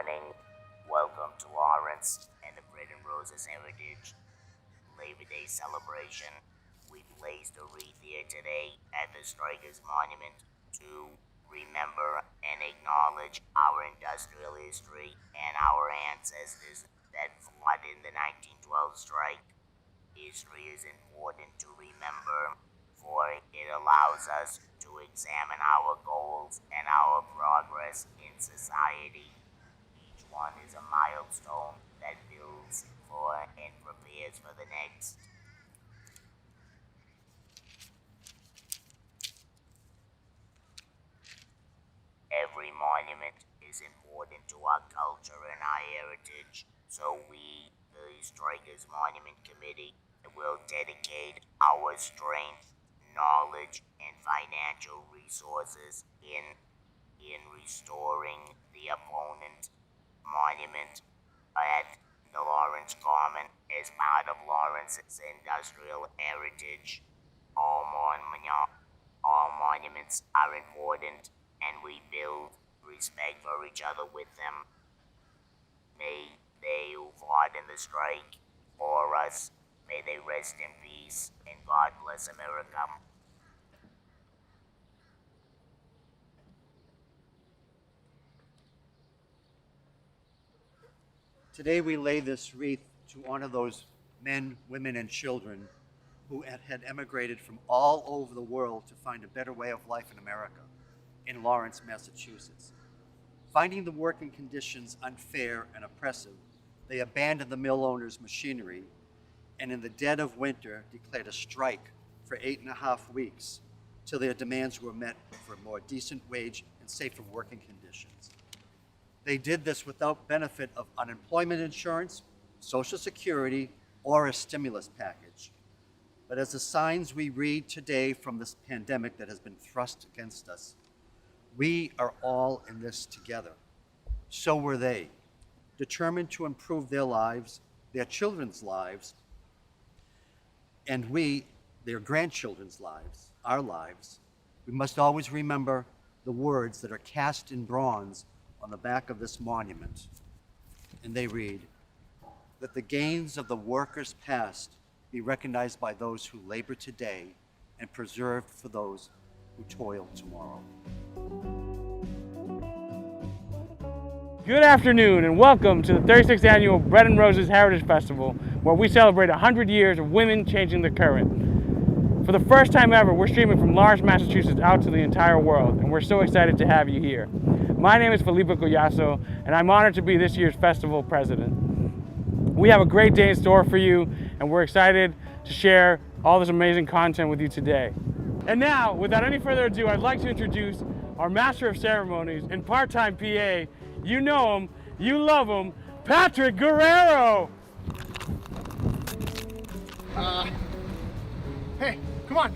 morning. Welcome to Lawrence and the Bread and Roses Heritage Labor Day celebration. We placed a wreath here today at the Strikers Monument to remember and acknowledge our industrial history and our ancestors that fought in the 1912 strike. History is important to remember, for it allows us to examine our goals and our progress in society. Each one is a milestone that builds for and prepares for the next. Every monument is important to our culture and our heritage, so we, the Strikers Monument Committee, will dedicate our strength, knowledge, and financial resources in restoring the opponent monument at the Lawrence Common as part of Lawrence's industrial heritage. All monuments are important, and we build respect for each other with them. May they who fought in the strike for us, may they rest in peace, and God bless America. Today we lay this wreath to honor those men, women, and children who had emigrated from all over the world to find a better way of life in America, in Lawrence, Massachusetts. Finding the working conditions unfair and oppressive, they abandoned the mill owner's machinery and in the dead of winter declared a strike for 8.5 weeks till their demands were met for a more decent wage and safer working conditions. They did this without benefit of unemployment insurance, Social Security, or a stimulus package. But as the signs we read today from this pandemic that has been thrust against us, we are all in this together. So were they, determined to improve their lives, their children's lives, and we, their grandchildren's lives, our lives. We must always remember the words that are cast in bronze on the back of this monument. And they read, that the gains of the workers past be recognized by those who labor today and preserved for those who toil tomorrow. Good afternoon and welcome to the 36th Annual Bread and Roses Heritage Festival, where we celebrate 100 years of women changing the current. For the first time ever, we're streaming from Lawrence, Massachusetts out to the entire world, and we're so excited to have you here. My name is Felipe Collazo, and I'm honored to be this year's festival president. We have a great day in store for you, and we're excited to share all this amazing content with you today. And now, without any further ado, I'd like to introduce our Master of Ceremonies and part-time PA. You know him, you love him, Patrick Guerrero. Hey, come on.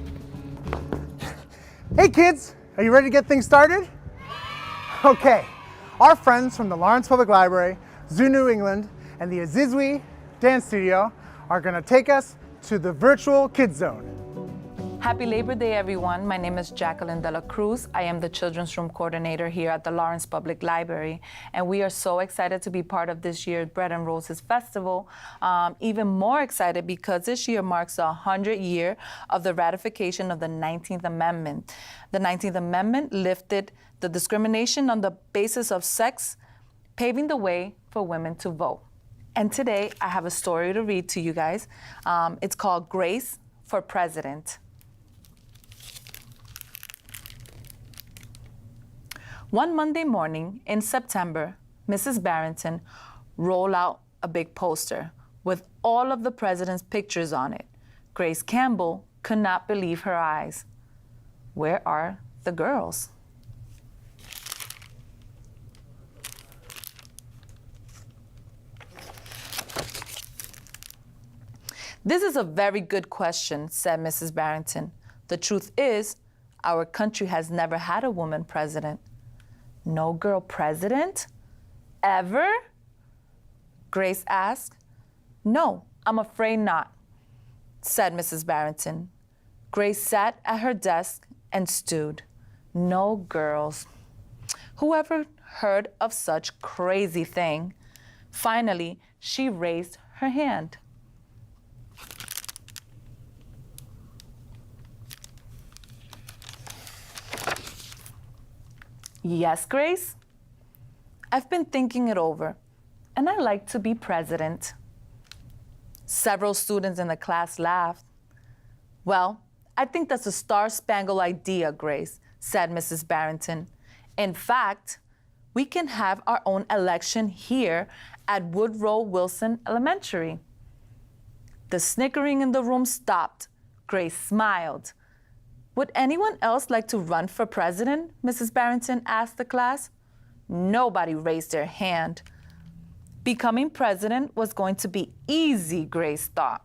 Hey kids, are you ready to get things started? Okay, our friends from the Lawrence Public Library, Zoo New England, and the Azizwi Dance Studio are gonna take us to the virtual Kids Zone. Happy Labor Day, everyone. My name is Jacqueline De La Cruz. I am the Children's Room Coordinator here at the Lawrence Public Library, and we are so excited to be part of this year's Bread and Roses Festival. Even more excited because this year marks the 100th year of the ratification of the 19th Amendment. The 19th Amendment lifted the discrimination on the basis of sex, paving the way for women to vote. And today, I have a story to read to you guys. It's called Grace for President. One Monday morning in September, Mrs. Barrington rolled out a big poster with all of the president's pictures on it. Grace Campbell could not believe her eyes. Where are the girls? This is a very good question, said Mrs. Barrington. The truth is, our country has never had a woman president. No girl president? Ever? Grace asked. No, I'm afraid not, said Mrs. Barrington. Grace sat at her desk and stewed. No girls. Whoever heard of such crazy thing? Finally, she raised her hand. Yes, Grace? I've been thinking it over, and I like to be president. Several students in the class laughed. Well, I think that's a star-spangled idea, Grace, said Mrs. Barrington. In fact, we can have our own election here at Woodrow Wilson Elementary. The snickering in the room stopped. Grace smiled. Would anyone else like to run for president? Mrs. Barrington asked the class. Nobody raised their hand. Becoming president was going to be easy, Grace thought.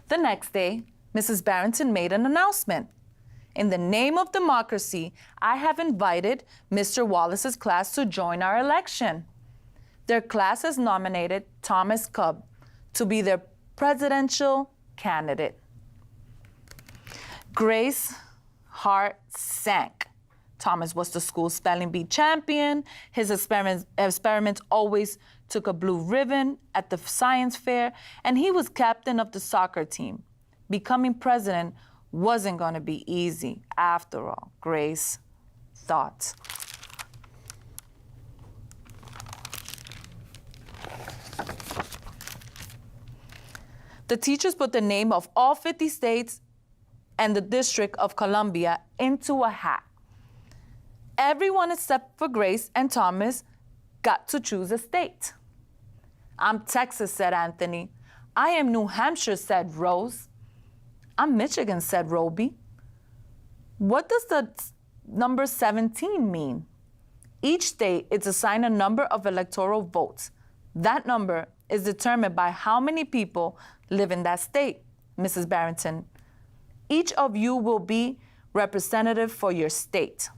The next day, Mrs. Barrington made an announcement. In the name of democracy, I have invited Mr. Wallace's class to join our election. Their class has nominated Thomas Cubb to be their presidential candidate. Grace's heart sank. Thomas was the school spelling bee champion. His experiments always took a blue ribbon at the science fair, and he was captain of the soccer team. Becoming president wasn't going to be easy, after all, Grace thought. The teachers put the name of all 50 states and the District of Columbia into a hat. Everyone except for Grace and Thomas got to choose a state. I'm Texas, said Anthony. I am New Hampshire, said Rose. I'm Michigan, said Roby. What does the number 17 mean? Each state is assigned a number of electoral votes. That number is determined by how many people live in that state, Mrs. Barrington. Each of you will be representative for your state.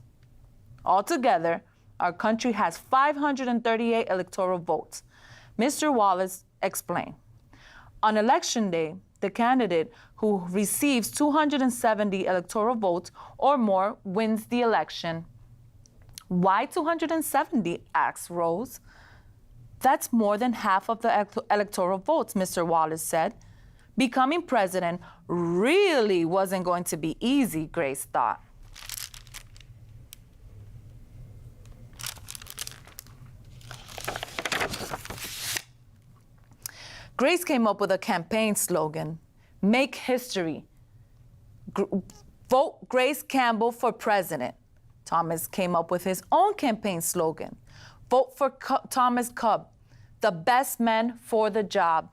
Altogether, our country has 538 electoral votes. Mr. Wallace explained. On election day, the candidate who receives 270 electoral votes or more wins the election. Why 270? Asked Rose. That's more than half of the electoral votes, Mr. Wallace said. Becoming president really wasn't going to be easy, Grace thought. Grace came up with a campaign slogan, Make History. Vote Grace Campbell for president. Thomas came up with his own campaign slogan, Vote for Thomas Cubb, the best man for the job.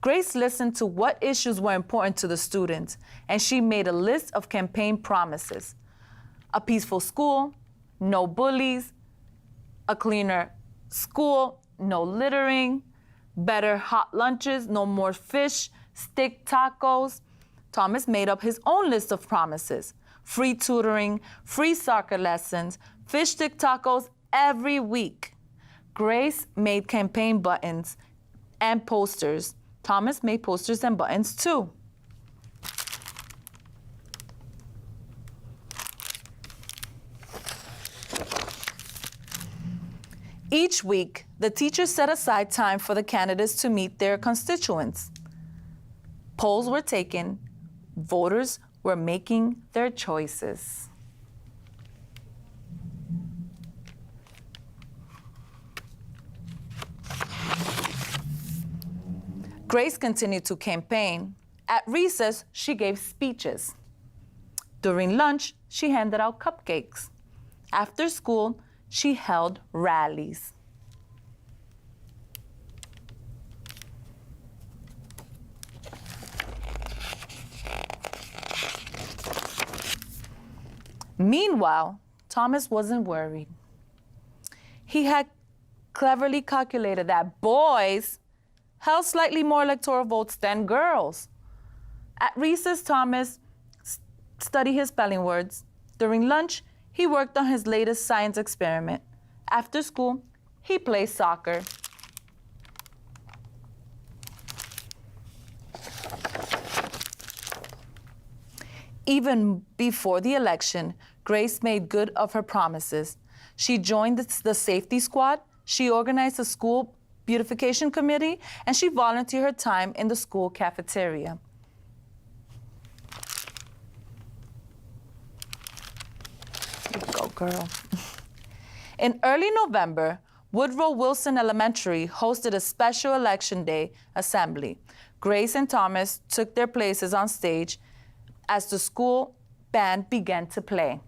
Grace listened to what issues were important to the students, and she made a list of campaign promises. A peaceful school, no bullies, a cleaner school, no littering, better hot lunches, no more fish, stick tacos. Thomas made up his own list of promises. Free tutoring, free soccer lessons, fish stick tacos every week. Grace made campaign buttons and posters. Thomas made posters and buttons too. Each week, the teachers set aside time for the candidates to meet their constituents. Polls were taken. Voters were making their choices. Grace continued to campaign. At recess, she gave speeches. During lunch, she handed out cupcakes. After school, she held rallies. Meanwhile, Thomas wasn't worried. He had cleverly calculated that boys held slightly more electoral votes than girls. At recess, Thomas studied his spelling words. During lunch, he worked on his latest science experiment. After school, he played soccer. Even before the election, Grace made good of her promises. She joined the safety squad, she organized a school beautification committee, and she volunteered her time in the school cafeteria. Go, girl. In early November, Woodrow Wilson Elementary hosted a special election day assembly. Grace and Thomas took their places on stage as the school band began to play.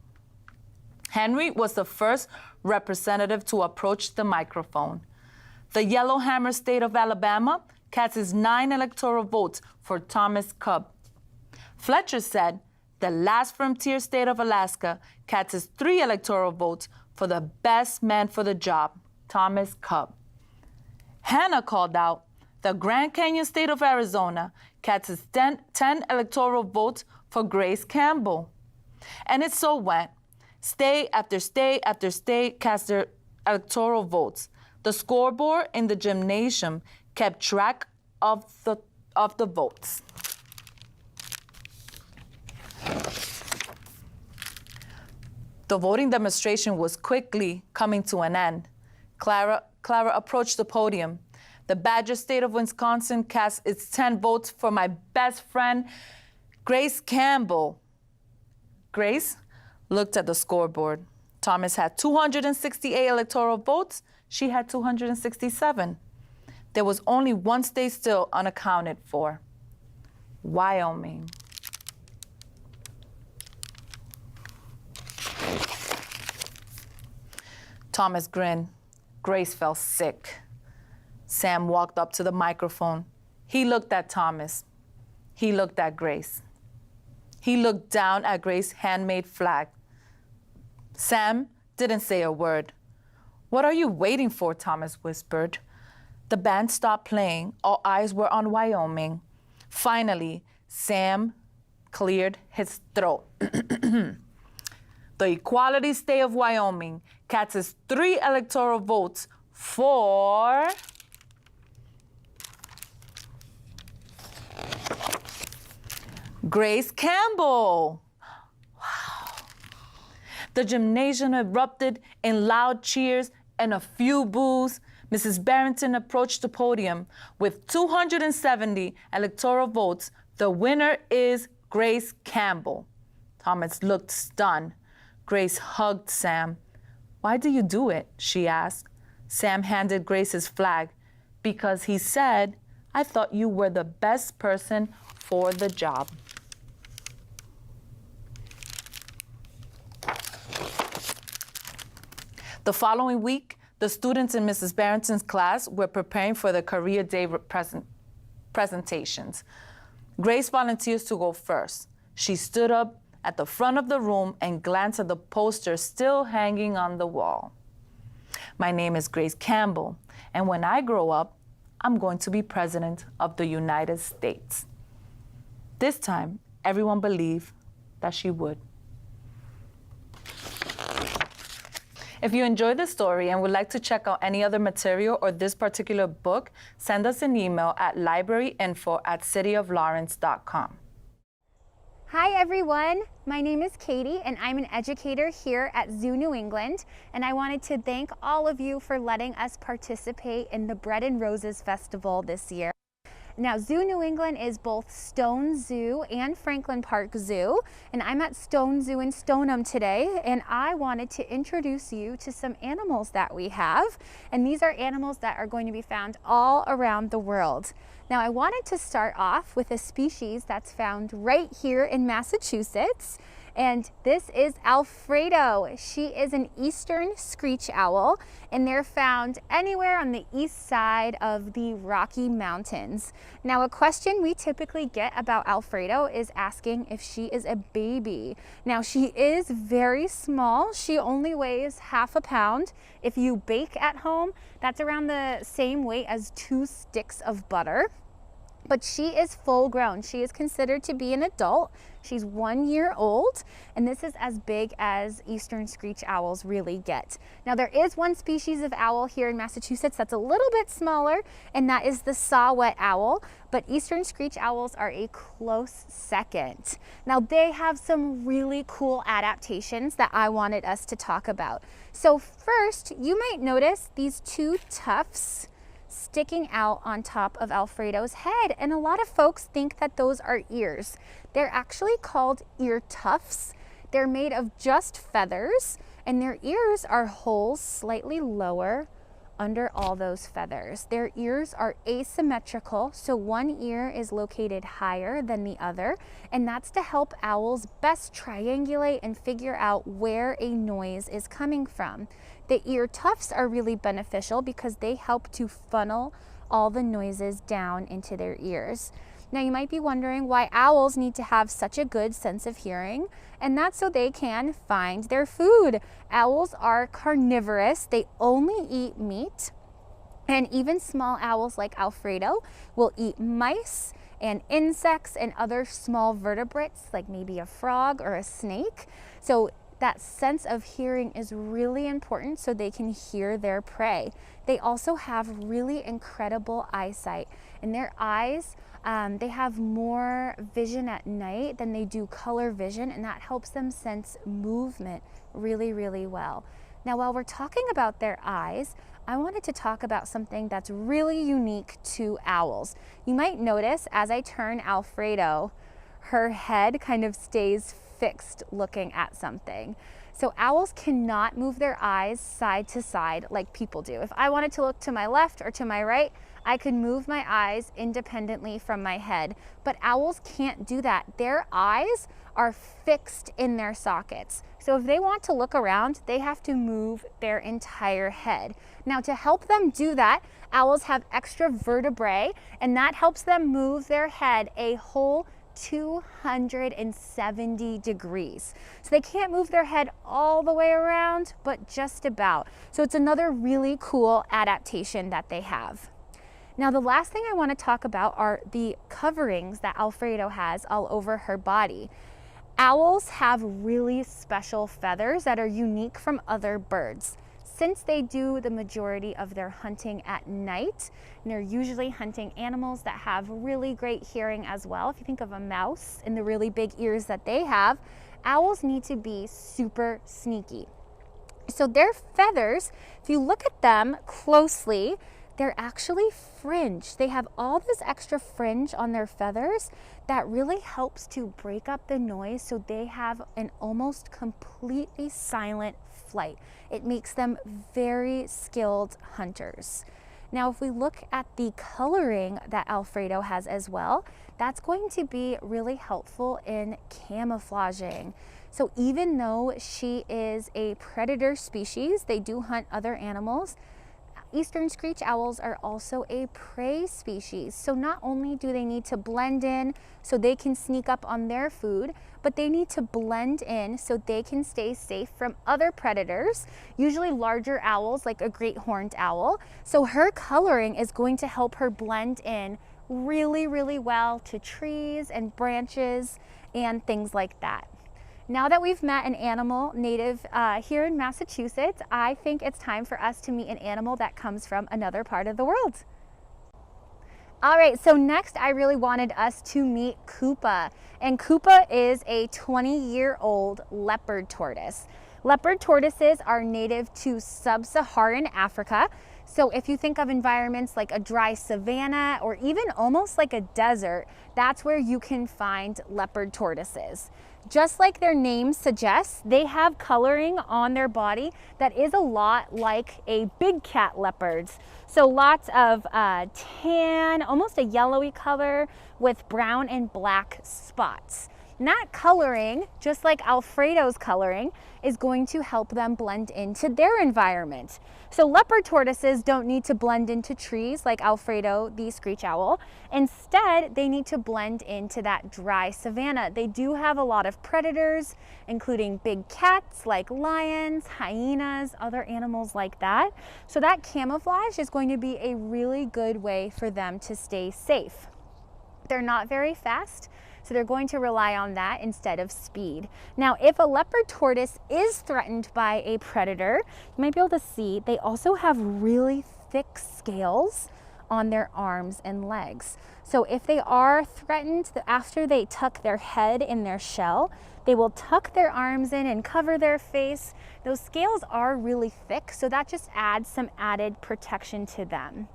Henry was the first representative to approach the microphone. The Yellowhammer state of Alabama casts 9 electoral votes for Thomas Cub. Fletcher said the last frontier state of Alaska casts 3 electoral votes for the best man for the job, Thomas Cub. Hannah called out the Grand Canyon state of Arizona casts 10 electoral votes for Grace Campbell. And it so went. State after state after state cast their electoral votes. The scoreboard in the gymnasium kept track of the votes. The voting demonstration was quickly coming to an end. Clara approached the podium. The Badger State of Wisconsin cast its 10 votes for my best friend, Grace Campbell. Grace looked at the scoreboard. Thomas had 268 electoral votes. She had 267. There was only one state still unaccounted for: Wyoming. Thomas grinned. Grace felt sick. Sam walked up to the microphone. He looked at Thomas. He looked at Grace. He looked down at Grace's handmade flag. Sam didn't say a word. "What are you waiting for?" Thomas whispered. The band stopped playing. All eyes were on Wyoming. Finally, Sam cleared his throat. The equality state of Wyoming casts 3 electoral votes for Grace Campbell. Wow. The gymnasium erupted in loud cheers and a few boos. Mrs. Barrington approached the podium. With 270 electoral votes, the winner is Grace Campbell. Thomas looked stunned. Grace hugged Sam. "Why do you do it?" she asked. Sam handed Grace his flag. "Because he said, I thought you were the best person for the job." The following week, the students in Mrs. Barrington's class were preparing for the career day presentations. Grace volunteers to go first. She stood up at the front of the room and glanced at the poster still hanging on the wall. "My name is Grace Campbell, and when I grow up, I'm going to be President of the United States." This time, everyone believed that she would. If you enjoyed this story and would like to check out any other material or this particular book, send us an email at libraryinfo@cityoflawrence.com. Hi everyone, my name is Katie and I'm an educator here at Zoo New England, and I wanted to thank all of you for letting us participate in the Bread and Roses Festival this year. Now, Zoo New England is both Stone Zoo and Franklin Park Zoo, and I'm at Stone Zoo in Stoneham today, and I wanted to introduce you to some animals that we have, and these are animals that are going to be found all around the world. Now, I wanted to start off with a species that's found right here in Massachusetts, and this is Alfredo. She is an eastern screech owl, and they're found anywhere on the east side of the Rocky Mountains. Now, a question we typically get about Alfredo is asking if she is a baby. Now, she is very small. She only weighs half a pound. If you bake at home, that's around the same weight as 2 sticks of butter. but she is full grown. She is considered to be an adult. She's 1 year old, and this is as big as eastern screech owls really get. Now, there is one species of owl here in Massachusetts that's a little bit smaller, and that is the saw-whet owl, but eastern screech owls are a close second. Now, they have some really cool adaptations that I wanted us to talk about. So first, you might notice these two tufts sticking out on top of Alfredo's head, and a lot of folks think that those are ears. They're actually called ear tufts. They're made of just feathers, and their ears are holes slightly lower under all those feathers. Their ears are asymmetrical, so one ear is located higher than the other, and that's to help owls best triangulate and figure out where a noise is coming from. The ear tufts are really beneficial because they help to funnel all the noises down into their ears. Now, you might be wondering why owls need to have such a good sense of hearing, and that's so they can find their food. Owls are carnivorous. They only eat meat, and even small owls like Alfredo will eat mice and insects and other small vertebrates, like maybe a frog or a snake. So that sense of hearing is really important so they can hear their prey. They also have really incredible eyesight. In their eyes, they have more vision at night than they do color vision, and that helps them sense movement really, really well. Now, while we're talking about their eyes, I wanted to talk about something that's really unique to owls. You might notice as I turn Alfredo, her head kind of stays fixed looking at something. So owls cannot move their eyes side to side like people do. If I wanted to look to my left or to my right, I could move my eyes independently from my head, but owls can't do that. Their eyes are fixed in their sockets. So if they want to look around, they have to move their entire head. Now, to help them do that, owls have extra vertebrae, and that helps them move their head a whole 270 degrees. So they can't move their head all the way around, but just about. So it's another really cool adaptation that they have. Now, the last thing I want to talk about are the coverings that Alfredo has all over her body. Owls have really special feathers that are unique from other birds. Since they do the majority of their hunting at night, and they're usually hunting animals that have really great hearing as well. If you think of a mouse and the really big ears that they have, owls need to be super sneaky. So their feathers, if you look at them closely, they're actually fringe. They have all this extra fringe on their feathers that really helps to break up the noise, so they have an almost completely silent flight. It makes them very skilled hunters. Now, if we look at the coloring that Alfredo has as well, that's going to be really helpful in camouflaging. So even though she is a predator species, they do hunt other animals, eastern screech owls are also a prey species. So not only do they need to blend in so they can sneak up on their food, but they need to blend in so they can stay safe from other predators, usually larger owls like a great horned owl. So her coloring is going to help her blend in really, really well to trees and branches and things like that. Now that we've met an animal native here in Massachusetts, I think it's time for us to meet an animal that comes from another part of the world. All right, so next I really wanted us to meet Koopa. And Koopa is a 20-year-old leopard tortoise. Leopard tortoises are native to sub-Saharan Africa. So if you think of environments like a dry savanna or even almost like a desert, that's where you can find leopard tortoises. Just like their name suggests, they have coloring on their body that is a lot like a big cat leopard's. So lots of tan, almost a yellowy color with brown and black spots. And that coloring, just like Alfredo's coloring, is going to help them blend into their environment. So leopard tortoises don't need to blend into trees like Alfredo, the screech owl. Instead, they need to blend into that dry savanna. They do have a lot of predators, including big cats like lions, hyenas, other animals like that. So that camouflage is going to be a really good way for them to stay safe. They're not very fast, so they're going to rely on that instead of speed. Now, if a leopard tortoise is threatened by a predator, you might be able to see they also have really thick scales on their arms and legs. So if they are threatened, after they tuck their head in their shell, they will tuck their arms in and cover their face. Those scales are really thick, so that just adds some added protection to them.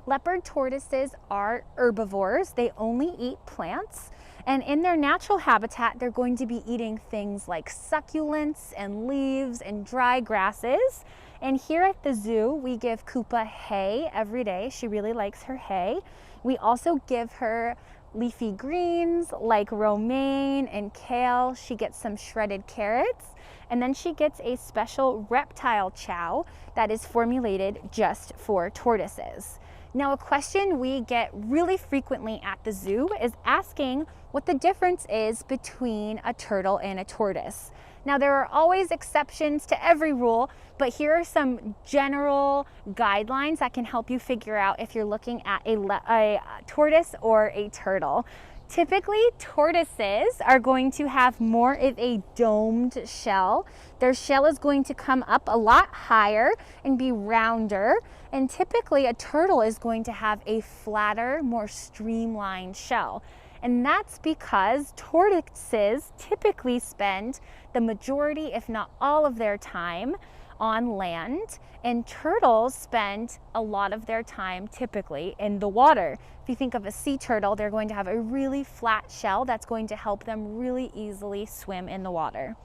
Leopard tortoises are herbivores. They only eat plants. And in their natural habitat, they're going to be eating things like succulents and leaves and dry grasses. And here at the zoo, we give Koopa hay every day. She really likes her hay. We also give her leafy greens like romaine and kale. She gets some shredded carrots. And then she gets a special reptile chow that is formulated just for tortoises. Now, a question we get really frequently at the zoo is asking what the difference is between a turtle and a tortoise. Now, there are always exceptions to every rule, but here are some general guidelines that can help you figure out if you're looking at a tortoise or a turtle. Typically, tortoises are going to have more of a domed shell. Their shell is going to come up a lot higher and be rounder. And typically, a turtle is going to have a flatter, more streamlined shell. And that's because tortoises typically spend the majority, if not all of their time on land, and turtles spend a lot of their time typically in the water. If you think of a sea turtle, they're going to have a really flat shell that's going to help them really easily swim in the water.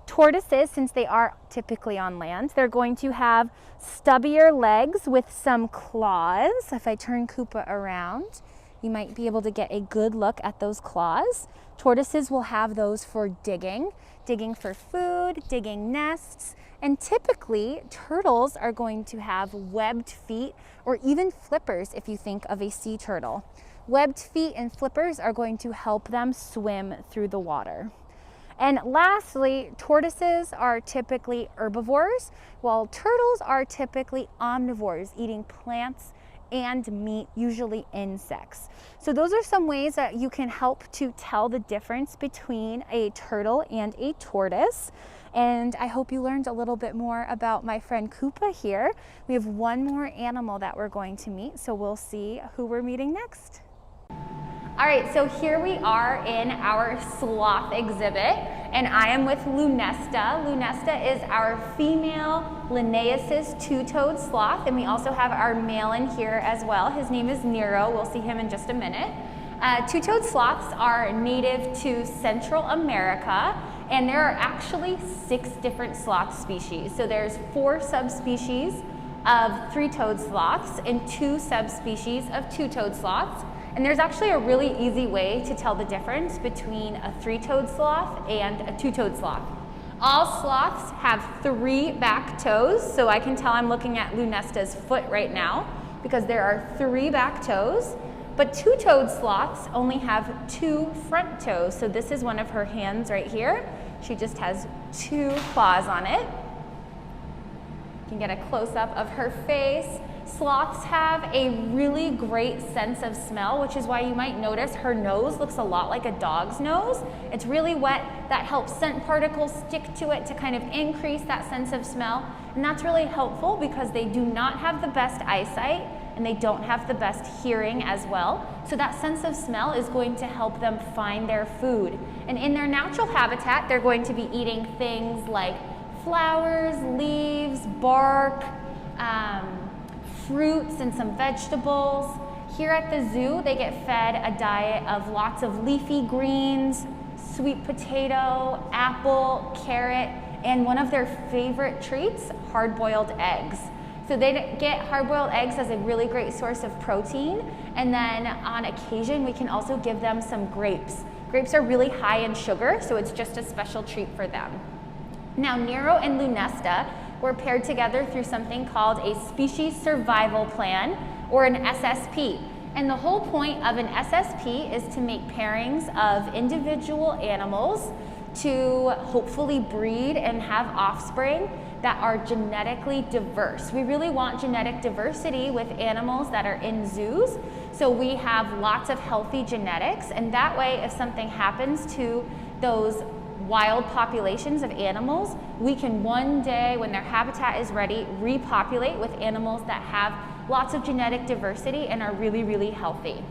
Tortoises, since they are typically on land, they're going to have stubbier legs with some claws. If I turn Koopa around, you might be able to get a good look at those claws. Tortoises will have those for digging for food, digging nests, and typically turtles are going to have webbed feet or even flippers if you think of a sea turtle. Webbed feet and flippers are going to help them swim through the water. And lastly, tortoises are typically herbivores, while turtles are typically omnivores, eating plants and meat, usually insects. So those are some ways that you can help to tell the difference between a turtle and a tortoise. And I hope you learned a little bit more about my friend Koopa here. We have one more animal that we're going to meet, so we'll see who we're meeting next. All right, so here we are in our sloth exhibit, and I am with Lunesta. Lunesta is our female Linnaeus' two-toed sloth, and we also have our male in here as well. His name is Nero. We'll see him in just a minute. Two-toed sloths are native to Central America, and there are actually 6 different sloth species. So there's 4 subspecies of three-toed sloths and 2 subspecies of two-toed sloths. And there's actually a really easy way to tell the difference between a three-toed sloth and a two-toed sloth. All sloths have 3 back toes, so I can tell I'm looking at Lunesta's foot right now because there are 3 back toes. But two-toed sloths only have 2 front toes, so this is one of her hands right here. She just has 2 claws on it. You can get a close-up of her face. Sloths have a really great sense of smell, which is why you might notice her nose looks a lot like a dog's nose. It's really wet. That helps scent particles stick to it to kind of increase that sense of smell. And that's really helpful because they do not have the best eyesight and they don't have the best hearing as well. So that sense of smell is going to help them find their food. And in their natural habitat, they're going to be eating things like flowers, leaves, bark, fruits and some vegetables. Here at the zoo, they get fed a diet of lots of leafy greens, sweet potato, apple, carrot, and one of their favorite treats, hard-boiled eggs. So they get hard-boiled eggs as a really great source of protein, and then on occasion, we can also give them some grapes. Grapes are really high in sugar, so it's just a special treat for them. Now, Nero and Lunesta were paired together through something called a species survival plan, or an SSP. And the whole point of an SSP is to make pairings of individual animals to hopefully breed and have offspring that are genetically diverse. We really want genetic diversity with animals that are in zoos. So we have lots of healthy genetics, and that way if something happens to those wild populations of animals, we can one day, when their habitat is ready, repopulate with animals that have lots of genetic diversity and are really, really healthy.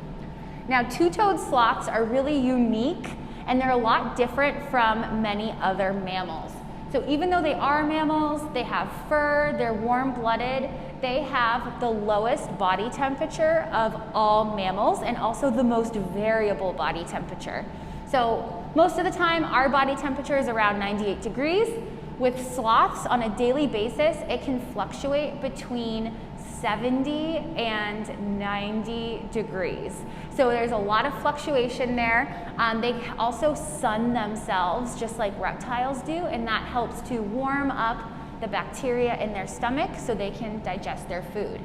Now, two-toed sloths are really unique, and they're a lot different from many other mammals. So even though they are mammals, they have fur, they're warm-blooded, they have the lowest body temperature of all mammals and also the most variable body temperature. So most of the time, our body temperature is around 98 degrees. With sloths, on a daily basis, it can fluctuate between 70 and 90 degrees. So there's a lot of fluctuation there. They also sun themselves just like reptiles do, and that helps to warm up the bacteria in their stomach so they can digest their food.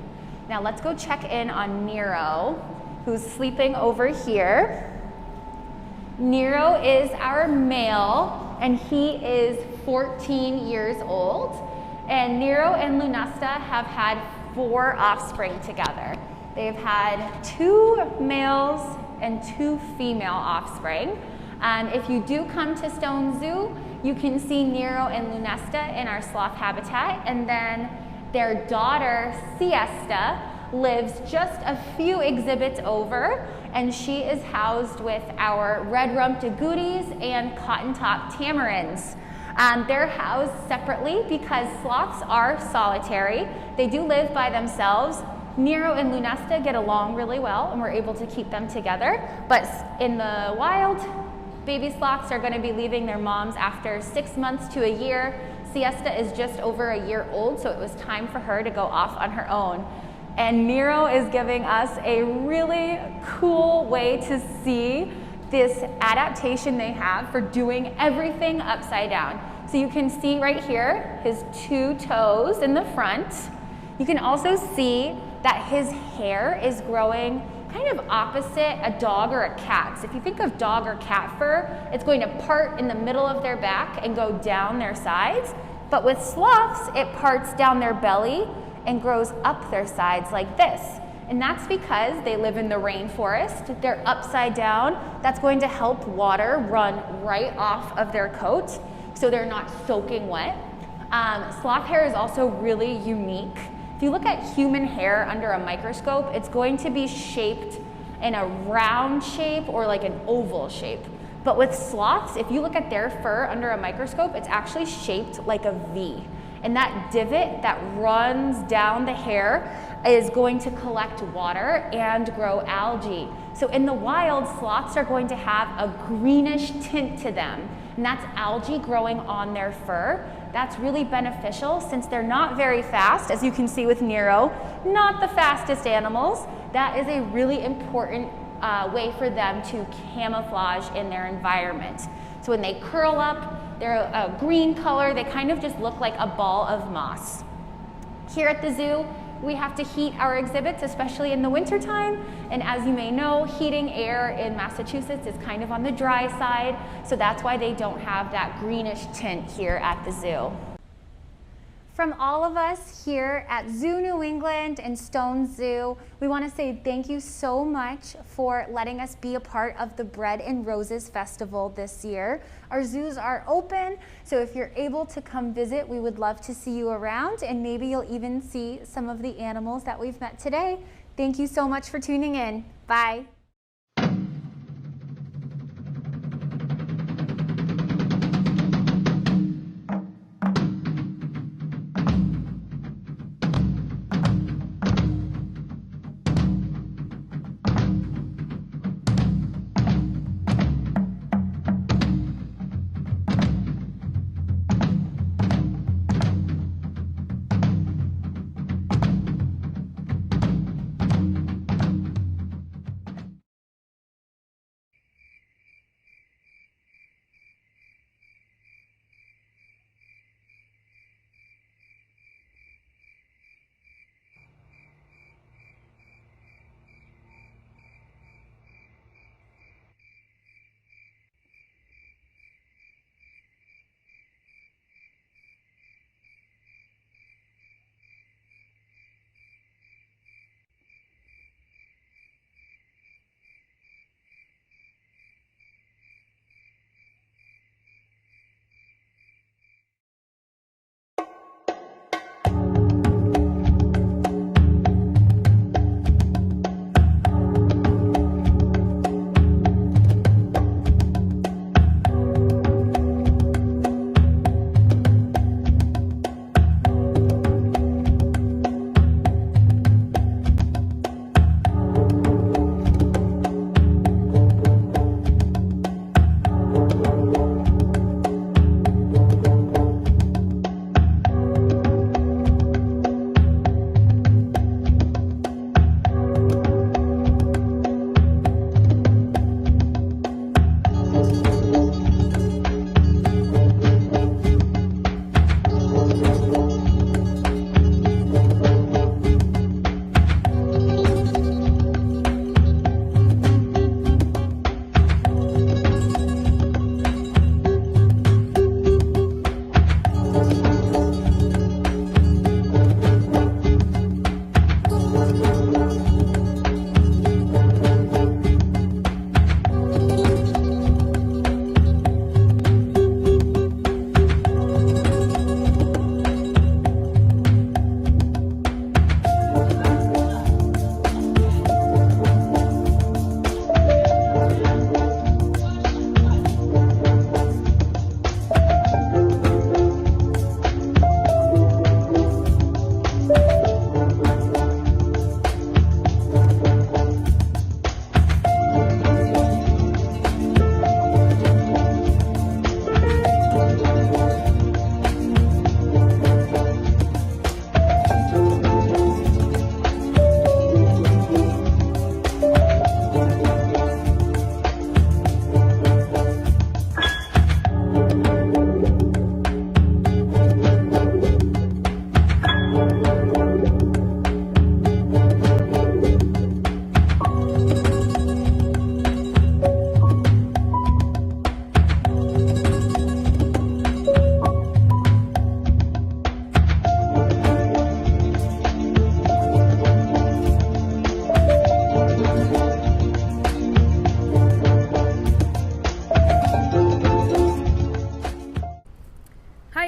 Now let's go check in on Nero, who's sleeping over here. Nero is our male, and he is 14 years old. And Nero and Lunesta have had 4 offspring together. They've had 2 males and 2 female offspring. If you do come to Stone Zoo, you can see Nero and Lunesta in our sloth habitat, and then their daughter, Siesta, lives just a few exhibits over, and she is housed with our red-rumped agoutis and cotton-top tamarins. They're housed separately because sloths are solitary. They do live by themselves. Nero and Lunesta get along really well, and we're able to keep them together. But in the wild, baby sloths are going to be leaving their moms after 6 months to a year. Siesta is just over a year old, so it was time for her to go off on her own. And Nero is giving us a really cool way to see this adaptation they have for doing everything upside down. So you can see right here his 2 toes in the front. You can also see that his hair is growing kind of opposite a dog or a cat. So if you think of dog or cat fur, it's going to part in the middle of their back and go down their sides. But with sloths, it parts down their belly and grows up their sides like this. And that's because they live in the rainforest. They're upside down. That's going to help water run right off of their coat so they're not soaking wet. Sloth hair is also really unique. If you look at human hair under a microscope, it's going to be shaped in a round shape or like an oval shape. But with sloths, if you look at their fur under a microscope, it's actually shaped like a V. And that divot that runs down the hair is going to collect water and grow algae. So in the wild, sloths are going to have a greenish tint to them, and that's algae growing on their fur. That's really beneficial since they're not very fast, as you can see with Nero, not the fastest animals. That is a really important way for them to camouflage in their environment. So when they curl up, they're a green color. They kind of just look like a ball of moss. Here at the zoo, we have to heat our exhibits, especially in the wintertime. And as you may know, heating air in Massachusetts is kind of on the dry side. So that's why they don't have that greenish tint here at the zoo. From all of us here at Zoo New England and Stone Zoo, we want to say thank you so much for letting us be a part of the Bread and Roses Festival this year. Our zoos are open, so if you're able to come visit, we would love to see you around, and maybe you'll even see some of the animals that we've met today. Thank you so much for tuning in. Bye.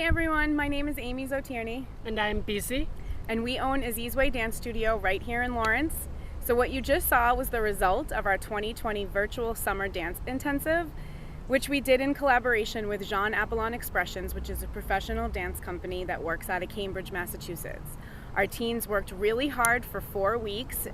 everyone, my name is Amy Zotierney. And I'm BC. And we own Azizwe Dance Studio right here in Lawrence. So what you just saw was the result of our 2020 virtual summer dance intensive, which we did in collaboration with Jean Apollon Expressions, which is a professional dance company that works out of Cambridge, Massachusetts. Our teens worked really hard for 4 weeks,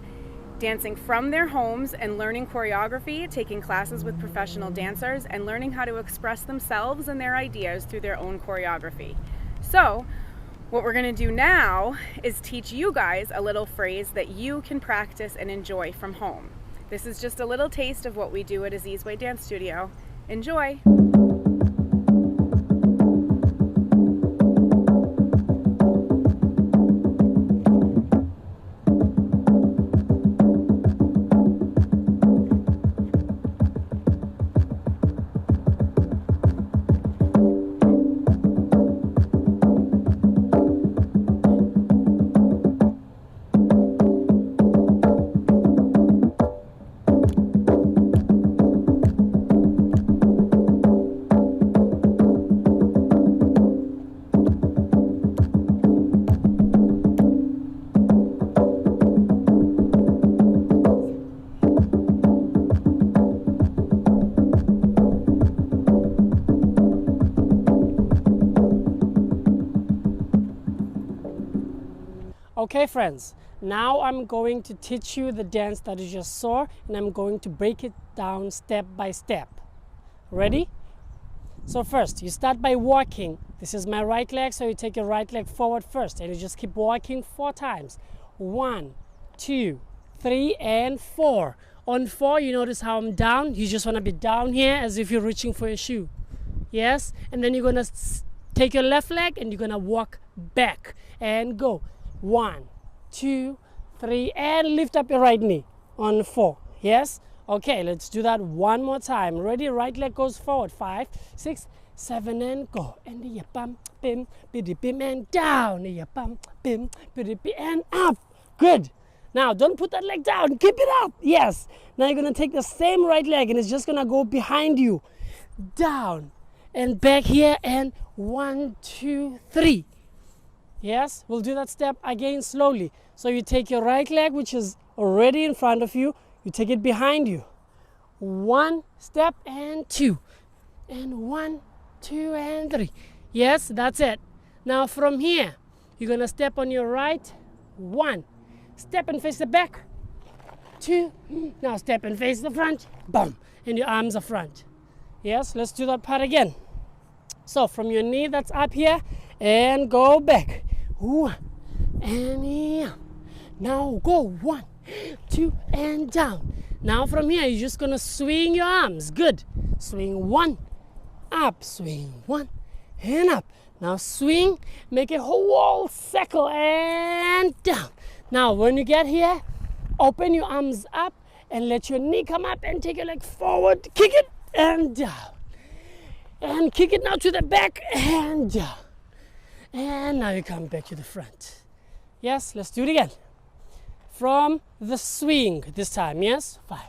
dancing from their homes and learning choreography, taking classes with professional dancers, and learning how to express themselves and their ideas through their own choreography. So, what we're gonna do now is teach you guys a little phrase that you can practice and enjoy from home. This is just a little taste of what we do at Azizwe Dance Studio. Enjoy! Okay friends, now I'm going to teach you the dance that you just saw, and I'm going to break it down step by step. Ready? So first, you start by walking. This is my right leg, so you take your right leg forward first, and you just keep walking 4 times. 1, 2, 3, and 4. On 4, you notice how I'm down. You just want to be down here as if you're reaching for a shoe. Yes? And then you're going to take your left leg and you're going to walk back and go. 1, 2, 3, and lift up your right knee on 4. Yes? Okay, let's do that one more time. Ready? Right leg goes forward. 5, 6, 7, and go. And ya bum, bim, biddy bim, and down. Ya bum, bim, biddy bim, and up. Good. Now, don't put that leg down. Keep it up. Yes. Now you're going to take the same right leg, and it's just going to go behind you. Down. And back here, and 1, 2, 3. Yes, we'll do that step again slowly. So you take your right leg, which is already in front of you, you take it behind you. 1 step and 2. And 1, 2, and 3. Yes, that's it. Now from here, you're going to step on your right. 1. Step and face the back. 2. Now step and face the front. Boom. And your arms are front. Yes, let's do that part again. So from your knee that's up here, and go back. 1 and yeah. Now go 1, 2, and down. Now from here, you're just gonna swing your arms. Good. Swing 1, up. Swing 1, and up. Now swing, make a whole circle and down. Now when you get here, open your arms up and let your knee come up and take your leg forward. Kick it and down. And kick it now to the back and down. And now you come back to the front. Yes, let's do it again. From the swing this time, yes? 5,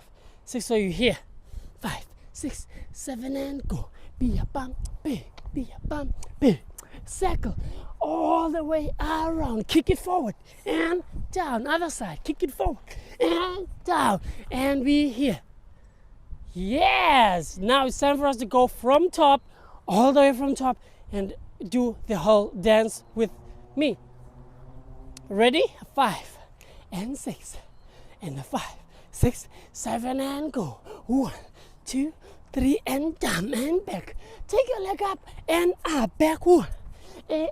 6, so you're here. 5, 6, 7, and go. Be a bump, be a bump, be. Circle all the way around. Kick it forward and down. Other side, kick it forward and down. And we here. Yes! Now it's time for us to go from top, all the way from top, and do the whole dance with me. Ready? 5 and 6 and 5, 6, 7, and go. 1, 2, 3, and down and back. Take your leg up and up. Back 1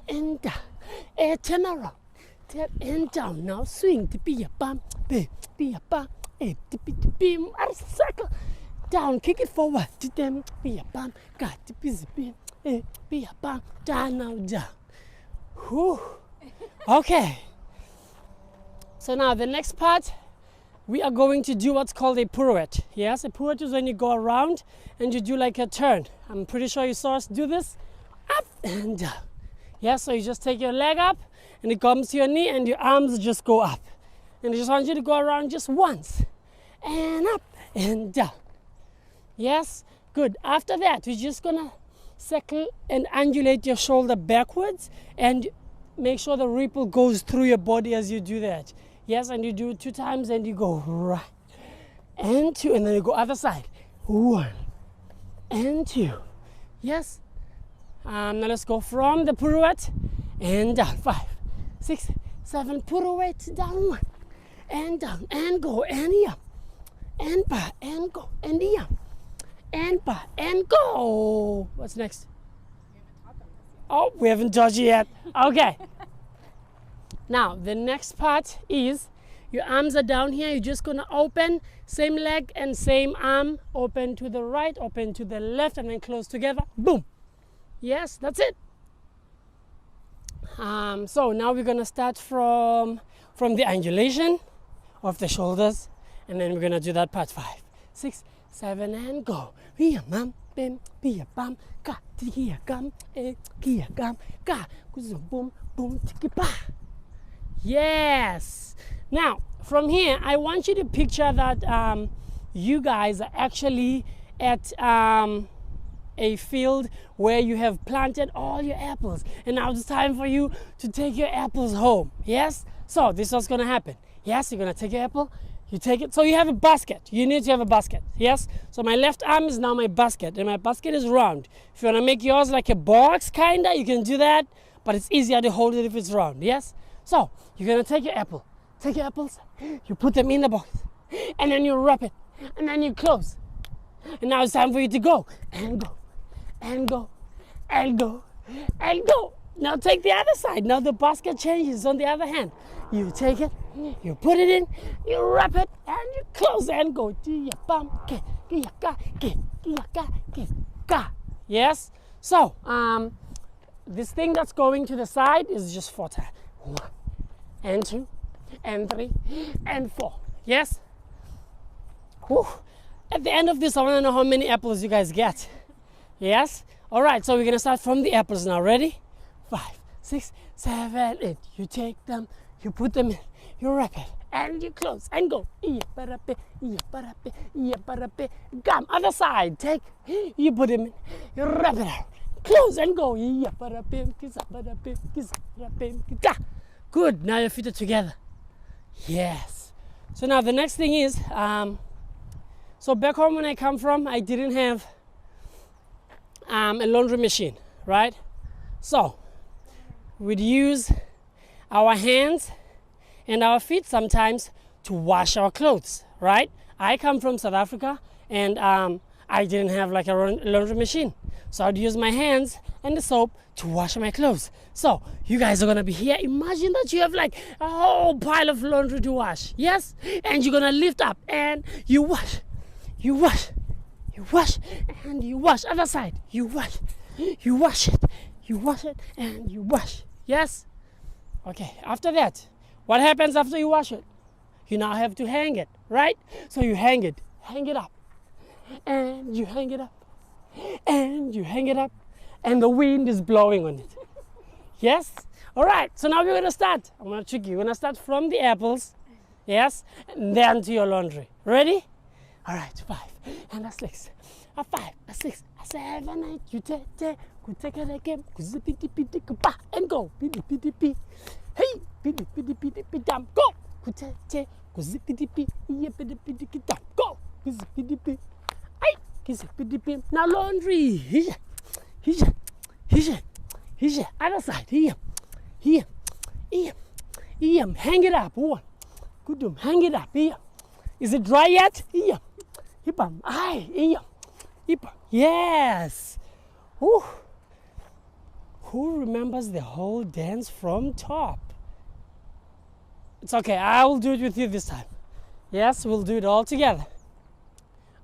and down. Turn around. Tap and down. Now swing. Be a bump. Be a bump. Be a circle. Down. Kick it forward. Be a bump. Got to be a bump. Down now. Down. Whew. Okay. So now the next part, we are going to do what's called a pirouette. Yes, a pirouette is when you go around and you do like a turn. I'm pretty sure you saw us do this. Up and down. Yeah, so you just take your leg up and it comes to your knee and your arms just go up. And I just want you to go around just once. And up and down. Yes, good. After that, we're just gonna circle and undulate your shoulder backwards, and make sure the ripple goes through your body as you do that. Yes, and you do it 2 times, and you go right and 2, and then you go other side. 1 and 2. Yes. Now let's go from the pirouette and down. 5, 6, 7. Pirouette down. 1 and down and go and yum and pa and go and yum and pa and go. What's next? Oh, we haven't taught you yet. Okay. Now the next part is your arms are down here. You're just gonna open, same leg and same arm, open to the right, open to the left, and then close together. Boom. Yes, that's it. So now we're gonna start from the undulation of the shoulders, and then we're gonna do that part. 5, 6, 7, and go. Bam, bam, bam, ka, tiya gam, kia gam, ka, boom, boom, tiki pa. Yes. Now from here, I want you to picture that you guys are actually at a field where you have planted all your apples, and now it's time for you to take your apples home. Yes. So this is what's gonna happen. Yes, you're gonna take your apple, you take it. So you have a basket. You need to have a basket. Yes. So my left arm is now my basket, and my basket is round. If you wanna make yours like a box, kinda, you can do that, but it's easier to hold it if it's round. Yes. So you're gonna take your apple, take your apples, you put them in the box, and then you wrap it, and then you close. And now it's time for you to go and go and go and go and go. Now take the other side. Now the basket changes on the other hand. You take it, you put it in, you wrap it, and you close and go. Yes? So, this thing that's going to the side is just 4 times. 1 and 2 and 3 and 4. Yes? Whew. At the end of this, I want to know how many apples you guys get. Yes? All right, so we're going to start from the apples now. Ready? 5, 6, 7, 8. You take them, you put them in, you wrap it, and you close and go. Gum, other side. Take, you put them in, you wrap it out, close and go. Good, now your feet are together. Yes. So now the next thing is, so back home when I come from, I didn't have a laundry machine, right? So we'd use our hands and our feet sometimes to wash our clothes, right? I come from South Africa, and I didn't have like a laundry machine. So I'd use my hands and the soap to wash my clothes. So you guys are gonna be here. Imagine that you have like a whole pile of laundry to wash, yes? And you're gonna lift up and you wash, you wash, you wash, and you wash. Other side, you wash it, and you wash, yes? Okay, after that, what happens after you wash it? You now have to hang it, right? So you hang it up, and you hang it up, and you hang it up, and the wind is blowing on it. Yes? All right, so now we're gonna start. I'm gonna trick you. We're gonna start from the apples, yes, and then to your laundry. Ready? All right, 5 and a 6, a 5, a 6, a 7, 8. You take it again, and go. Hey, go. Go. Now laundry. Here. Other side. Here. Hang it up. One. Good. Hang it up. Here. Is it dry yet? Here. Yes. Ooh. Who remembers the whole dance from top? It's okay. I will do it with you this time. Yes, we'll do it all together.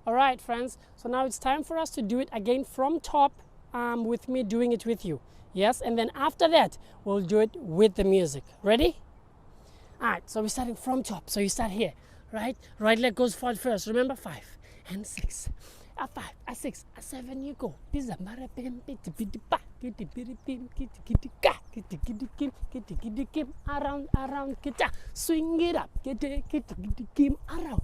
All right, friends. So now it's time for us to do it again from top, with me doing it with you. Yes, and then after that, we'll do it with the music. Ready? All right, so we're starting from top. So you start here, right? Right leg goes forward first. Remember, 5 and 6. A 5, a 6, a 7, you go. Around, swing it up, around.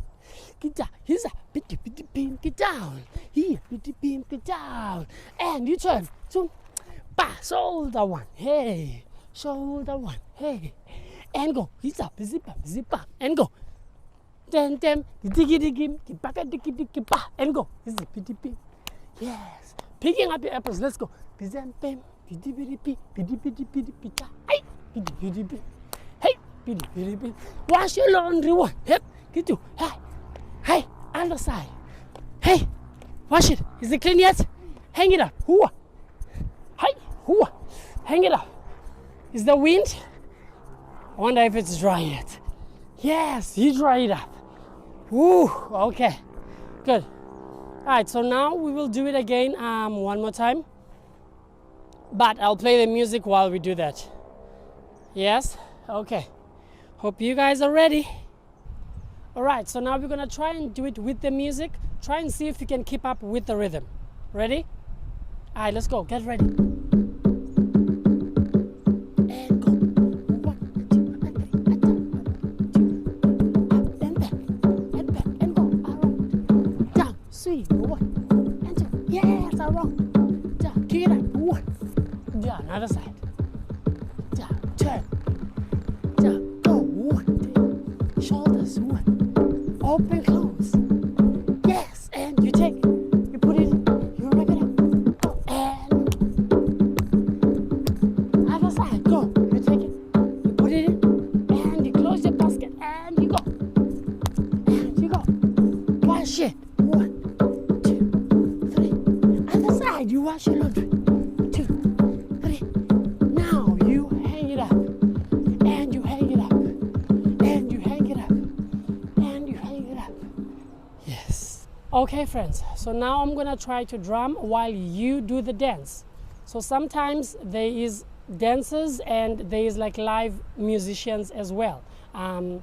Get down, here, beam, get down. And you turn, zoom, ba, shoulder one, hey, shoulder one, hey. And go, he's up, and go. Then, diggy, ba, and go. Yes. Picking up your apples, let's go. Hey, wash your laundry one. Hip, get you. Hey, other side. Hey, wash it. Is it clean yet? Hang it up. Hooah. Hey, hooah. Hang it up. Is the wind? I wonder if it's dry yet. Yes, you dry it up. Woo, okay, good. All right, so now we will do it again one more time. But I'll play the music while we do that. Yes? Okay. Hope you guys are ready. All right, so now we're gonna try and do it with the music. Try and see if you can keep up with the rhythm. Ready? All right, let's go. Get ready. And go. 1, 2, 3, up and back, and go. Around. Down, 3, 1, and 2. Yes, around. Down, kick it up. 1. Down, other side. Down, turn. Down, go. 1, 2. Shoulders. 1. Open, close. Yes, and you take it. You put it in. You wrap it up. And other side. Go. You take it. You put it in. And you close your basket. And you go. And you go. Wash it. 1, 2, 3. Other side. You wash your laundry. 2, 3. Now you hang it up. And you hang it up. And you hang it up. And you hang it up. Yes. Okay, friends. So now I'm gonna try to drum while you do the dance. So sometimes there is dancers and there is like live musicians as well.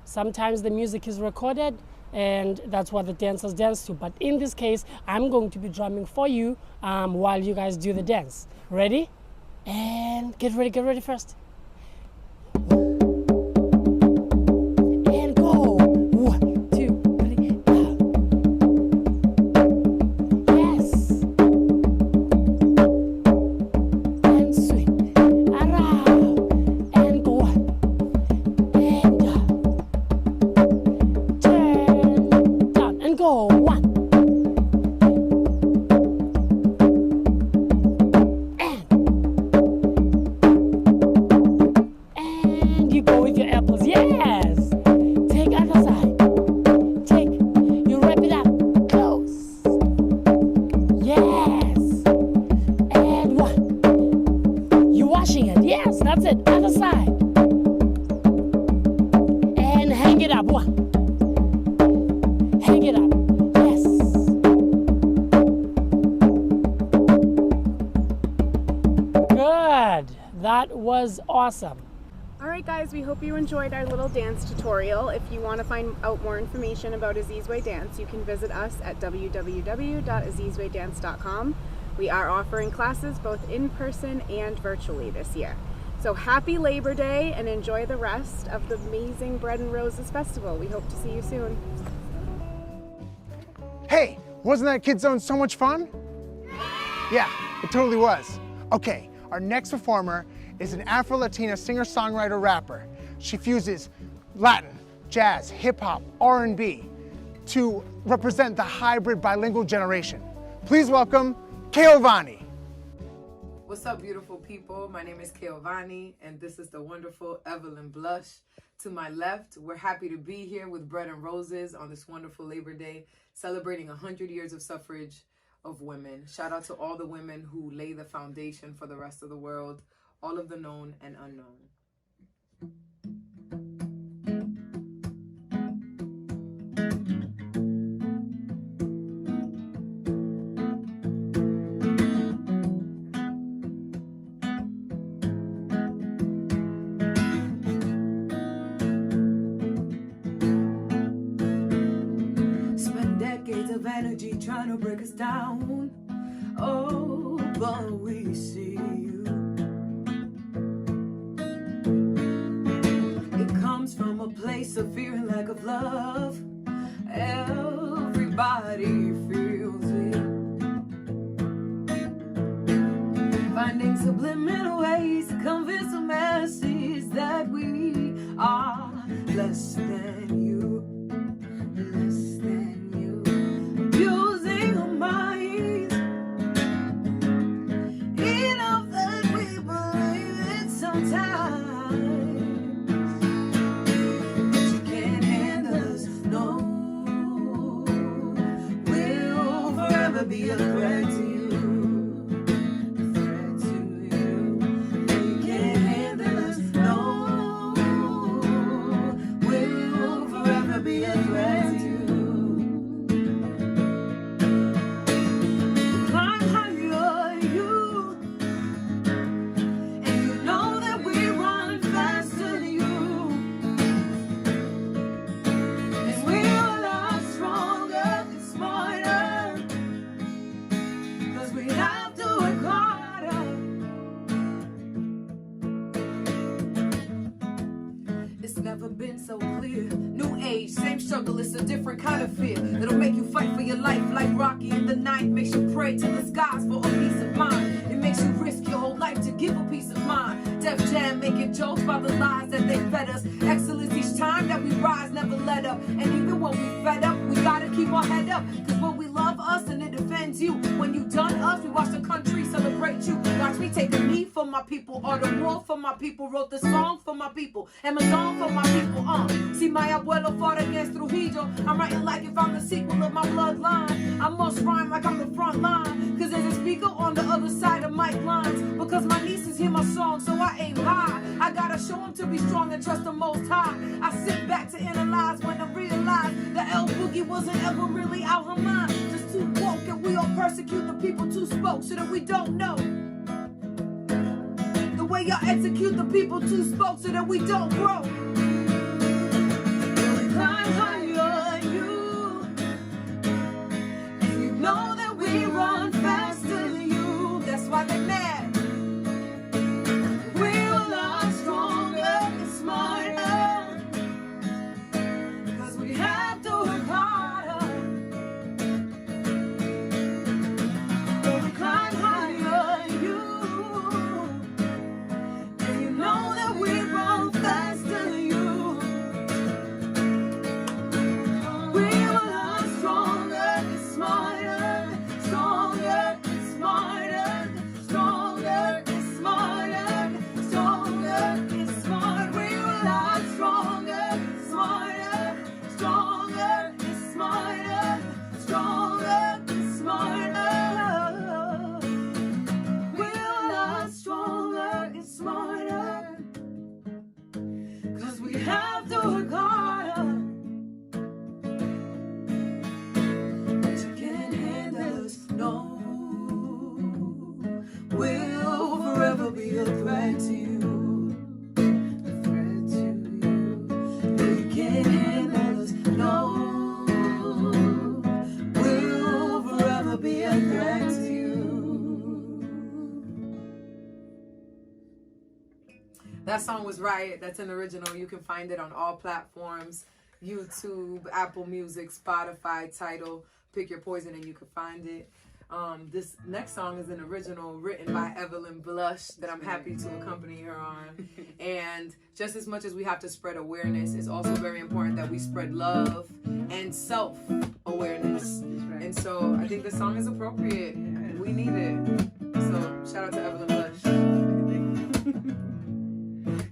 Sometimes the music is recorded and that's what the dancers dance to. But in this case, I'm going to be drumming for you while you guys do the dance. Ready? And get ready first. And go. 1, 2, 3, up. Yes. And swing. Around. And go up. And up. Turn. Down. And go. 1. And you go with your apples. Yes. Take other side. Take. You wrap it up. Close. Yes. And 1. You washing it. Yes, that's it. Other side. And hang it up. 1. Hang it up. Yes. Good. That was awesome. Alright guys, we hope you enjoyed our little dance tutorial. If you want to find out more information about Azizwe Dance, you can visit us at www.azizwedance.com. We are offering classes both in person and virtually this year. So happy Labor Day and enjoy the rest of the amazing Bread and Roses Festival. We hope to see you soon. Hey, wasn't that Kid Zone so much fun? Yeah, it totally was. Okay, our next performer is an Afro-Latina singer-songwriter rapper. She fuses Latin, jazz, hip-hop, R&B to represent the hybrid bilingual generation. Please welcome Keovani. What's up, beautiful people? My name is Keovani, and this is the wonderful Evelyn Blush. To my left, we're happy to be here with Bread and Roses on this wonderful Labor Day, celebrating 100 years of suffrage of women. Shout out to all the women who lay the foundation for the rest of the world, all of the known and unknown. Spend decades of energy trying to break us down. Oh, but we see you. It comes from a place of fear and lack of love. Everybody feels it. less than you, less than you. Abusing our minds, enough that we believe it sometimes. But you can't handle us, no. We'll forever be a threat to you. So clear, new age, same struggle, it's a different kind of fear. It'll make you fight for your life like Rocky in the night. Makes you pray to the skies for a peace of mind. It makes you risk your whole life to give a peace of mind. Def Jam making jokes about the lies that they fed us. Excellence each time that we rise, never let up. And even when we fed up, we gotta keep our head up. Cause when we love us and it defends you, when you done us, we watch the country celebrate you. Watch me take a knee for my people, or the war for my people. Wrote the song for my people, Amazon for my people. See, my abuelo fought against Trujillo. I'm writing like if I'm the sequel of my bloodline. I must rhyme like I'm the front line. Cause there's a speaker on the other side of mic lines. Because my nieces hear my song, so I aim high. I gotta show them to be strong and trust the Most High. I sit back to analyze when I realize that El Boogie wasn't ever really out her mind. Just too woke, and we all persecute the people too spoke so that we don't know. The way y'all execute the people too spoke so that we don't grow. Climb higher, you. You know that we run faster than you. That's why they're mad. We're a lot stronger and smarter. Cause we have to work harder. So we climb higher, you. And you know that we run faster than you. That song was Riot. That's an original. You can find it on all platforms. YouTube, Apple Music, Spotify, Tidal. Pick your poison and you can find it. This next song is an original written by Evelyn Blush that I'm happy to accompany her on. And just as much as we have to spread awareness, it's also very important that we spread love and self-awareness. Right. And so I think the song is appropriate. We need it. So shout out to Evelyn Blush.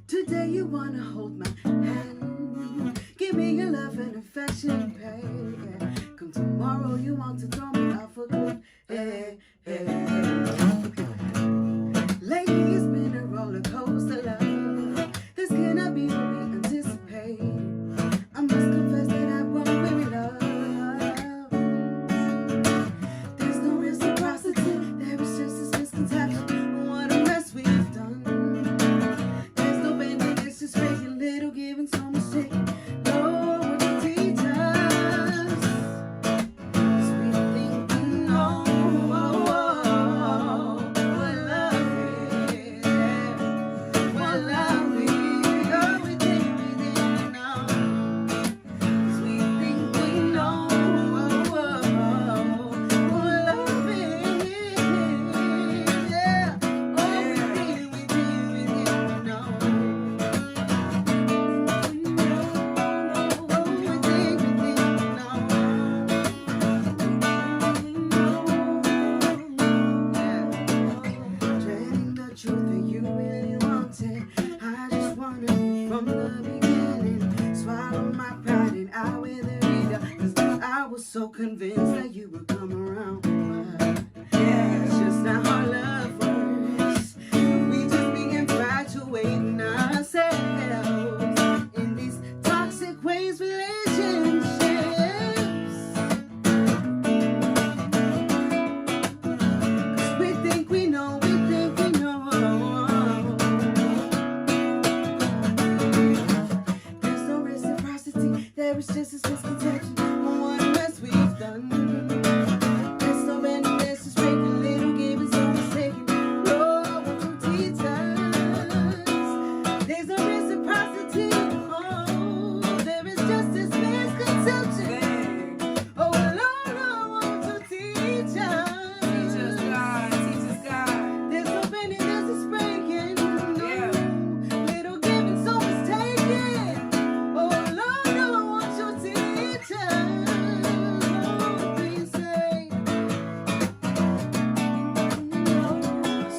Today you wanna hold my hand, give me your love and affection, baby. Come tomorrow you want to throw me off a cliff, hey, hey, hey. Lately it's been a roller coaster, love. This cannot be what we anticipate. I must confess that I won't really love. There's no reciprocity, there is just this misconception. What a mess we've done. Just making little, giving so much taking. Lord, would you teach us? 'Cause we think we know. convinced that you would come around. Yeah, it's just not how love works. We just be infatuating ourselves in these toxic ways, relationships. We think we know, we think we know. There's no reciprocity, there is just a misconception on what mess we've done. There's so many messes breaking, little giving, so mistaken. Lord, won't you teach us? There's no reciprocity, oh, there is just this misconception. Oh, Lord, won't you teach us? Teach us, God. Teach us, God. There's so many messes breaking, little giving, so mistaken. Oh, Lord, won't you teach us? Oh, please say.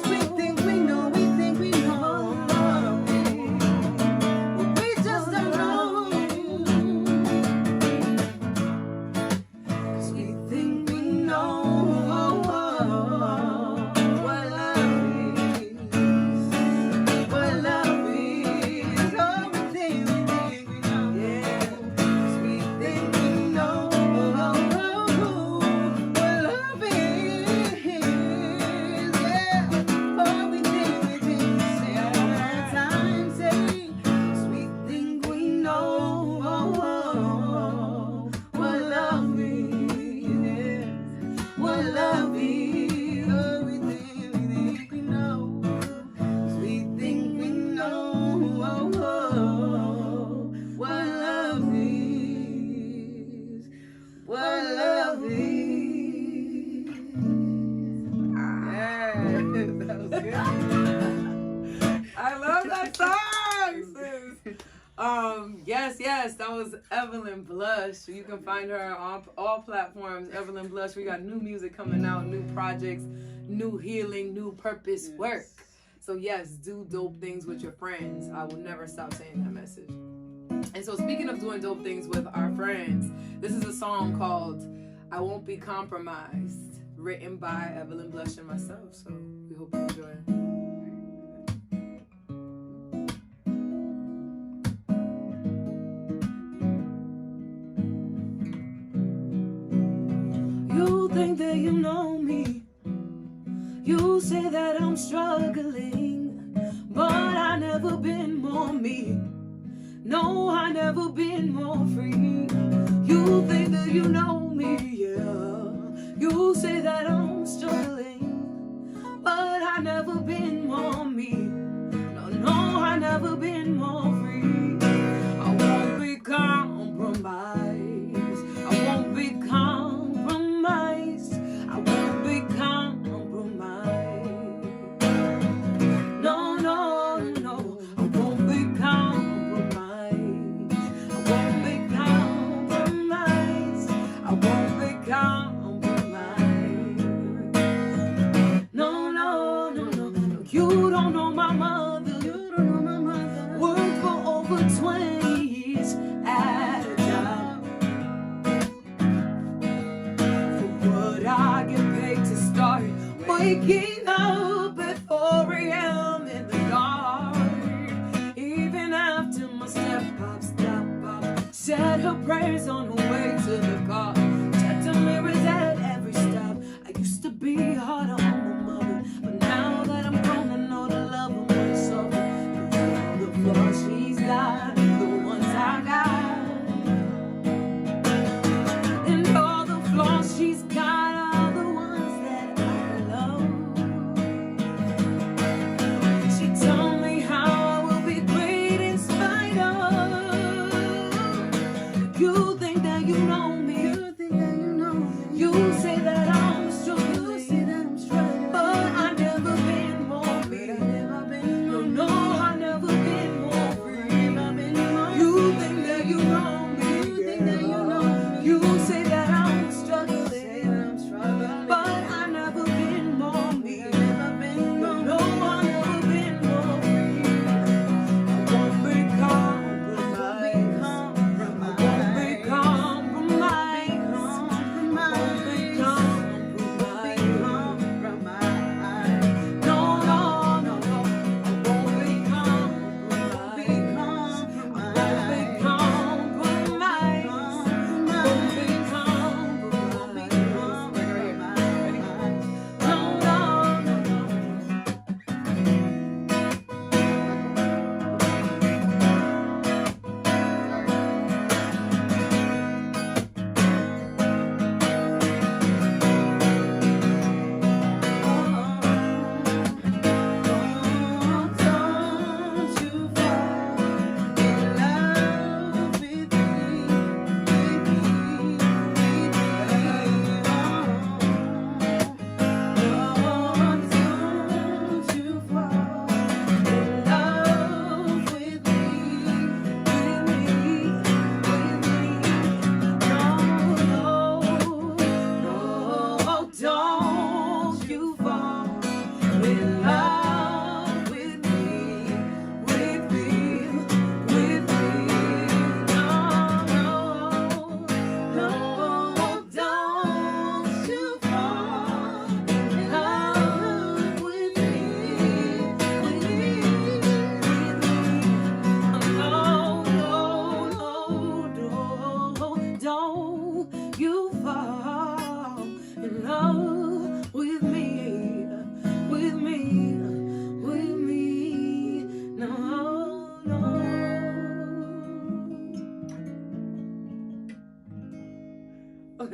We think we know, we think we know. But we just don't know. 'Cause we think we know what love is. What love is. Oh, we think we know. Yeah. 'Cause we think we know what love is. Yeah. Oh, we think say all the time, say. 'Cause we think we know what love is. What love is. Oh, we think we know. 'Cause we think we know what love is. What love is. Yeah, that was good. I love that song, sis. Yes, that was Evelyn Blush. You can find her on all platforms. Evelyn Blush. We got new music coming out, new projects, new healing, new purpose work. So yes, do dope things with your friends. I will never stop saying that message. And so speaking of doing dope things with our friends, this is a song called I Won't Be Compromised, written by Evelyn Blush and myself. So we hope you enjoy it. You think that you know me. You say that I'm struggling, but I never been more me. No, I never been more free. You think that you know me, yeah. You say that I'm struggling, but I never been more me. No, I never been more free. I won't be compromised. I won't be compromised. I won't be compromised. No, I won't be compromised. I won't be compromised. I won't be compromised. No, you don't know my mother. You don't know my mother. Worked for over 20 years at a job. For what I get paid to start waking up at 4 a.m. in the dark. Even after my step-pop said her prayers on her way to the car. Checked the mirrors at every stop. I used to be harder on my mother, but now that I'm grown, I know the love of myself. The flaws she's got, the ones I got, and all the flaws she's got are the ones that I love. She told me how I will be great in spite of. You think that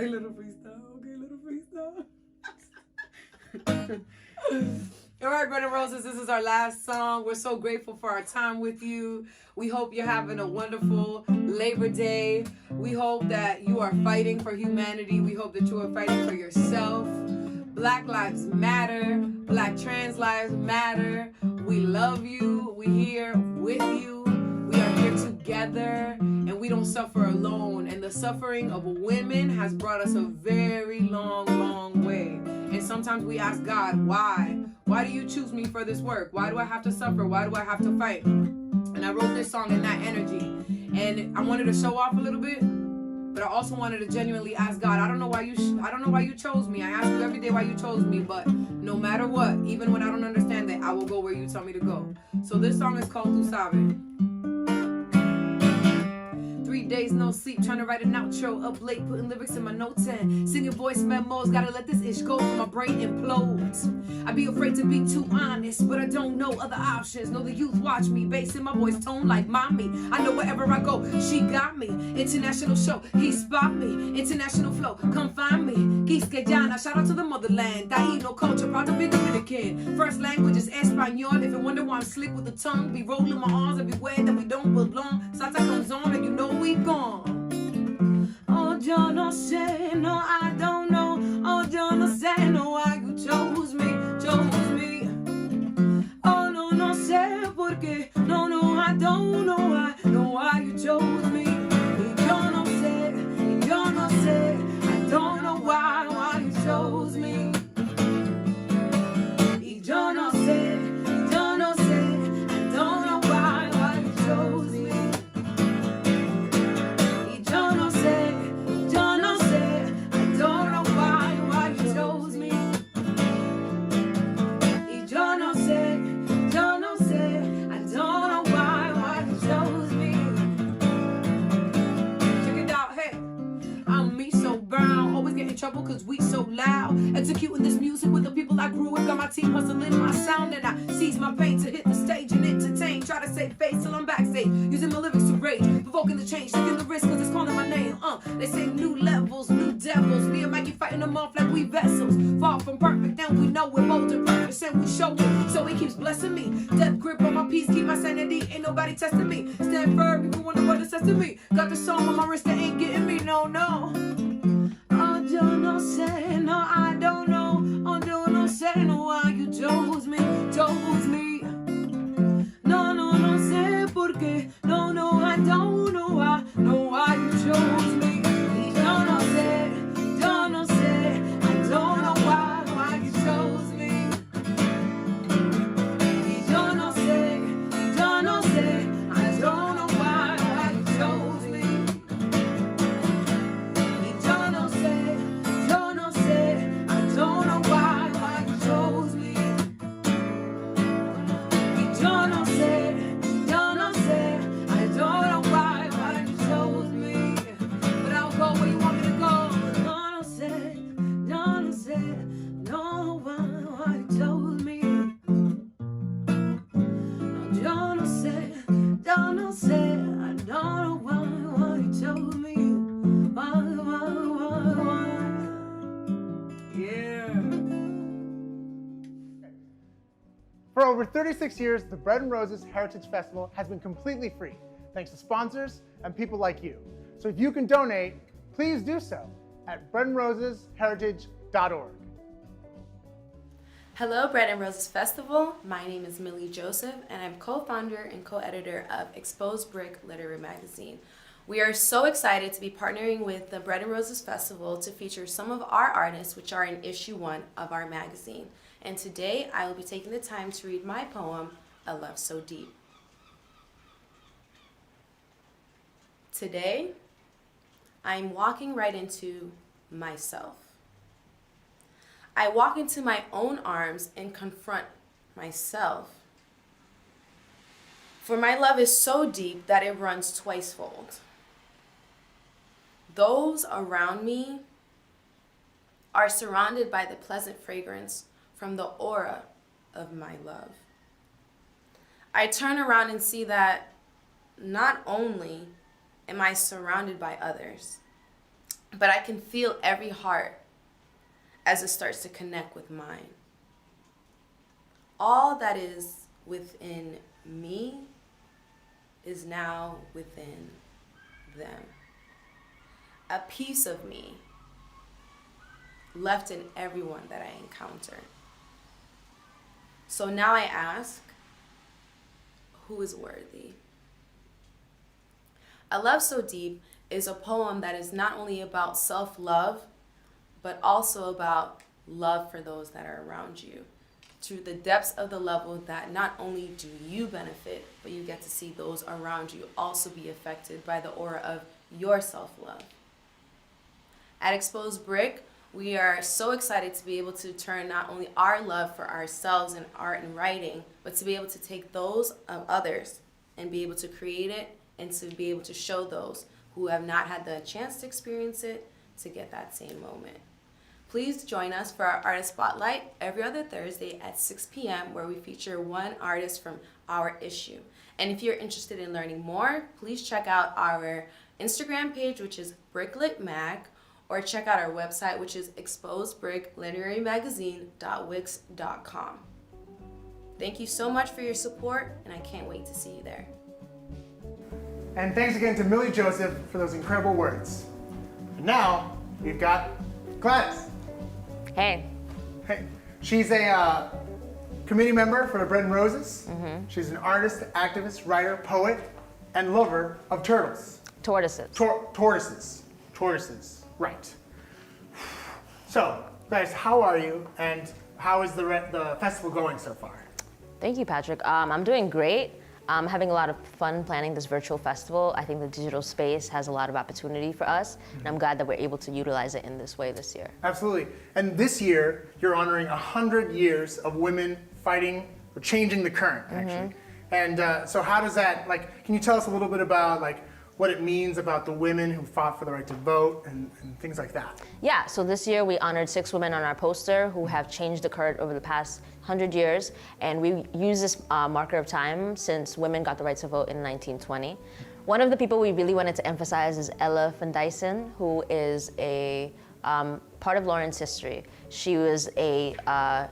Okay, little freestyle. All right, Bread and Roses, this is our last song. We're so grateful for our time with you. We hope you're having a wonderful Labor Day. We hope that you are fighting for humanity. We hope that you are fighting for yourself. Black lives matter. Black trans lives matter. We love you. We're here with you. We are here together, and we don't suffer alone. And the suffering of women has brought us a very long way. And sometimes we ask God, why? Why do you choose me for this work? Why do I have to suffer? Why do I have to fight? And I wrote this song in that energy. And I wanted to show off a little bit, but I also wanted to genuinely ask God, I don't know why you chose me. I ask you every day why you chose me, but no matter what, even when I don't understand it, I will go where you tell me to go. So this song is called Tu Sabe. 3 days no sleep, trying to write an outro, up late, putting lyrics in my notes and singing voice memos. Gotta let this ish go for my brain implodes. I be afraid to be too honest, but I don't know other options. Know the youth watch me, basing my voice tone like mommy. I know wherever I go, she got me. International show, he spot me. International flow, come find me. Quisqueyana, shout out to the motherland. Taino culture, proud to be Dominican. First language is Espanol. If you wonder why I'm slick with the tongue, be rolling my arms everywhere that we don't belong. Salsa comes on and you know we gone. Oh, yo no sé, no, I don't know. Oh, yo no sé, no, why you chose me. Oh, no sé por qué. No, I don't know why you chose me. Yo no sé, I don't know why you chose me. Yo no sé, I don't know why you chose me. Yo no sé, I don't know why you chose me. Yo no sé, I don't know why you chose me. Check it out, hey. I'm me so brown, always get in trouble cause we so loud. Executing this music with the people I grew with, got my team hustling my sound, and I seize my pain to hit the stage and entertain. Try to save face till I'm backstage, using my lyrics to rage, provoking the change, taking the risk cause it's calling my name. They say new levels, new devils. Me and Mikey fighting them off like we vessels. Far from perfect, and we know we're bold and purpose, and we show it. So he keeps blessing me. Death grip on my peace, keep my sanity. Ain't nobody testing me. Stand firm, people wonder what it's to me. Got the song on my wrist that ain't getting me, no. Oh, yo no sé, no, I don't know. Oh, yo no sé, no, why you chose me. No sé por qué. No, I don't know why you chose me. Yo no sé, I don't know why you chose me. Yo no sé, I don't know why you chose me. Yo no sé, I don't know why you chose me. Yo no sé, I don't know why you chose me. But I'll go where you want me to go. Yo no sé, no why you chose me. No, yo no sé, I don't know why you chose me. Why? Yeah. For over 36 years, the Bread and Roses Heritage Festival has been completely free, thanks to sponsors and people like you. So if you can donate, please do so at breadandrosesheritage.org. Hello, Bread and Roses Festival. My name is Millie Joseph, and I'm co-founder and co-editor of Exposed Brick Literary Magazine. We are so excited to be partnering with the Bread and Roses Festival to feature some of our artists, which are in issue 1 of our magazine. And today, I will be taking the time to read my poem, A Love So Deep. Today, I'm walking right into myself. I walk into my own arms and confront myself. For my love is so deep that it runs twicefold. Those around me are surrounded by the pleasant fragrance from the aura of my love. I turn around and see that not only am I surrounded by others, but I can feel every heart as it starts to connect with mine. All that is within me is now within them. A piece of me left in everyone that I encounter. So now I ask, who is worthy? A Love So Deep is a poem that is not only about self-love, but also about love for those that are around you, to the depths of the level that not only do you benefit, but you get to see those around you also be affected by the aura of your self-love. At Exposed Brick, we are so excited to be able to turn not only our love for ourselves in art and writing, but to be able to take those of others and be able to create it and to be able to show those who have not had the chance to experience it to get that same moment. Please join us for our Artist Spotlight every other Thursday at 6 p.m. where we feature one artist from our issue. And if you're interested in learning more, please check out our Instagram page, which is Bricklit Mag, or check out our website, which is exposedbrickliterarymagazine.wix.com. Thank you so much for your support, and I can't wait to see you there. And thanks again to Millie Joseph for those incredible words. And now we've got Gladys. Hey. Hey. She's a committee member for the Bread and Roses. She's an artist, activist, writer, poet, and lover of turtles. Tortoises. Tortoises. Right. So, guys, how are you, and how is the festival going so far? Thank you, Patrick. I'm doing great. I'm having a lot of fun planning this virtual festival. I think the digital space has a lot of opportunity for us, and I'm glad that we're able to utilize it in this way this year. Absolutely. And this year, you're honoring 100 years of women fighting or changing the current, actually. And so how does that, can you tell us a little bit about, what it means about the women who fought for the right to vote and things like that? Yeah, so this year we honored 6 women on our poster who have changed the current over the past 100 years, and we use this marker of time since women got the right to vote in 1920. One of the people we really wanted to emphasize is Ella van Dyssen, who is a part of Lawrence history. She was a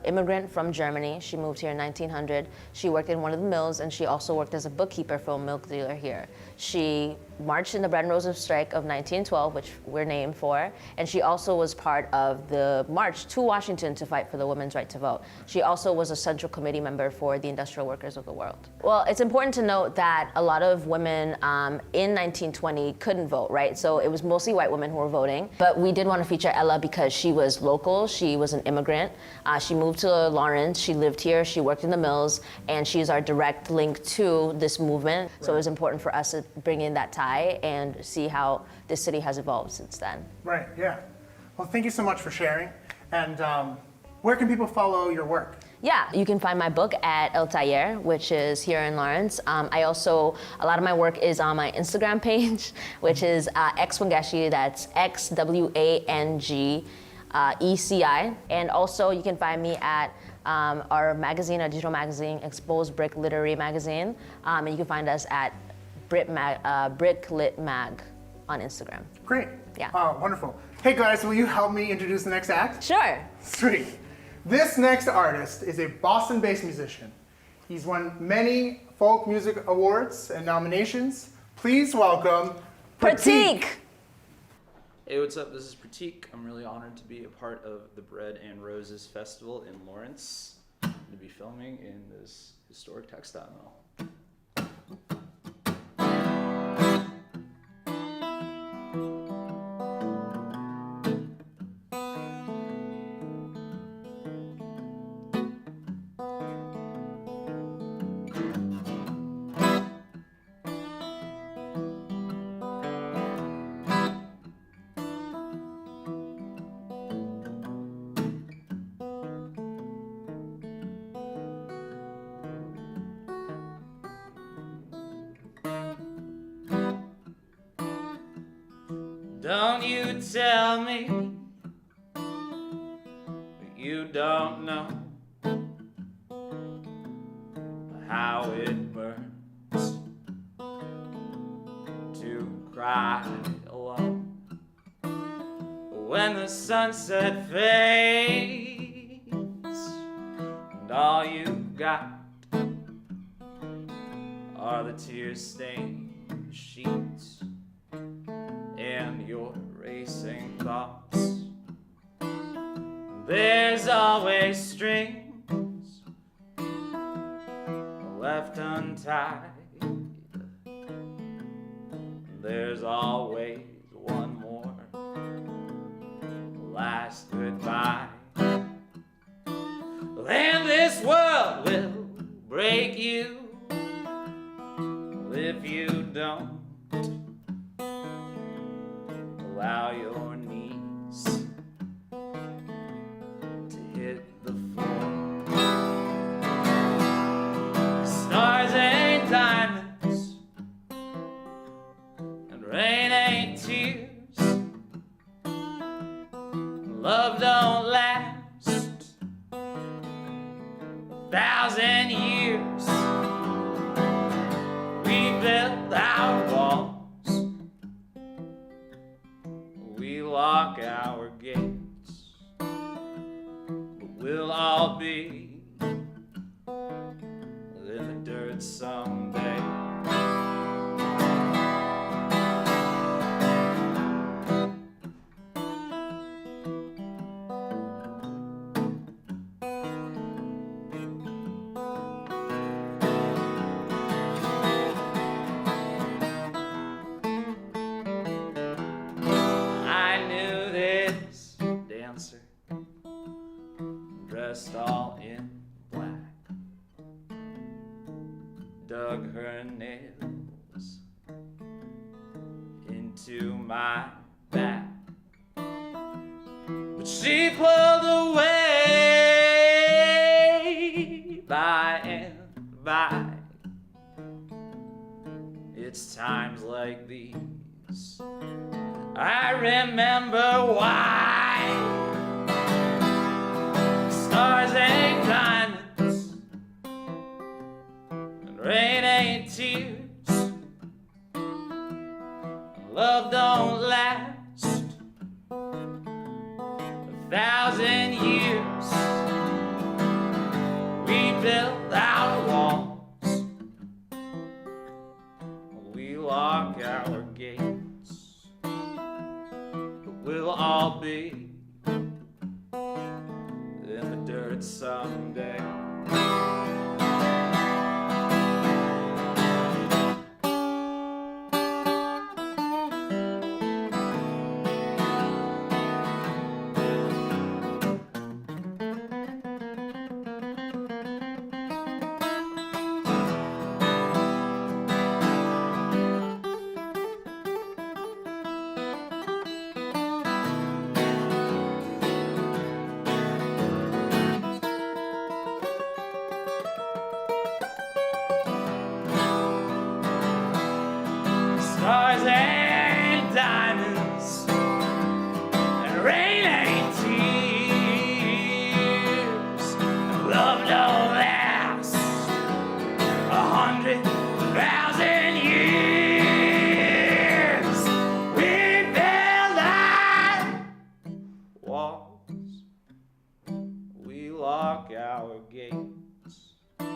immigrant from Germany. She moved here in 1900. She worked in one of the mills, and she also worked as a bookkeeper for a milk dealer here. She marched in the Bread and Roses strike of 1912, which we're named for, and she also was part of the march to Washington to fight for the women's right to vote. She also was a central committee member for the Industrial Workers of the World. Well, it's important to note that a lot of women in 1920 couldn't vote, right? So it was mostly white women who were voting, but we did want to feature Ella because she was local, she was an immigrant, she moved to Lawrence, she lived here, she worked in the mills, and she's our direct link to this movement. Right. So it was important for us to bring in that tie and see how this city has evolved since then. Right, yeah. Well, thank you so much for sharing. And where can people follow your work? Yeah, you can find my book at El Taller, which is here in Lawrence. A lot of my work is on my Instagram page, which is Xwangeshi, that's XWANGECI. And also you can find me at our magazine, our digital magazine, Exposed Brick Literary Magazine. And you can find us at Bricklit Mag on Instagram. Great. Yeah. Oh, wonderful. Hey guys, will you help me introduce the next act? Sure. Sweet. This next artist is a Boston-based musician. He's won many folk music awards and nominations. Please welcome Pratik. Hey, what's up? This is Pratik. I'm really honored to be a part of the Bread and Roses Festival in Lawrence and to be filming in this historic textile mill. Don't you tell me that you don't know how it burns to cry alone. when the sunset fades and all you got are the tear-stained sheets and your racing thoughts. There's always strings left untied. There's always one more last goodbye. And this world will break you if you don't allow your knees to hit the floor. Stars ain't diamonds and rain ain't tears. Love don't last 1,000 years. We build our walls, we lock our gates, but we'll all be in the dirt someday. Dressed all in black, dug her nails into my back, but she pulled away by and by. It's times like these I remember why. Stars ain't diamonds and rain ain't tears. Love don't last 1,000 years. We build our walls, we lock our gates, but we'll all be in the dirt someday. Stars ain't diamonds and rain ain't tears. Love don't last 100,000 years. We build our walls, we lock our gates, but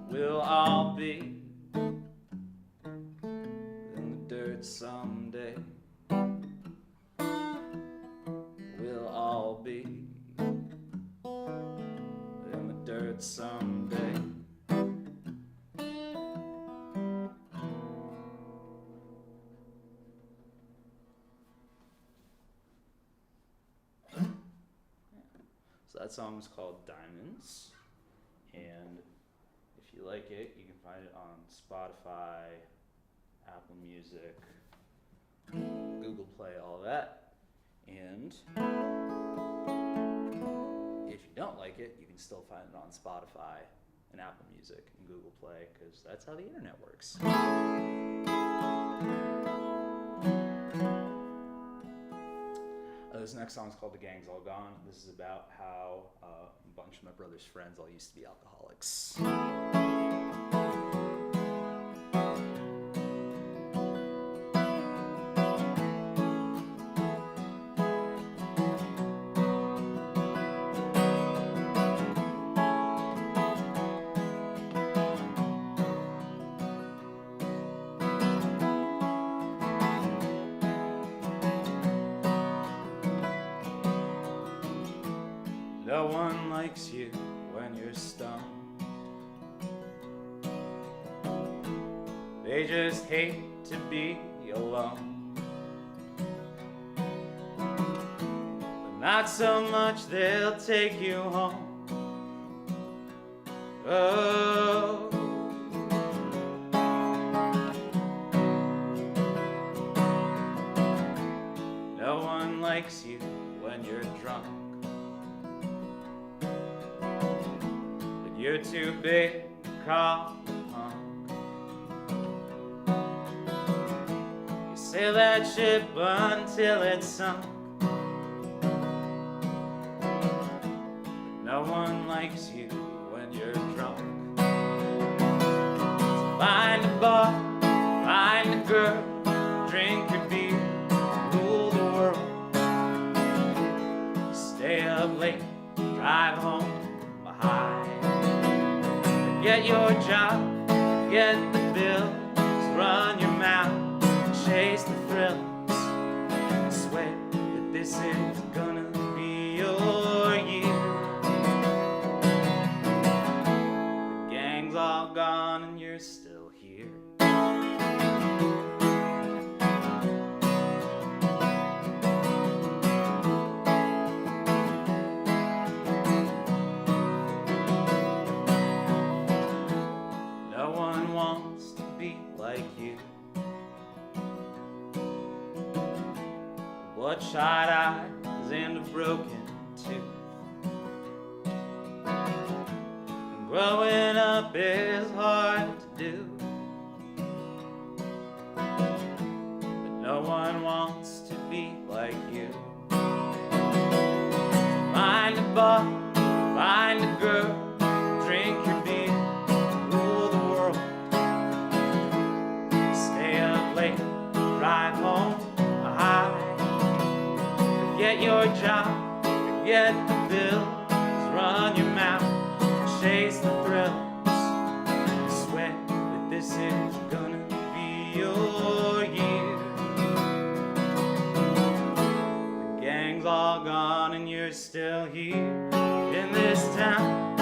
we'll all be dirt someday. We'll all be in the dirt someday. So that song is called Diamonds, and if you like it, you can find it on Spotify, Apple Music, Google Play, all of that. And if you don't like it, you can still find it on Spotify and Apple Music and Google Play, because that's how the internet works. This next song is called The Gang's All Gone. This is about how a bunch of my brother's friends all used to be alcoholics. No one likes you when you're stoned. They just hate to be alone. But not so much they'll take you home. Oh, no one likes you when you're drunk, but you're too big to call a punk. You sail that ship until it's sunk, but no one likes you when you're drunk. So find a bar, find a girl, drink your beer, rule the world. Stay up late, drive home high. Forget your job, forget the bills, run your mouth, chase the thrills. I swear that this is gonna be your year. The gang's all gone and you're still here. No one wants to be like you. Bloodshot eyes and a broken tooth. And growing up is hard to do. But no one wants to be like you. Find a bar, find a girl, drink your beer, rule the world. Stay up late, drive home high. Forget your job, forget the bills, run your mouth, chase the thrills. I swear that this is gonna be your year. The gang's all gone and you're still here in this town,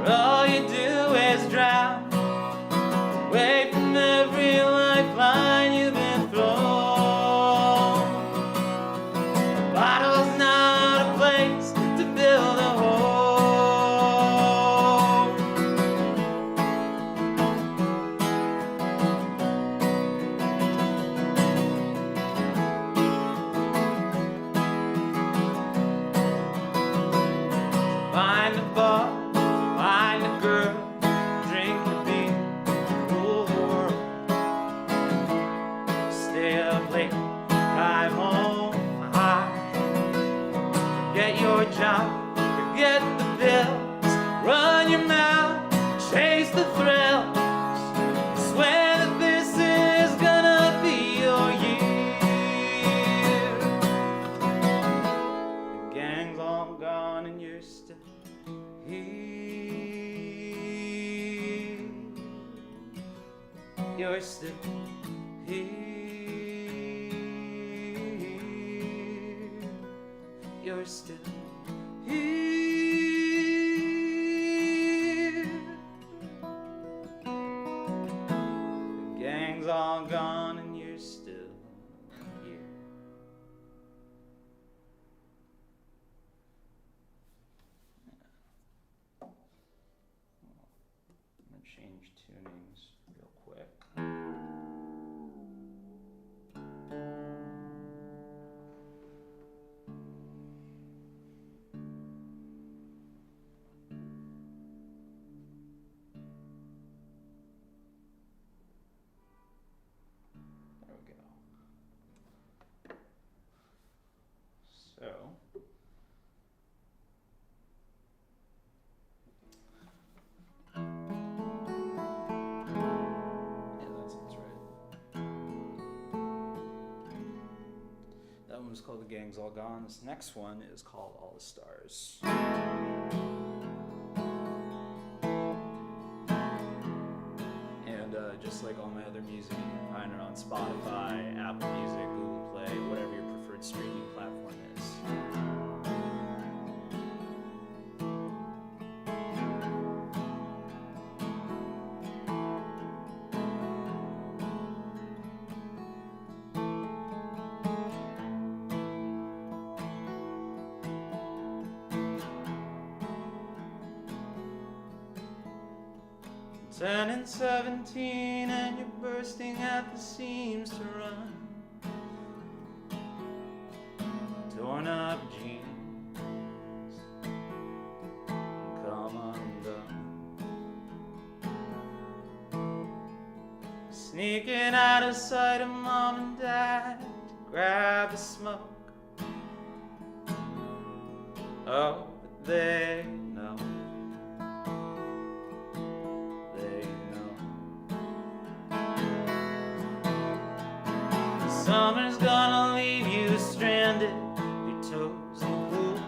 where all you do is drown away from every lifeline you've been thrown. A bottle's not a place to build a home. Find a bar, find a girl, drink a beer, rule the world. Stay up late, drive home high. Forget your job, forget the bills, run your mouth, chase the thrills. Swear that this is gonna be your year. The gang's all gone and you're still here. You're still here. You're still here. The gang's all gone and you're still here. I'm gonna change tunings real quick. There we go. So, yeah, that sounds right. That one was called The Gang's All Gone. This next one is called All the Stars. And just like all my other music, you can find it on Spotify, Apple Music, Google Play, whatever your preferred streaming platform is. Turning 17 and you're bursting at the seams to run. Torn up jeans come undone. Sneaking out of sight of mom and dad to grab a smoke. Oh, but they know. Summer's gonna leave you stranded, your toes in the pool.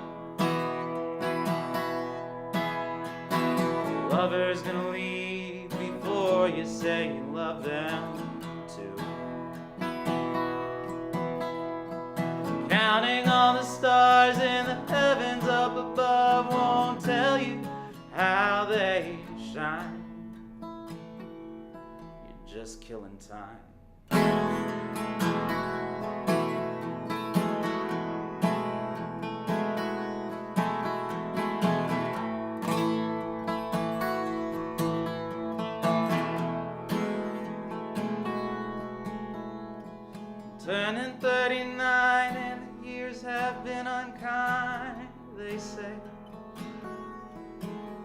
Lover's gonna leave before you say you love them too. Counting all the stars in the heavens up above won't tell you how they shine. You're just killing time. Turning 39 and the years have been unkind, they say.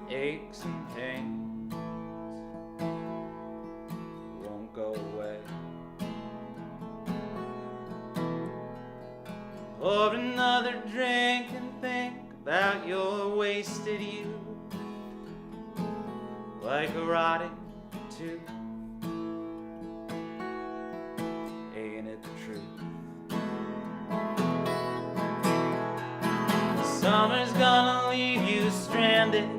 Aches and pains won't go away. Pour another drink and think about your wasted youth, like a rotting tooth. Ain't it the truth? Summer's gonna leave you stranded,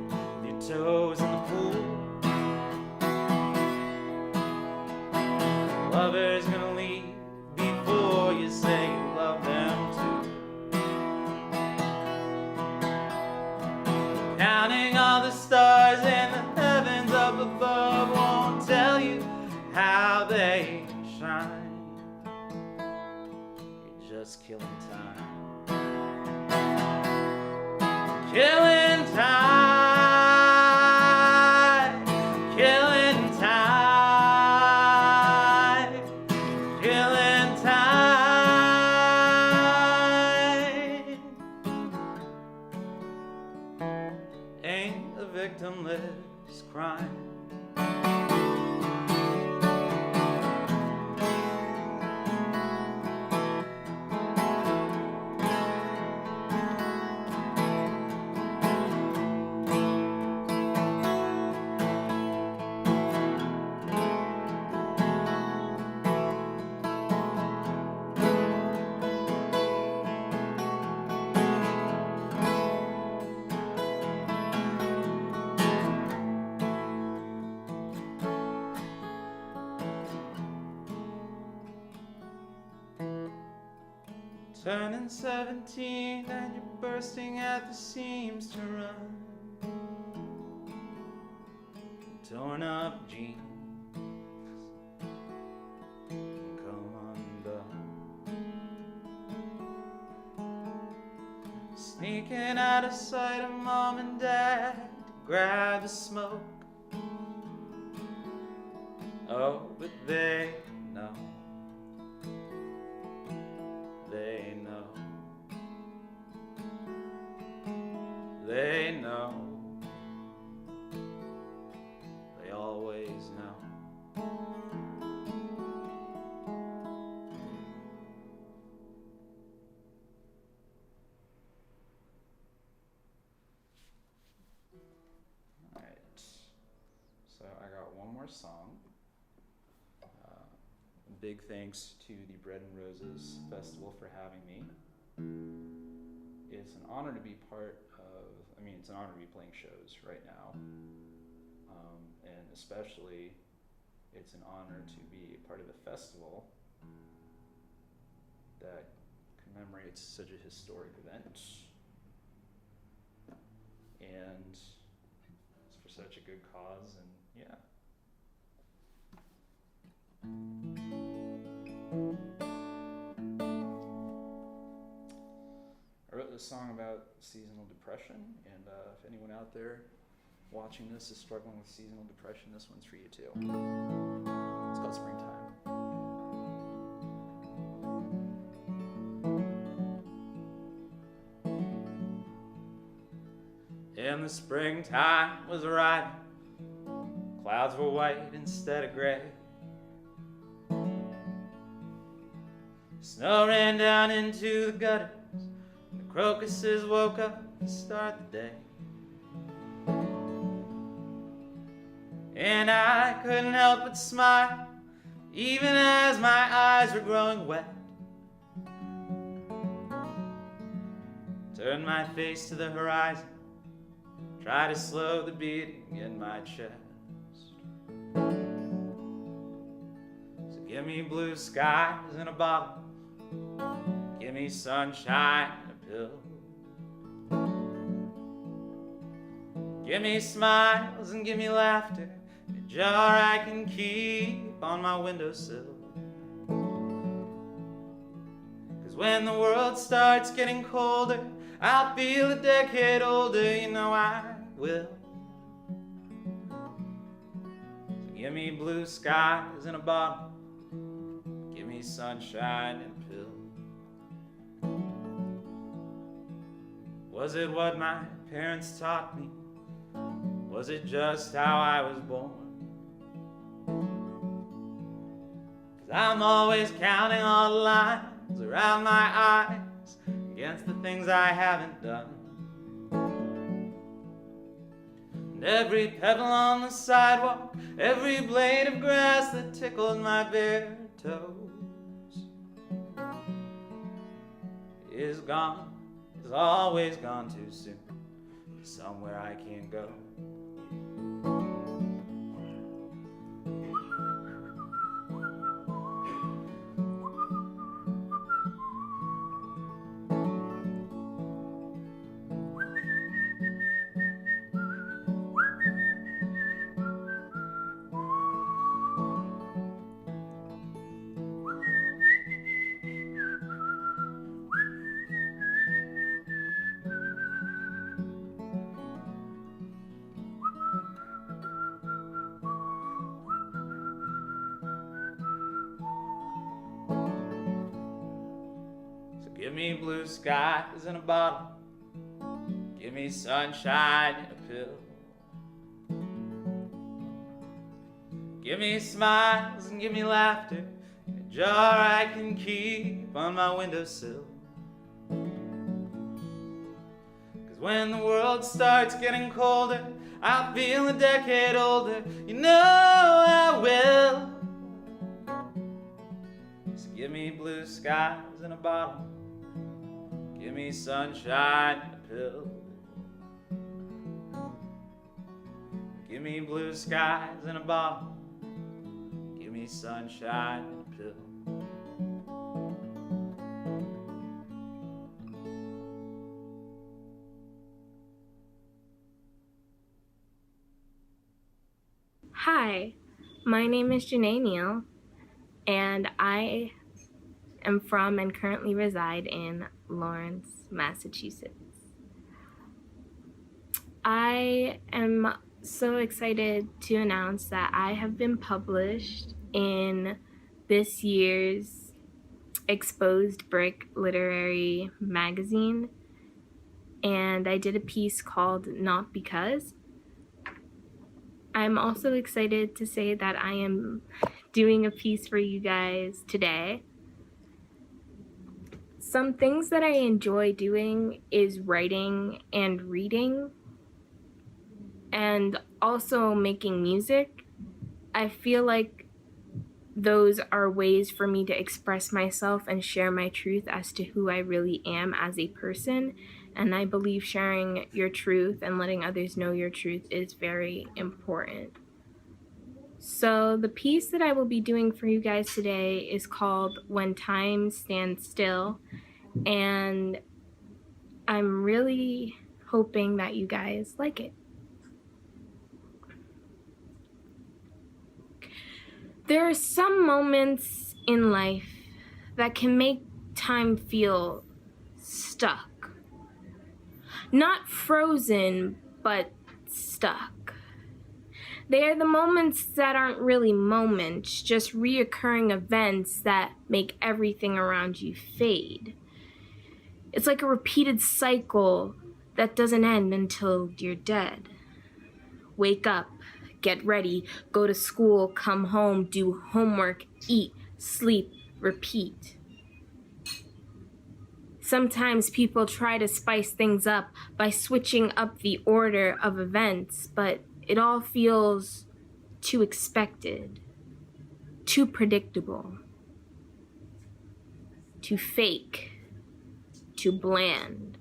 your toes in the pool. Lover's gonna leave before you say you love them too. Counting all the stars in the heavens up above won't tell you how they shine. Just killing time. Killing time. Killing time. Killing time. Ain't a victimless crime. Turning 17 and you're bursting at the seams to run. Torn up jeans come undone. Sneaking out of sight of mom and dad to grab a smoke. Oh, but they know. They know. They know. They always know. All right. So I got one more song. Big thanks to the Bread and Roses Festival for having me. It's an honor to be part of, it's an honor to be playing shows right now. And especially, it's an honor to be a part of a festival that commemorates such a historic event. And it's for such a good cause, and yeah. I wrote this song about seasonal depression, and if anyone out there watching this is struggling with seasonal depression, this one's for you too. It's called Springtime. And the springtime was arriving. Clouds were white instead of gray. Snow ran down into the gutters, and the crocuses woke up to start the day. And I couldn't help but smile, even as my eyes were growing wet. Turned my face to the horizon, try to slow the beating in my chest. So give me blue skies in a bottle, give me sunshine in a pill. Give me smiles and give me laughter, in a jar I can keep on my windowsill. 'Cause when the world starts getting colder, I'll feel a decade older, you know I will. So give me blue skies in a bottle, give me sunshine in a pill. Was it what my parents taught me? Was it just how I was born? 'Cause I'm always counting all the lines around my eyes against the things I haven't done. And every pebble on the sidewalk, every blade of grass that tickled my bare toes is gone, is always gone too soon, somewhere I can't go. Give me blue skies in a bottle, give me sunshine in a pill. Give me smiles and give me laughter, in a jar I can keep on my windowsill. 'Cause when the world starts getting colder, I'll feel a decade older, you know I will. So give me blue skies in a bottle, give me sunshine in a pill. Give me blue skies in a bottle, give me sunshine in a pill. Hi, my name is Janae Neal, and I am from and currently reside in Lawrence, Massachusetts. I am so excited to announce that I have been published in this year's Exposed Brick Literary Magazine, and I did a piece called Not Because. I'm also excited to say that I am doing a piece for you guys today. Some things that I enjoy doing is writing and reading, and also making music. I feel like those are ways for me to express myself and share my truth as to who I really am as a person. And I believe sharing your truth and letting others know your truth is very important. So the piece that I will be doing for you guys today is called When Time Stands Still, and I'm really hoping that you guys like it. There are some moments in life that can make time feel stuck. Not frozen, but stuck. They are the moments that aren't really moments, just reoccurring events that make everything around you fade. It's like a repeated cycle that doesn't end until you're dead. Wake up, get ready, go to school, come home, do homework, eat, sleep, repeat. Sometimes people try to spice things up by switching up the order of events, but it all feels too expected, too predictable, too fake, too bland.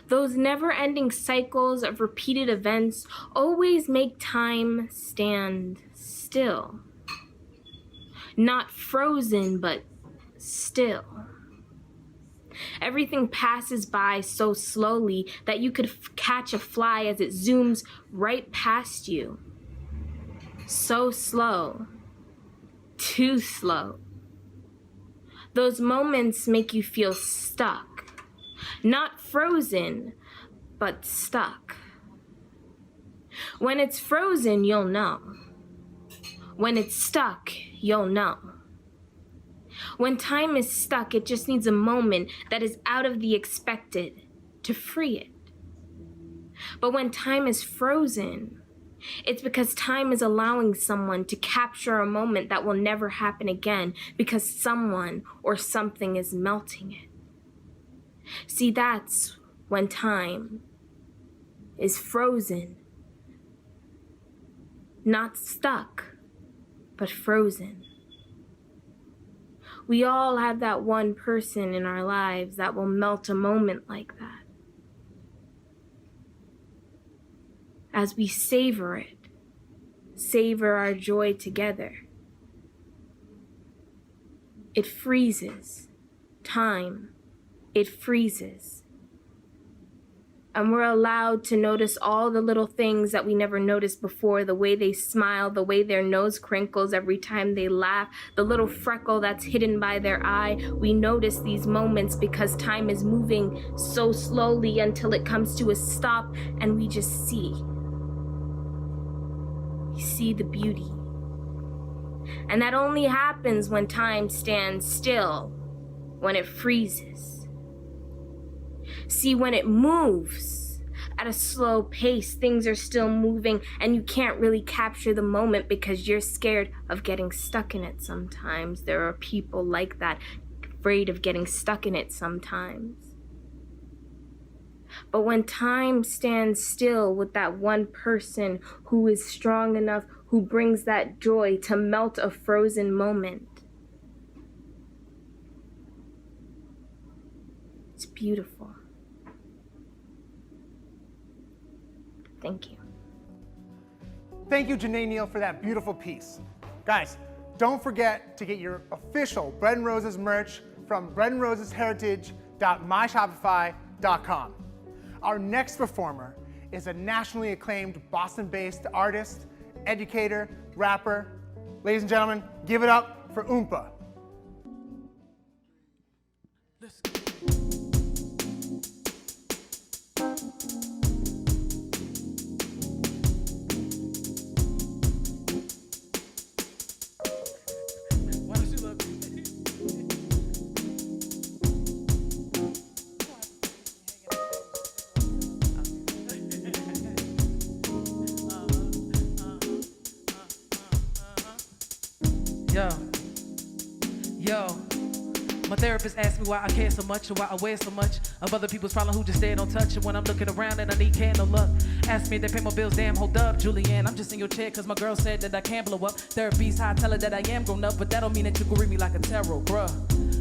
Those never-ending cycles of repeated events always make time stand still. Not frozen, but still. Everything passes by so slowly that you could catch a fly as it zooms right past you. So slow. Too slow. Those moments make you feel stuck. Not frozen, but stuck. When it's frozen, you'll know. When it's stuck, you'll know. When time is stuck, it just needs a moment that is out of the expected to free it. But when time is frozen, it's because time is allowing someone to capture a moment that will never happen again because someone or something is melting it. See, that's when time is frozen. Not stuck, but frozen. We all have that one person in our lives that will melt a moment like that. As we savor it, savor our joy together. It freezes. Time, it freezes. And we're allowed to notice all the little things that we never noticed before, the way they smile, the way their nose crinkles every time they laugh, the little freckle that's hidden by their eye. We notice these moments because time is moving so slowly until it comes to a stop and we just see. We see the beauty. And that only happens when time stands still, when it freezes. See, when it moves at a slow pace, things are still moving and you can't really capture the moment because you're scared of getting stuck in it sometimes. There are people like that, afraid of getting stuck in it sometimes. But when time stands still with that one person who is strong enough, who brings that joy to melt a frozen moment, it's beautiful. Thank you. Thank you, Janae Neal, for that beautiful piece. Guys, don't forget to get your official Bread and Roses merch from breadandrosesheritage.myshopify.com. Our next performer is a nationally acclaimed Boston-based artist, educator, rapper. Ladies and gentlemen, give it up for Oompa. My therapist asked me why I care so much or why I wear so much of other people's problem who just stay don't touch. And when I'm looking around and I need care, no luck. Ask me if they pay my bills, damn, hold up, Julianne. I'm just in your chair cause my girl said that I can't blow up. Therapy's high, tell her that I am grown up, but that don't mean that you can read me like a tarot, bruh.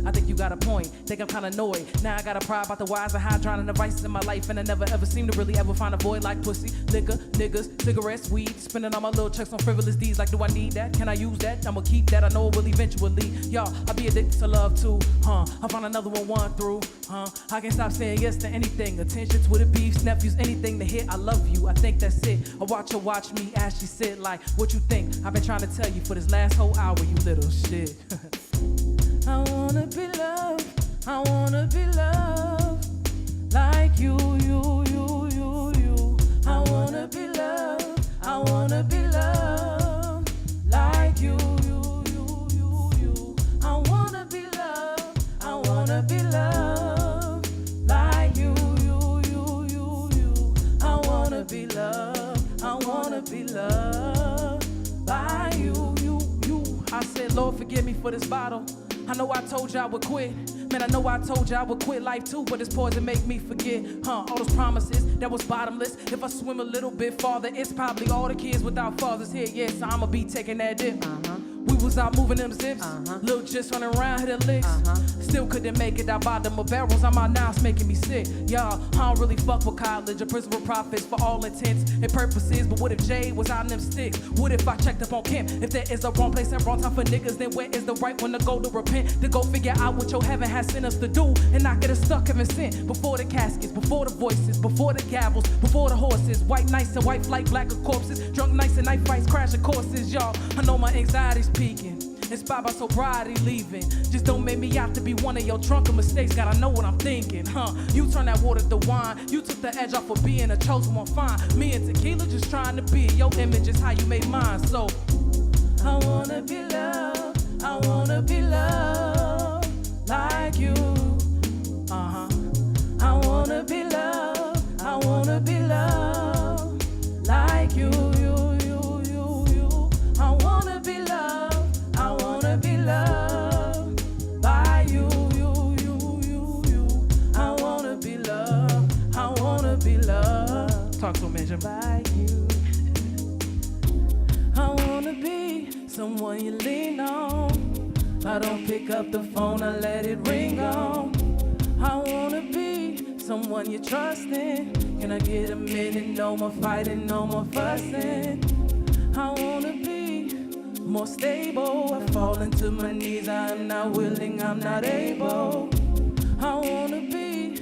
I think you got a point, think I'm kinda annoyed. Now I gotta pry about the whys and how I'm drowning the vices in my life. And I never ever seem to really ever find a void like pussy, liquor, niggas, cigarettes, weed. Spending all my little checks on frivolous deeds like do I need that? Can I use that? I'ma keep that, I know it will eventually. Y'all, I'll be addicted to love too, I'll find another one through, I can't stop saying yes to anything. Attention, Twitter beefs, nephews, anything to hit. I love you, I think that's it. I watch her watch me as she sit like, what you think? I've been trying to tell you for this last whole hour, you little shit. I wanna be loved, I wanna be loved like you. be loved. I wanna be loved by you. I said, Lord, forgive me for this bottle. I know I told you I would quit. Man, I know I told you I would quit life too, but this poison make me forget. All those promises that was bottomless. If I swim a little bit farther, it's probably all the kids without fathers here. Yes, so I'ma be taking that dip. We was out moving them zips. Lil' just running around, hit the licks. Still couldn't make it out bottom of barrels. I'm out now, it's making me sick. Y'all, I don't really fuck with college or principal profits for all intents and purposes. But what if Jay was out in them sticks? What if I checked up on Kim? If there is a wrong place and wrong time for niggas, then where is the right one to go to repent? To go figure out what your heaven has sent us to do and not get us stuck having sin. Before the caskets, before the voices, before the gavels, before the horses. White nights and white flight, blacker corpses. Drunk nights and night fights, crashing courses. Y'all, I know my anxiety's peaking. Inspired by sobriety leaving. Just don't make me out to be one of your drunken mistakes. Gotta know what I'm thinking, You turn that water to wine. You took the edge off of being a chosen one, fine. Me and tequila just trying to be. Your image is how you made mine. So I wanna be loved. I wanna be loved like you. I wanna be loved. I wanna be loved like you. I wanna be loved. I wanna be loved by you. I wanna be loved. I wanna be loved. Talk to me, Jim. By you. I wanna be someone you lean on. I don't pick up the phone, I let it ring on. I wanna be someone you trust in. Can I get a minute? No more fighting, no more fussing. I wanna be more stable. I fall into my knees, I'm not willing, I'm not able. I wanna be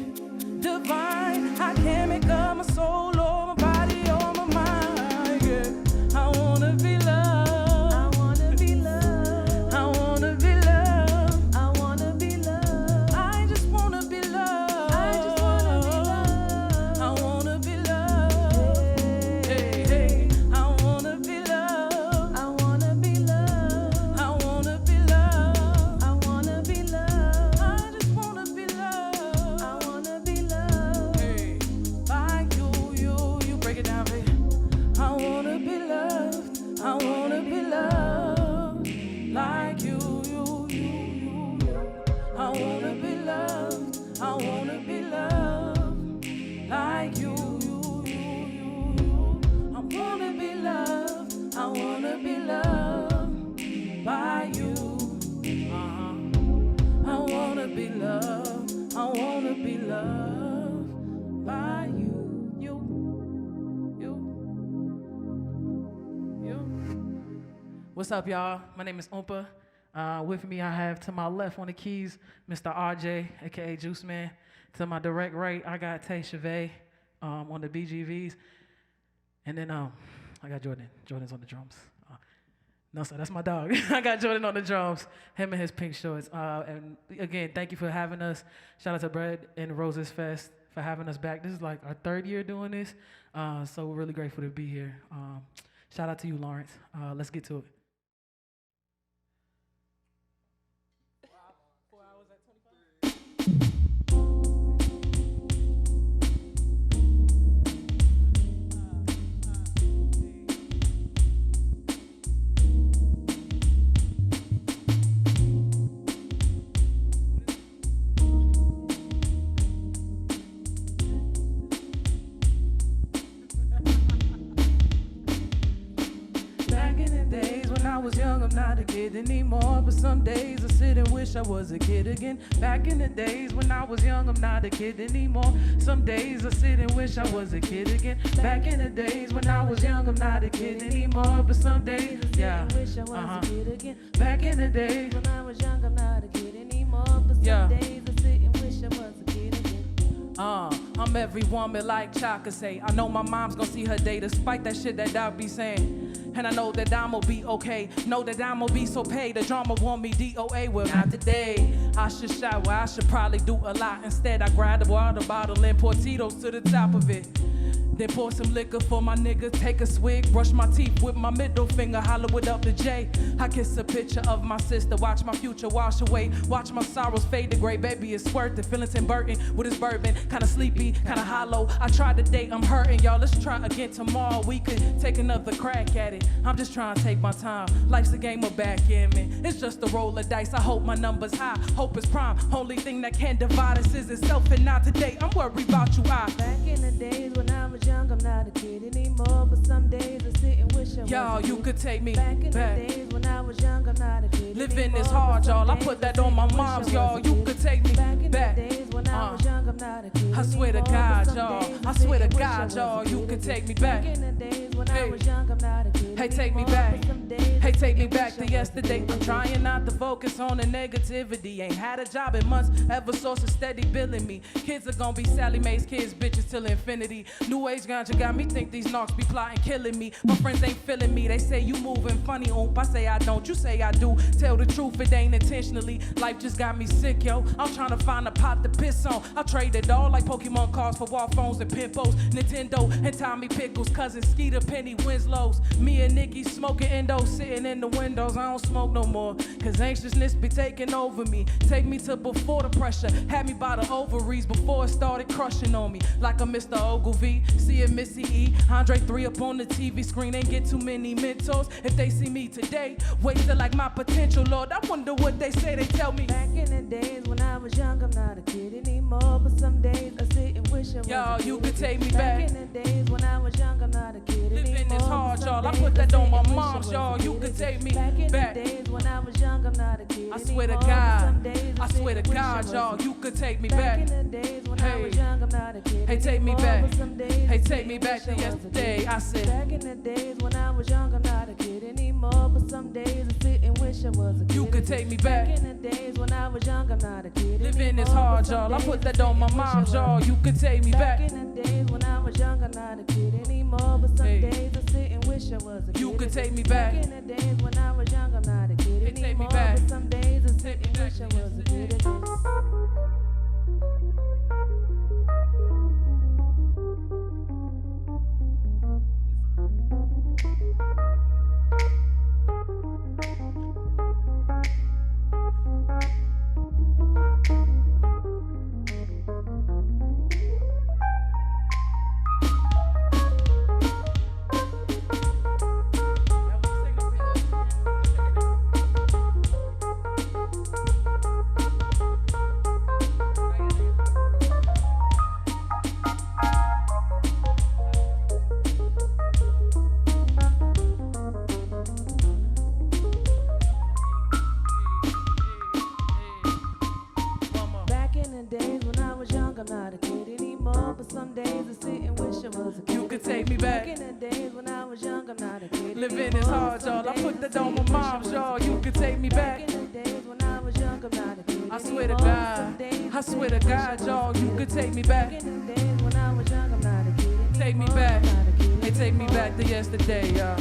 divine. I can't make up my soul or my body or my mind. Yeah. I wanna be loved. I wanna be loved. I wanna be loved. I wanna be loved. I just wanna be loved. I just wanna be loved. I wanna be loved. Hey, hey. I wanna be loved. I wanna be loved. I wanna be loved. I wanna be loved. I just wanna be loved. I wanna be loved. Hey, by you break it down, baby. I wanna be loved. I wanna be loved like you. I wanna be loved. I wanna be loved like you. I wanna be loved. I wanna be loved by you. I wanna be loved. I wanna be loved by you. What's up, y'all? My name is Oompa. With me, I have to my left on the keys, Mr. RJ, aka Juice Man. To my direct right, I got Tay Chevay on the BGVs. And then I got Jordan. Jordan's on the drums. No, sir, that's my dog. I got Jordan on the drums, him and his pink shorts. And again, thank you for having us. Shout out to Bread and Roses Fest for having us back. This is like our third year doing this, so we're really grateful to be here. Shout out to you, Lawrence. Let's get to it. I was young, I'm not a kid anymore. But some days I sit and wish I was a kid again. Back in the days when I was young, I'm not a kid anymore. Some days I sit and wish I was a kid again. Back in the days when I was young, I'm not a kid anymore. But some days I sit and wish I was a kid again. Back in the days when I was young, I'm not a kid anymore. But some days I sit and wish I was a kid again. I'm every woman like Chaka say. I know my mom's gonna see her day despite that shit that Doc be saying. And I know that I'ma be okay. Know that I'ma be so paid. The drama want me DOA. Well, not today. I should shower. I should probably do a lot. Instead, I grab the water bottle and pour Tito's to the top of it. Then pour some liquor for my nigga, take a swig, brush my teeth with my middle finger, holler it up to Jay. I kiss a picture of my sister, watch my future wash away, watch my sorrows fade to gray, baby, it's worth it. Feeling Tim Burton with his bourbon, kinda sleepy, kinda hollow. I tried to date, I'm hurting, y'all, let's try again tomorrow. We could take another crack at it. I'm just trying to take my time. Life's a game of backgammon. It's just a roll of dice. I hope my number's high. Hope is prime. Only thing that can divide us is itself, and not today. I'm worried about you. Back in the days when I was young, I'm not a kid anymore. But some days I sit and wish I was. Y'all, you could take me back in back. the days when I was young, I'm not a kid Living anymore. is hard, y'all. I put that on my mom's, y'all. You could take me back. In back. the days when I was young, I'm not a kid I swear to anymore. God, But some y'all. days I sit swear to and wish I God, was y'all. a You kid could again. take me back. Back in the days when I Hey. was young, I'm not a kid Hey, take me anymore. back. But some days Hey, I take me sit and back wish to I was a yesterday. kid I'm trying not to focus on the negativity. Ain't had a job in months, ever source of steady billing me. Kids are gonna be Sally Mae's kids, bitches till infinity. New age ganja got me think these knocks be plotting, killing me. My friends ain't feeling me. They say you moving funny, oomp. I say I don't, you say I do. Tell the truth, it ain't intentionally. Life just got me sick, yo. I'm trying to find a pot to piss on. I trade it all like Pokemon cards for wall phones and pimpos. Nintendo and Tommy Pickles, cousin Skeeter, Penny Winslow's. Me and Nikki smoking endo, sitting in the windows. I don't smoke no more, cause anxiousness be taking over me. Take me to before the pressure, had me by the ovaries before it started crushing on me. Like a Mr. Ogilvy, seeing Missy E, Andre 3 up on the TV screen. Ain't get too many mentors. If they see me today, wasted like my potential, Lord. I wonder what they say, they tell me. Back in the days when I was young, I'm not a kid anymore. But some days I sit and wish I was. Y'all, you could take me back. back. In the days when I was young, I'm not a kid anymore. Living is hard, But some y'all. I days put that sit on my and wish I mom's, was y'all. a You kid could take me back. In back. the days when I was young, I'm not a kid I swear to anymore. But God, some days I sit swear to and wish I God, was y'all. a You could take me back. back. In the days when I was young, I'm not a kid Hey, take me anymore. back. But some days Hey, I take sit me and back wish to I was a yesterday. kid. I said. Back in the days when I was young, I'm not a kid anymore. But some days I sit and wish I was a kid. You could take me back. Back in the days when I was young, I'm not a kid Living anymore. is hard, But some y'all. I days put that sit on my and wish I mom's, was y'all. You could take me back. Back in the days when I was young, I'm not a kid anymore. But some days I sit and wish I was a kid. You could take me Back back. in the days when I was young, I'm not a kid Hey, take me anymore. back. But some days I sit and wish I was a kid again. Back in the days when I was young, I'm not a kid anymore. But some days I sit and wish I was a kid. You could take me back. Back in the days when I was young, I'm not a kid Living anymore. is hard, But some y'all. I days put that sit on my and wish I mom's, was a y'all. kid. You could take me back. Back in the days when I was young, I'm not a kid I swear to anymore. God, Some days I sit swear to and wish I God, was a y'all. kid. You could take me back. Back in the days when I was young, I'm not a kid anymore. Take me back. Hey, take me back to yesterday, y'all.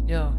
Yo,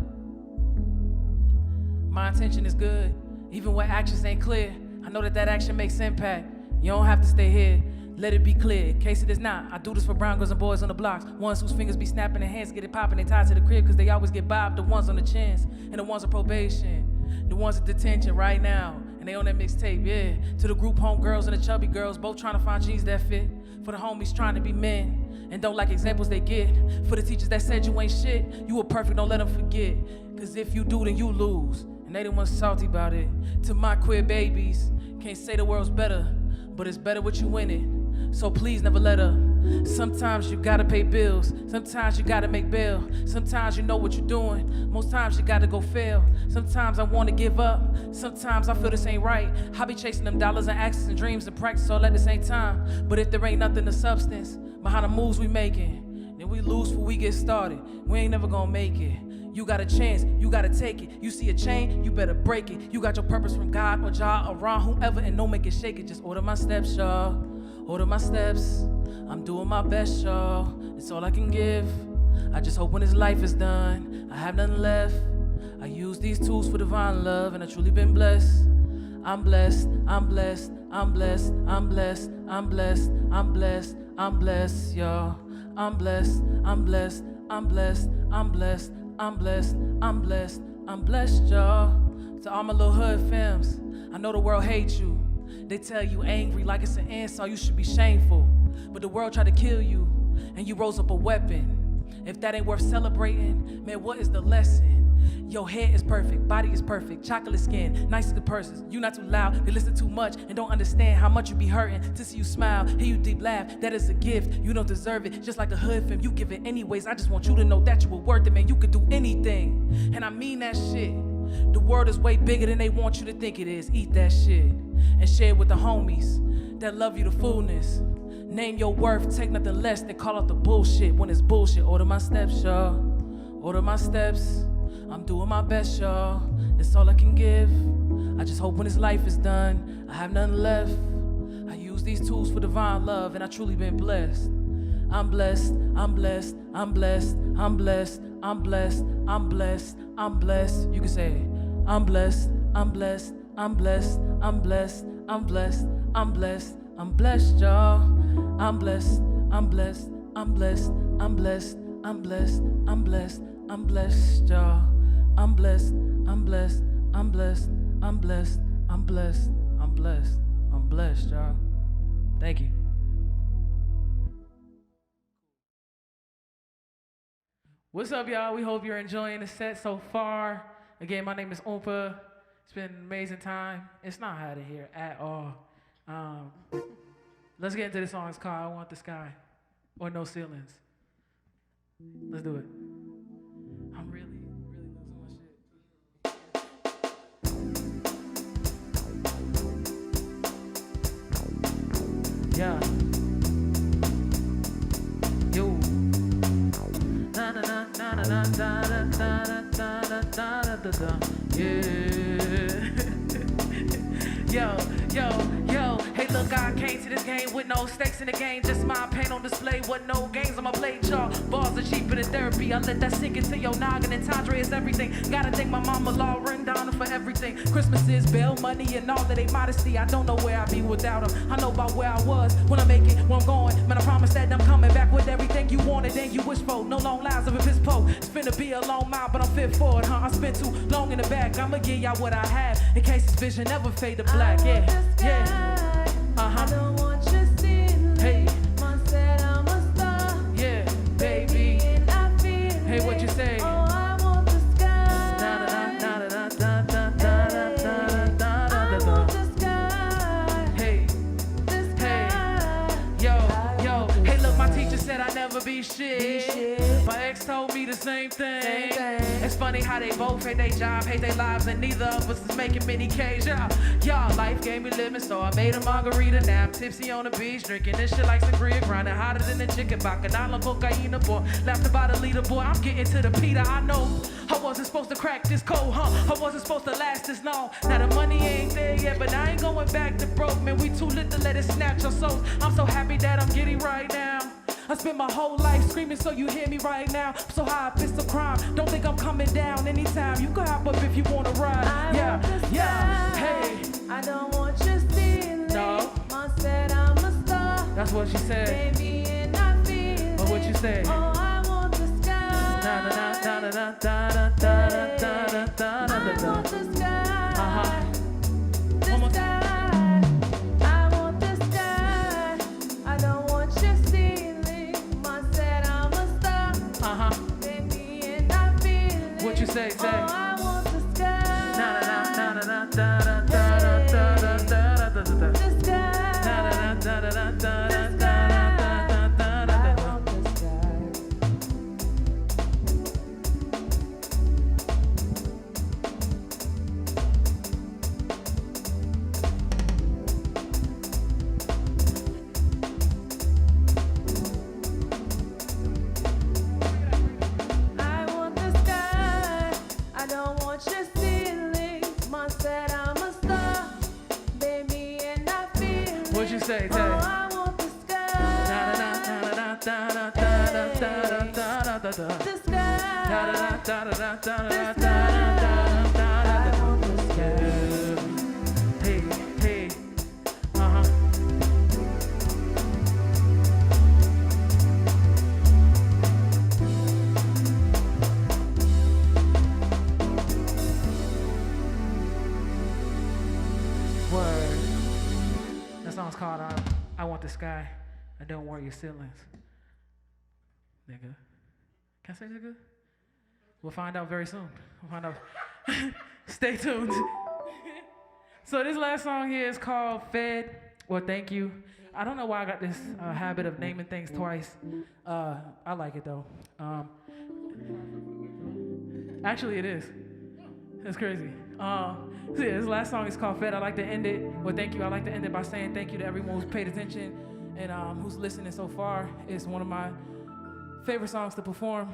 my intention is good, even when actions ain't clear. I know that action makes impact. You don't have to stay here. Let it be clear. In case it is not, I do this for brown girls and boys on the blocks. Ones whose fingers be snapping and hands get it popping. They tied to the crib cause they always get bobbed. The ones on the chins and the ones on probation. The ones at detention right now. And they on that mixtape, yeah. To the group home girls and the chubby girls, both trying to find jeans that fit. For the homies trying to be men and don't like examples they get. For the teachers that said you ain't shit, you were perfect, don't let them forget. Cause if you do, then you lose. And they the ones salty about it. To my queer babies, can't say the world's better, but it's better with you in it. So please never let up. Sometimes you gotta pay bills. Sometimes you gotta make bail. Sometimes you know what you're doing. Most times you gotta go fail. Sometimes I wanna give up. Sometimes I feel this ain't right. I be chasing them dollars and axes and dreams and practice all at the same time. But if there ain't nothing to substance behind the moves we making, then we lose before we get started. We ain't never gonna make it. You got a chance, you gotta take it. You see a chain, you better break it. You got your purpose from God or Jah or Ron, whoever, and don't make it shake it. Just order my steps, y'all. Order my steps, I'm doing my best, y'all. It's all I can give. I just hope when this life is done, I have nothing left. I use these tools for divine love, and I truly been blessed. I'm blessed, I'm blessed, I'm blessed, I'm blessed, I'm blessed, I'm blessed, I'm blessed, y'all. I'm blessed, I'm blessed, I'm blessed, I'm blessed, I'm blessed, I'm blessed, I'm blessed, y'all. To all my little hood fams, I know the world hates you. They tell you angry like it's an insult, you should be shameful. But the world tried to kill you, and you rose up a weapon. If that ain't worth celebrating, man, what is the lesson? Your hair is perfect, body is perfect, chocolate skin, nice as the purses. You not too loud, they listen too much and don't understand how much you be hurting. To see you smile, hear you deep laugh, that is a gift. You don't deserve it, just like the hood fam, you give it anyways. I just want you to know that you were worth it, man. You could do anything, and I mean that shit. The world is way bigger than they want you to think it is. Eat that shit and share it with the homies that love you to fullness. Name your worth, take nothing less than call out the bullshit when it's bullshit. Order my steps, y'all. Order my steps. I'm doing my best, y'all. That's all I can give. I just hope when this life is done, I have nothing left. I use these tools for divine love, and I truly been blessed. I'm blessed, I'm blessed, I'm blessed, I'm blessed, I'm blessed, I'm blessed, I'm blessed. You can say it. I'm blessed, I'm blessed, I'm blessed, I'm blessed, I'm blessed, I'm blessed, I'm blessed, y'all. I'm blessed, I'm blessed, I'm blessed, I'm blessed, I'm blessed, I'm blessed, I'm blessed, y'all. I'm blessed, I'm blessed, I'm blessed, I'm blessed, I'm blessed, I'm blessed, I'm blessed, y'all. Thank you. What's up, y'all? We hope you're enjoying the set so far. Again, my name is Oompa. It's been an amazing time. It's not hot in here at all. Let's get into this song. It's called I Want the Sky or No Ceilings. Let's do it. I'm really losing my shit. Yeah. Yo. Na na na na na na da da da da da da da da. Yeah. Yo. Hey, look, I came to this game with no stakes in the game. Just my pain on display with no games on my blade, y'all. Balls are cheaper than therapy. I let that sink into your noggin, and Tandre is everything. Gotta thank my mama, Lauren Donna, for everything. Christmas is bail money and all of they modesty. I don't know where I'd be without them. I know about where I was when I make it, where I'm going. Man, I promise that I'm coming back with everything you wanted and you wish for. No long lies of a piss po. It's finna be a long mile, but I'm fit for it, huh? I spent too long in the back. I'ma give y'all what I have in case this vision never fade to black. Yeah. I don't want you stealing. Hey. Mom said I'm a star. Yeah, baby. And I feel hey, what you say? Oh, I want the sky. Da da da da da da da da da da. I want the sky. Hey, the sky. Hey, yo. Hey, look, my teacher said I never be shit. My ex told me the same thing. It's funny how they both hate their job, hate their lives, and neither of us is making many K's. Y'all, life gave me living, so I made a margarita. Now I'm tipsy on the beach, drinking this shit like sangria, grinding hotter than a chicken bacanal, cocaine, boy. Laughed about a leader, boy. I'm getting to the Peter. I know I wasn't supposed to crack this code, huh? I wasn't supposed to last this long. Now the money ain't there yet, but I ain't going back to broke, man. We too lit to let it snatch our souls. I'm so happy that I'm getting right now. I spent my whole life screaming so you hear me right now. I'm so high, pistol crime. Don't think I'm coming down anytime. You can hop up if you wanna ride. Yeah. Hey. I don't want you stealing. No. Mom said I'm a star. That's what she said. Baby, and I feel. But what you say? Oh, I want the sky. Da da da da da da da da da da da. I want the sky. One more time. What you say? Oh, I want the sky. Na na na na na da da da da da da da da da. The sky. Na na na da da da da da da da da. I want the sky. What you say, Tay? Oh, I want the da da. The sky. Da da da da da da da The da sky. I want the da. Hey, hey, uh-huh. Word. That song's called I Want the Sky. I Don't Worry Your Ceilings. Nigga. Can I say nigga? We'll find out very soon. We'll find out. Stay tuned. So this last song here is called Fed, or Thank You. I don't know why I got this habit of naming things twice. I like it though. Actually, it is. That's crazy. So yeah, this last song is called Fed. I like to end it, or thank you. I like to end it by saying thank you to everyone who's paid attention and who's listening so far. It's one of my favorite songs to perform,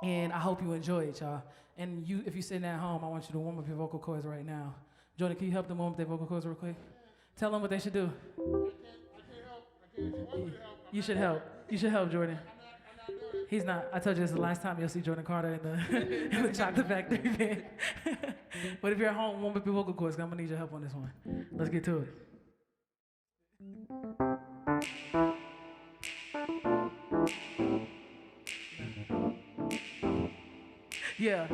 and I hope you enjoy it, y'all. And you, if you're sitting at home, I want you to warm up your vocal cords right now. Jordan, can you help them warm up their vocal cords real quick? Tell them what they should do. You should help. You should help, Jordan. He's not. I told you this is the last time you'll see Jordan Carter in the Chocolate Factory band. But if you're at home, warm up your vocal cords. I'm gonna need your help on this one. Let's get to it. Yeah.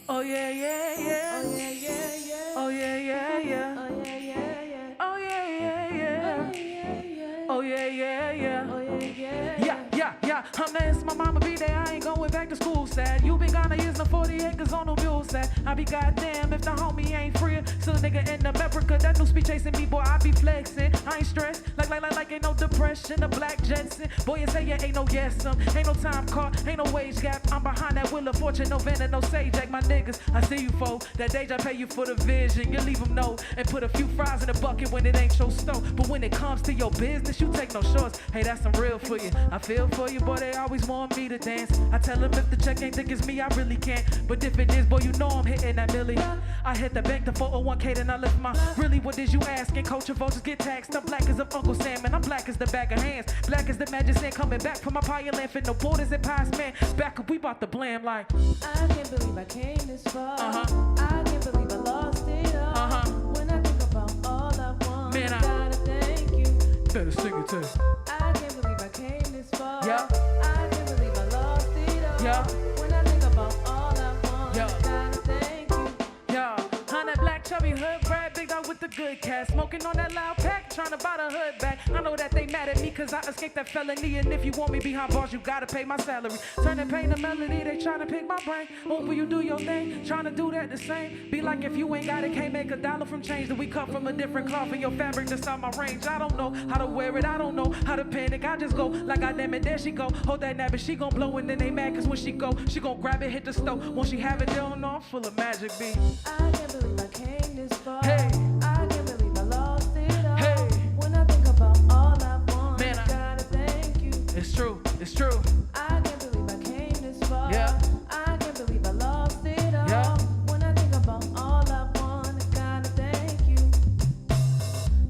Oh yeah, yeah, yeah. Oh yeah, yeah, yeah. Oh yeah, yeah, yeah. Oh yeah, yeah, yeah. Oh yeah, yeah, yeah. Oh yeah, yeah, yeah. Oh yeah, yeah, yeah. Oh yeah, yeah. Yeah, yeah, yeah. I'm nice, my mama be there. I ain't going back to school, sad. You been gone, I used the 40 acres on no mule, sad. I be goddamn if the homie ain't free. So nigga in America, that new speed chasing me, boy, I be flexing. I ain't stressed, like ain't no depression. The black Jetson, boy, you say you ain't no yes, ain't no time card, ain't no wage gap. I'm behind that wheel of fortune, no Vanna, no Sage, like my niggas. I see you, folk. That day I pay you for the vision. You leave them know and put a few fries in the bucket when it ain't your stove. But when it comes to your business, you take no shorts. Hey, that's some real for you. I feel for you, boy, they always want me to dance. I tell them if the check ain't thick as me, I really can't. But if it is, boy, you know I'm hitting that milli. I hit the bank, the 401k, then I lift my. Really, what is you asking? Culture vultures get taxed. I'm black as a Uncle Sam, and I'm black as the bag of hands. Black as the magic sand coming back from my pile land. Fit no borders and past man. Back up, we bout to blam like. I can't believe I came this far. I can't believe I lost it all. When I think about all I want, Man, I gotta thank you. Better sing it too. I can't believe I came this far. Yeah. I can't believe I lost it all. Yeah. When I think about all I want, Yeah. I gotta thank you. Yo, on that black chubby hood, Brad big dog with the good cat, smoking on that loud pack, trying to buy the hood back. I know that they mad at me cause I escaped that felony, and if you want me behind bars, you gotta pay my salary. Turn and pain the melody, they trying to pick my brain. When will you do your thing? Trying to do that the same. Be like if you ain't got it, can't make a dollar from change. That we cut from a different cloth and your fabric that's out my range. I don't know how to wear it, I don't know how to panic. I just go like I damn it, there she go. Hold that nabbit, she gon' blow and then they mad cause when she go, she gon' grab it, hit the stove. Won't she have it, they don't know I'm full of magic, B. I can't believe I came this far. Hey. I can't believe I lost it all. Hey. When I think about all I want, Man, I gotta thank you. It's true, it's true. I can't believe I came this far. Yeah. I can't believe I lost it all. Yeah. When I think about all I want, I gotta thank you.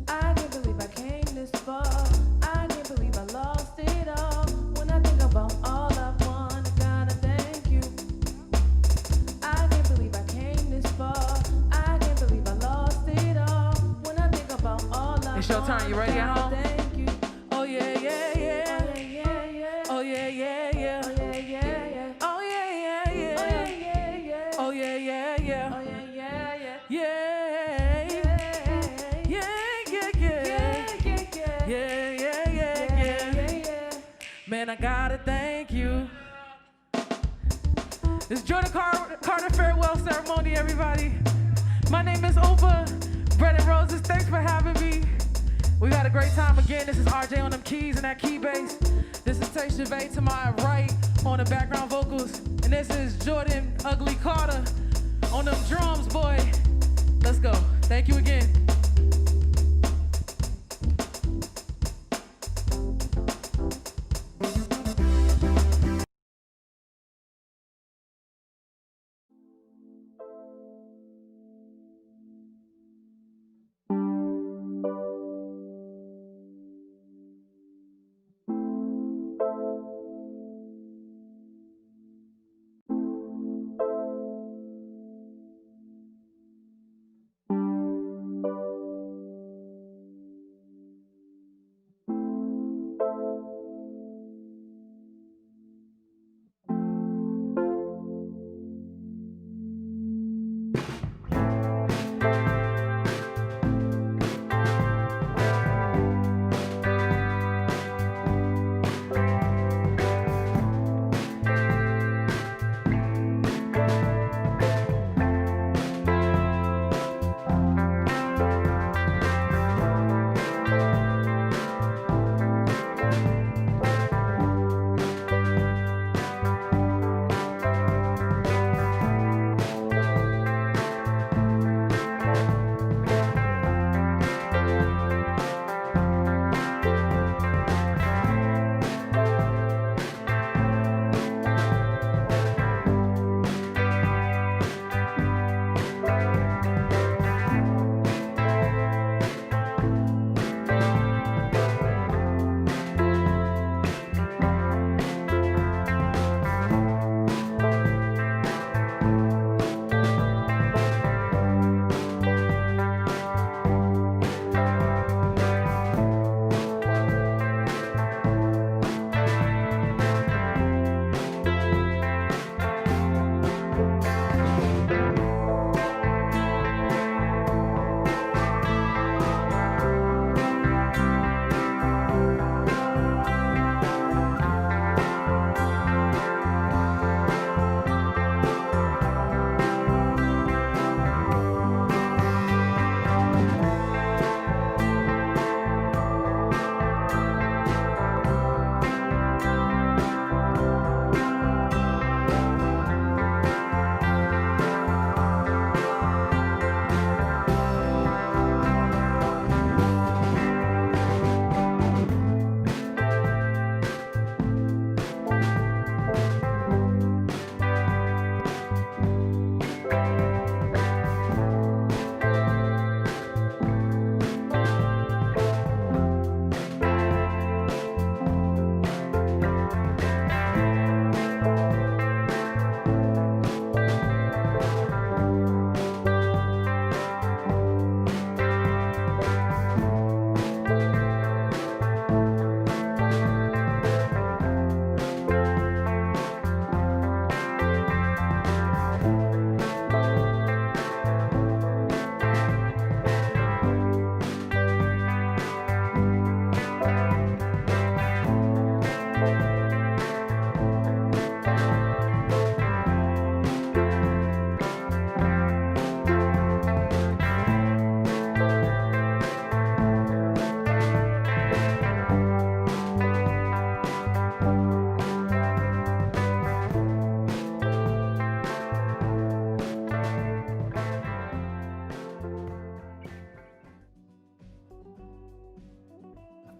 I can't believe I came this far. I can't believe I lost it all. When I think about all I want, I gotta thank you. I can't believe I came this far. I can't believe I lost it all. When I think about all I It's your turn. You ready at home? Thank you. Oh yeah, yeah, yeah. Oh yeah, yeah, yeah. Oh yeah, yeah, yeah. Oh yeah, yeah, yeah. Oh yeah, yeah, yeah. Oh yeah, yeah. Oh yeah, yeah, yeah. Yeah. Yeah, yeah, yeah. Yeah, yeah. Man, I gotta thank you. It's Jordan Carter farewell ceremony, everybody. My name is Opa, Bread and Roses. Thanks for having me. We had a great time again. This is RJ on them keys and that key bass. This is Tay Chavez to my right on the background vocals. And this is Jordan Ugly Carter on them drums, boy. Let's go. Thank you again.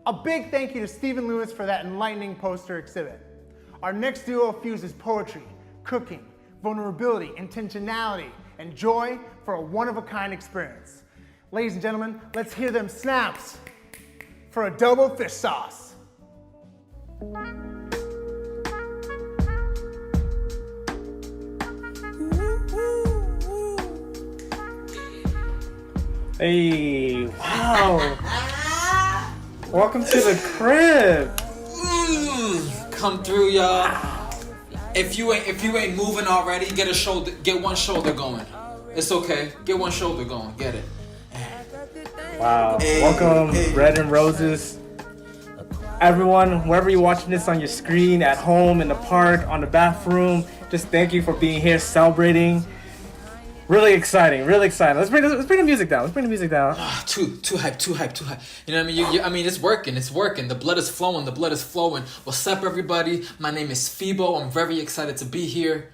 A big thank you to Stephen Lewis for that enlightening poster exhibit. Our next duo fuses poetry, cooking, vulnerability, intentionality, and joy for a one-of-a-kind experience. Ladies and gentlemen, let's hear them snaps for adobo fish sauce. Hey, wow. Welcome to the crib. Come through, y'all. If you ain't moving already, get one shoulder going. It's okay. Get one shoulder going. Get it. Wow. Welcome, Bread and Roses. Everyone, wherever you're watching this on your screen, at home, in the park, on the bathroom, just thank you for being here celebrating. Really exciting, really exciting. Let's bring the music down. Too hype. You know what I mean? It's working. The blood is flowing. What's up, everybody? My name is Fibo. I'm very excited to be here.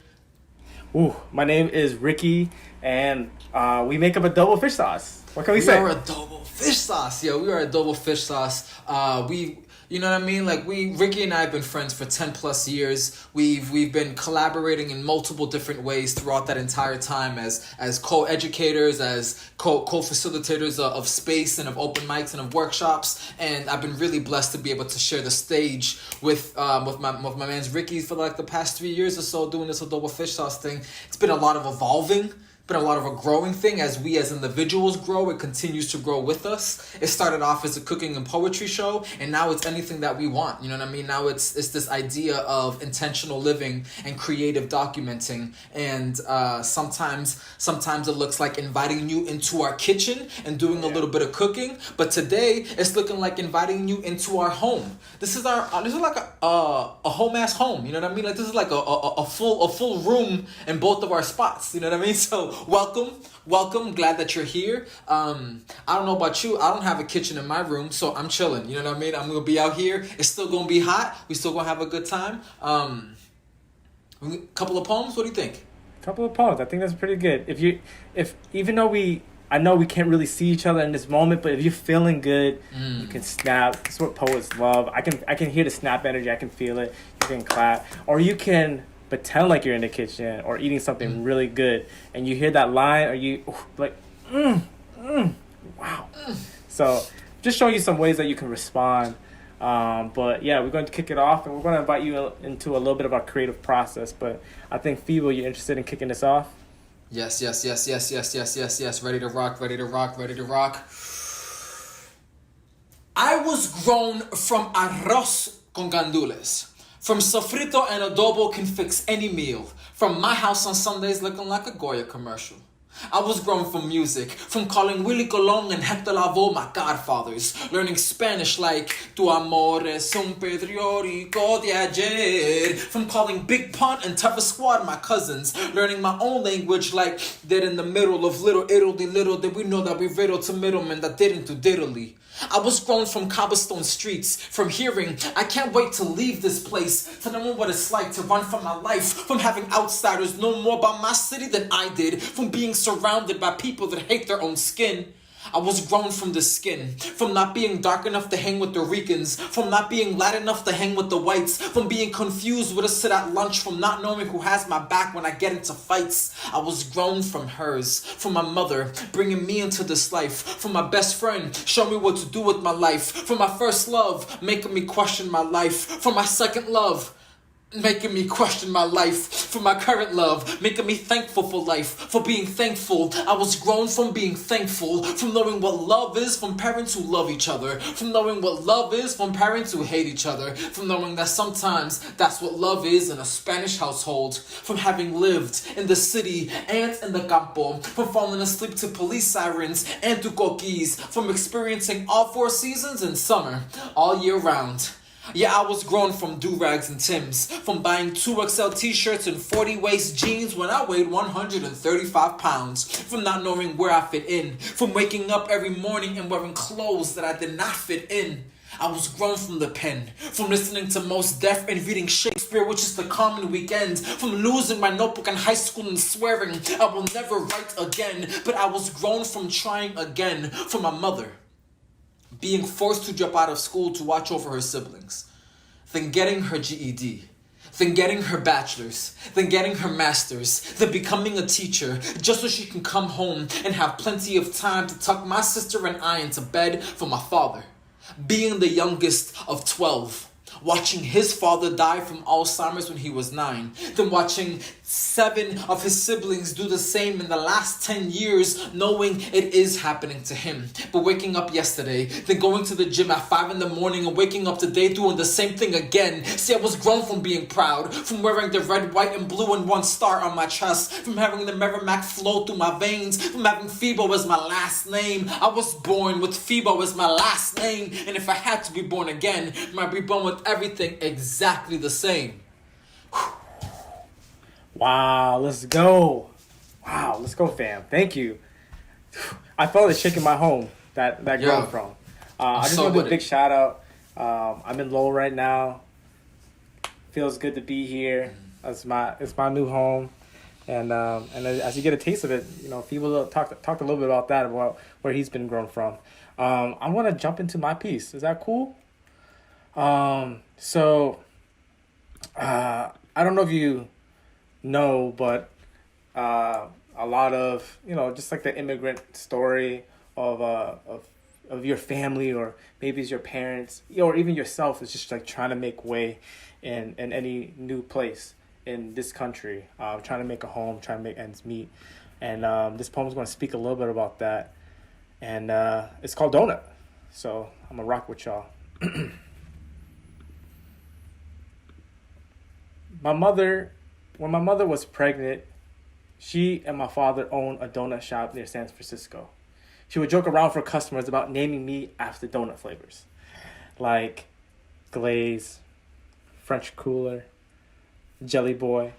Ooh, my name is Ricky, and we make up adobo fish sauce. What can we say? We are adobo fish sauce, yo. We are adobo fish sauce. You know what I mean? Like Ricky and I have been friends for 10 plus years. We've been collaborating in multiple different ways throughout that entire time as co-educators, as co-facilitators of space and of open mics and of workshops. And I've been really blessed to be able to share the stage with my man's Ricky for like the past 3 years or so doing this adobo fish sauce thing. It's been a lot of evolving. Been a lot of a growing thing. As we as individuals grow, it continues to grow with us. It started off as a cooking and poetry show, and now it's anything that we want. You know what I mean? Now it's this idea of intentional living and creative documenting. And sometimes it looks like inviting you into our kitchen and doing a little bit of cooking. But today it's looking like inviting you into our home. This is like a home ass home. You know what I mean? Like this is like a full room in both of our spots. You know what I mean? So welcome. Glad that you're here. I don't know about you. I don't have a kitchen in my room, so I'm chilling. You know what I mean? I'm going to be out here. It's still going to be hot. We still going to have a good time. Couple of poems. What do you think? Couple of poems. I think that's pretty good. Even though I know we can't really see each other in this moment, but if you're feeling good, you can snap. That's what poets love. I can hear the snap energy. I can feel it. You can clap. Or you can pretend like you're in the kitchen or eating something really good, and you hear that line, or you like, wow. So just showing you some ways that you can respond. But yeah, we're going to kick it off, and we're going to invite you into a little bit of our creative process. But I think, Fibo, you're interested in kicking this off? Yes. Ready to rock. I was grown from arroz con gandules. From sofrito and adobo can fix any meal. From my house on Sundays looking like a Goya commercial. I was grown from music, from calling Willie Colon and Hector Lavoe my godfathers, learning Spanish like Tu amor es un periódico de ayer, from calling Big Pun and Tougher Squad my cousins, learning my own language like they're in the middle of little did we know that we riddle to middlemen that didn't do diddly. I was grown from cobblestone streets, from hearing, I can't wait to leave this place, to knowing what it's like to run for my life, from having outsiders know more about my city than I did, from being surrounded by people that hate their own skin. I was grown from the skin, from not being dark enough to hang with the Ricans, from not being light enough to hang with the whites, from being confused with a sit at lunch, from not knowing who has my back when I get into fights. I was grown from hers, from my mother, bringing me into this life, from my best friend, showing me what to do with my life, from my first love, making me question my life, from my second love, making me question my life, for my current love, making me thankful for life, for being thankful. I was grown from being thankful, from knowing what love is from parents who love each other, from knowing what love is from parents who hate each other, from knowing that sometimes that's what love is in a Spanish household, from having lived in the city and in the campo, from falling asleep to police sirens and to coquis, from experiencing all 4 seasons in summer, all year round. Yeah, I was grown from do-rags and Timbs, from buying 2XL t-shirts and 40-waist jeans when I weighed 135 pounds, from not knowing where I fit in, from waking up every morning and wearing clothes that I did not fit in. I was grown from the pen, from listening to Mos Def and reading Shakespeare, which is the common weekend, from losing my notebook in high school and swearing I will never write again, but I was grown from trying again, from my mother being forced to drop out of school to watch over her siblings, then getting her GED, then getting her bachelor's, then getting her master's, then becoming a teacher just so she can come home and have plenty of time to tuck my sister and I into bed for my father. Being the youngest of 12, watching his father die from Alzheimer's when he was 9, then watching 7 of his siblings do the same in the last 10 years, knowing it is happening to him. But waking up yesterday, then going to the gym at 5 in the morning and waking up today doing the same thing again. See, I was grown from being proud, from wearing the red, white, and blue and 1 star on my chest, from having the Merrimack flow through my veins, from having Phoebo as my last name. I was born with Phoebo as my last name, and if I had to be born again, I might be born with everything exactly the same. Wow, let's go. Wow, let's go, fam. Thank you. I felt it shaking my home that girl from. I just want to do a big shout out. I'm in Lowell right now. Feels good to be here. It's my new home, and as you get a taste of it, you know, people talked a little bit about that, about where he's been grown from. I want to jump into my piece. Is that cool? So I don't know if you know, but a lot of, you know, just like the immigrant story of your family, or maybe it's your parents, or even yourself, is just like trying to make way in any new place in this country, trying to make a home, trying to make ends meet. And this poem is going to speak a little bit about that. And it's called Donut. So I'm going to rock with y'all. When my mother was pregnant, she and my father owned a donut shop near San Francisco. She would joke around for customers about naming me after donut flavors, like glaze, French cooler, jelly boy.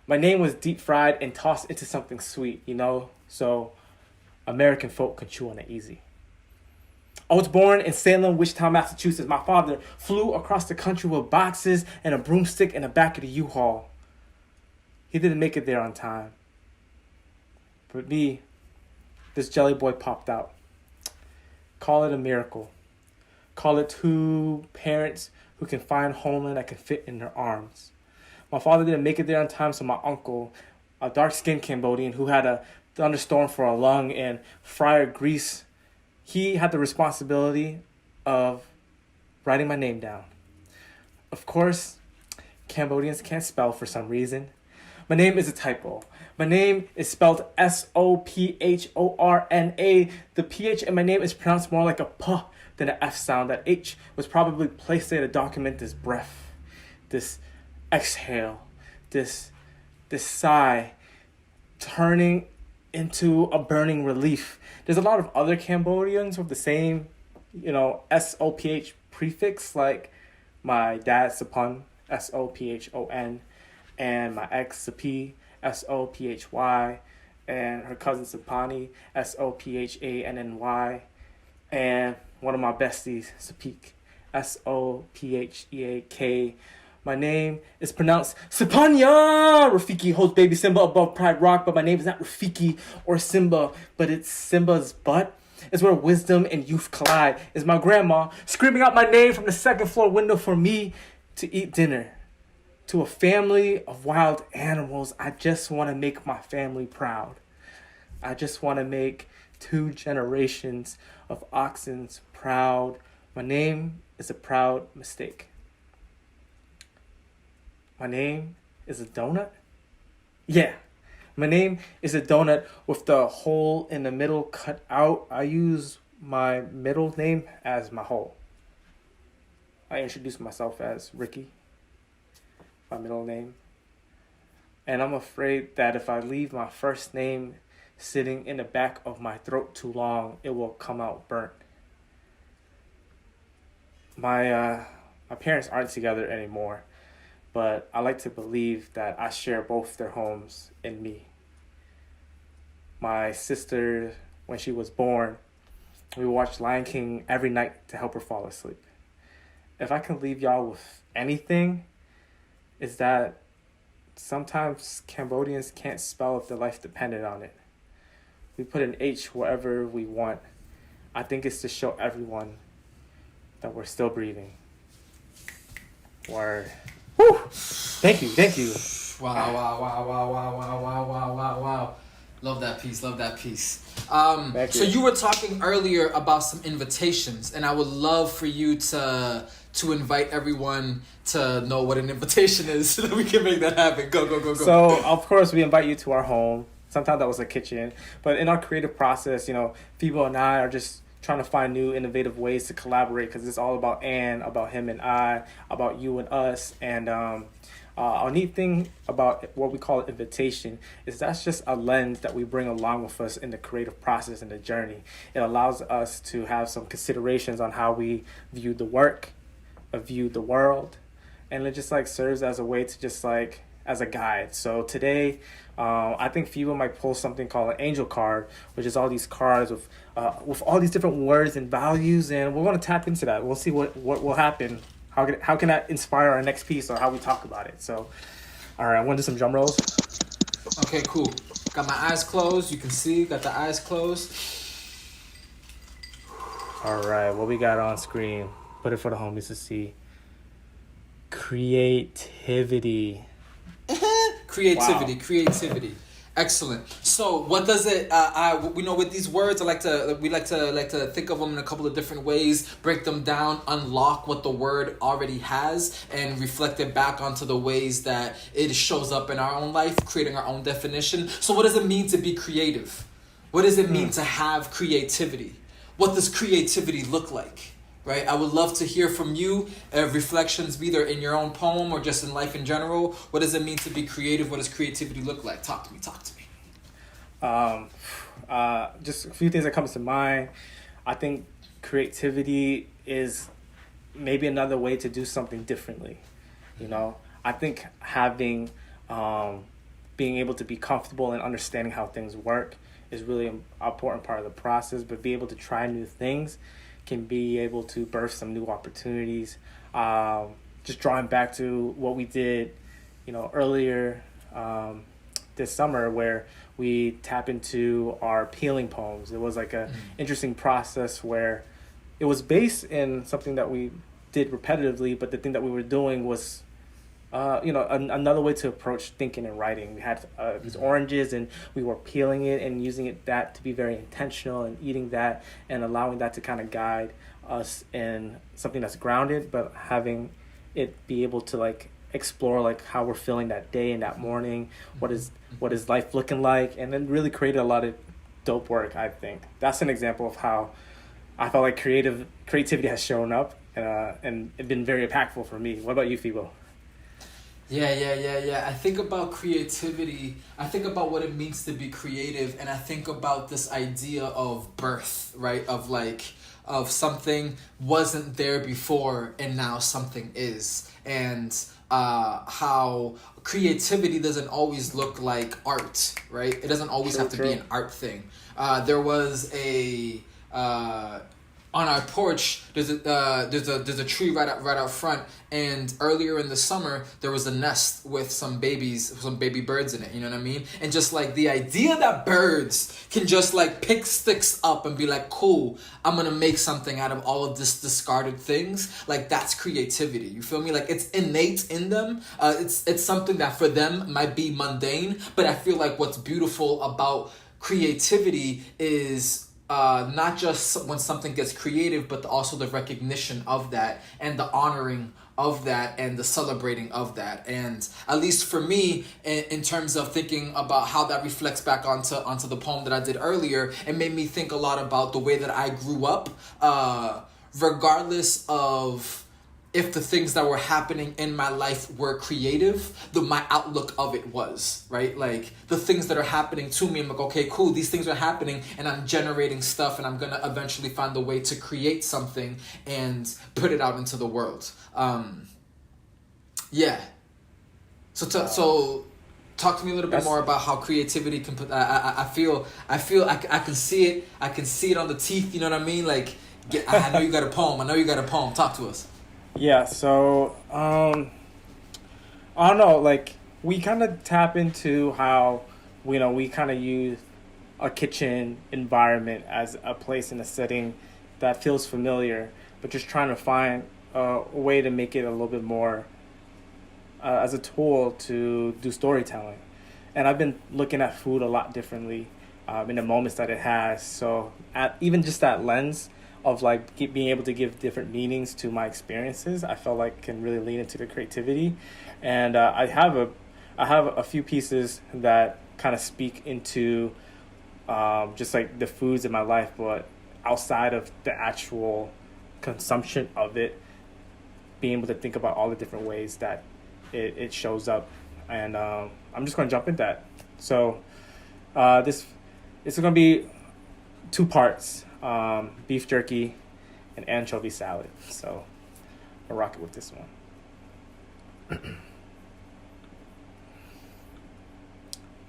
My name was deep fried and tossed into something sweet, you know, so American folk could chew on it easy. I was born in Salem, Wichita, Massachusetts. My father flew across the country with boxes and a broomstick in the back of the U-Haul. He didn't make it there on time. But me, this jelly boy popped out. Call it a miracle. Call it 2 parents who can find homeland that can fit in their arms. My father didn't make it there on time, so my uncle, a dark-skinned Cambodian who had a thunderstorm for a lung and fryer grease, he had the responsibility of writing my name down. Of course, Cambodians can't spell for some reason. My name is a typo. My name is spelled Sophorna. The PH in my name is pronounced more like a P than an F sound. That H was probably placed there to document this breath, this exhale, this sigh, turning into a burning relief. There's a lot of other Cambodians with the same, you know, SOPH prefix, like my dad Sapun, SOPHON, and my ex Sapi, SOPHY, and her cousin Sapani, SOPHANNY, and one of my besties, Sapik, SOPHEAK. My name is pronounced Sapanya! Rafiki holds baby Simba above Pride Rock, but my name is not Rafiki or Simba, but it's Simba's butt. It's where wisdom and youth collide. Is my grandma screaming out my name from the 2nd floor window for me to eat dinner. To a family of wild animals, I just want to make my family proud. I just want to make 2 generations of oxens proud. My name is a proud mistake. My name is a donut? Yeah, my name is a donut with the hole in the middle cut out. I use my middle name as my whole. I introduce myself as Ricky, my middle name. And I'm afraid that if I leave my first name sitting in the back of my throat too long, it will come out burnt. My parents aren't together anymore. But I like to believe that I share both their homes in me. My sister, when she was born, we watched Lion King every night to help her fall asleep. If I can leave y'all with anything, is that sometimes Cambodians can't spell if their life depended on it. We put an H wherever we want. I think it's to show everyone that we're still breathing. Word. Woo! Thank you. Wow. Love that piece. So you were talking earlier about some invitations, and I would love for you to invite everyone to know what an invitation is so that we can make that happen. Go. So, of course, we invite you to our home. Sometimes that was a kitchen. But in our creative process, Phoebo and I are just trying to find new innovative ways to collaborate, because it's all about Anne, about him and I, about you and us. And a neat thing about what we call invitation is that's just a lens that we bring along with us in the creative process and the journey. It allows us to have some considerations on how we view the work, view the world, and it just serves as a way to just as a guide. So today, I think Phoebe might pull something called an angel card, which is all these cards with all these different words and values, and we're going to tap into that. We'll see what will happen. How can that inspire our next piece or how we talk about it? So, all right, I want to do some drum rolls. Okay, cool. Got my eyes closed. You can see, got the eyes closed. All right, what we got on screen? Put it for the homies to see. Creativity. Creativity. Excellent. So, what does it? We know with these words, we like to think of them in a couple of different ways, break them down, unlock what the word already has, and reflect it back onto the ways that it shows up in our own life, creating our own definition. So, what does it mean to be creative? What does it mean to have creativity? What does creativity look like? Right? I would love to hear from you, reflections either in your own poem or just in life in general. What does it mean to be creative? What does creativity look like? Talk to me. Just a few things that comes to mind. I think creativity is maybe another way to do something differently. I think having, being able to be comfortable and understanding how things work is really an important part of the process, but be able to try new things can be able to birth some new opportunities. Just drawing back to what we did, earlier this summer, where we tap into our peeling poems. It was a interesting process where it was based in something that we did repetitively, but the thing that we were doing was another way to approach thinking and writing. We had these oranges, and we were peeling it and using that to be very intentional, and eating that and allowing that to kind of guide us in something that's grounded, but having it be able to explore how we're feeling that day and that morning. What is life looking like? And then really created a lot of dope work. I think that's an example of how I felt like creativity has shown up and it's been very impactful for me. What about you, Phoebo? Yeah. I think about creativity. I think about what it means to be creative, and I think about this idea of birth, right? Of something wasn't there before and now something is. And how creativity doesn't always look like art, right? It doesn't always have to be an art thing. There was on our porch, there's a tree right out front, and earlier in the summer there was a nest with some baby birds in it. You know what I mean? And just the idea that birds can just pick sticks up and be cool, I'm gonna make something out of all of this discarded things. That's creativity. You feel me? It's innate in them. It's something that for them might be mundane, but I feel what's beautiful about creativity is not just when something gets creative, but also the recognition of that and the honoring of that and the celebrating of that. And at least for me, in terms of thinking about how that reflects back onto the poem that I did earlier, it made me think a lot about the way that I grew up, regardless of if the things that were happening in my life were creative, my outlook of it was, right? The things that are happening to me, I'm okay, cool, these things are happening, and I'm generating stuff, and I'm gonna eventually find a way to create something and put it out into the world. So talk to me a little bit more about how creativity can put. I feel I can see it. I can see it on the teeth. You know what I mean? I know you got a poem. Talk to us. Yeah, so, I don't know, we kind of tap into how, we kind of use a kitchen environment as a place and a setting that feels familiar, but just trying to find a way to make it a little bit more as a tool to do storytelling. And I've been looking at food a lot differently in the moments that it has. So even just that lens of like being able to give different meanings to my experiences, I felt like can really lean into the creativity. And I have a few pieces that kind of speak into just like the foods in my life, but outside of the actual consumption of it, being able to think about all the different ways that it shows up. And I'm just going to jump into that. So this is going to be 2 parts, beef jerky and anchovy salad. So I'll rock it with this one.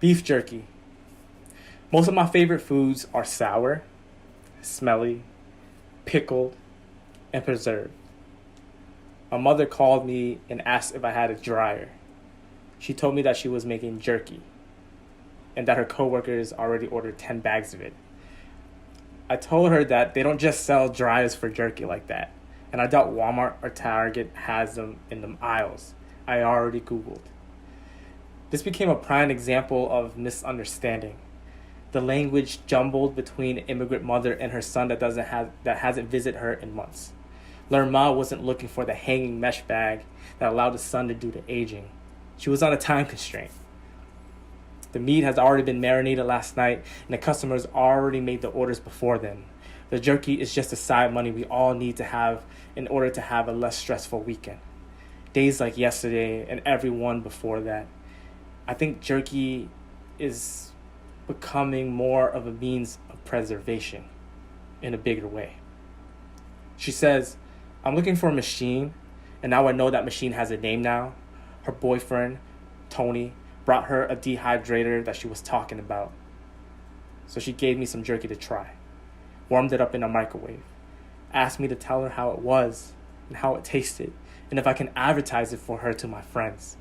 Beef jerky. Most of my favorite foods are sour, smelly, pickled, and preserved. My mother called me and asked if I had a dryer. She told me that she was making jerky and that her coworkers already ordered 10 bags of it. I told her that they don't just sell dryers for jerky like that, and I doubt Walmart or Target has them in the aisles. I already Googled. This became a prime example of misunderstanding. The language jumbled between an immigrant mother and her son that hasn't visited her in months. Learned Ma wasn't looking for the hanging mesh bag that allowed the son to do the aging. She was on a time constraint. The meat has already been marinated last night, and the customers already made the orders before then. The jerky is just the side money we all need to have in order to have a less stressful weekend. Days like yesterday and every one before that. I think jerky is becoming more of a means of preservation in a bigger way. She says, I'm looking for a machine, and now I know that machine has a name now. Her boyfriend, Tony, brought her a dehydrator that she was talking about. So she gave me some jerky to try, warmed it up in a microwave, asked me to tell her how it was and how it tasted, and if I can advertise it for her to my friends.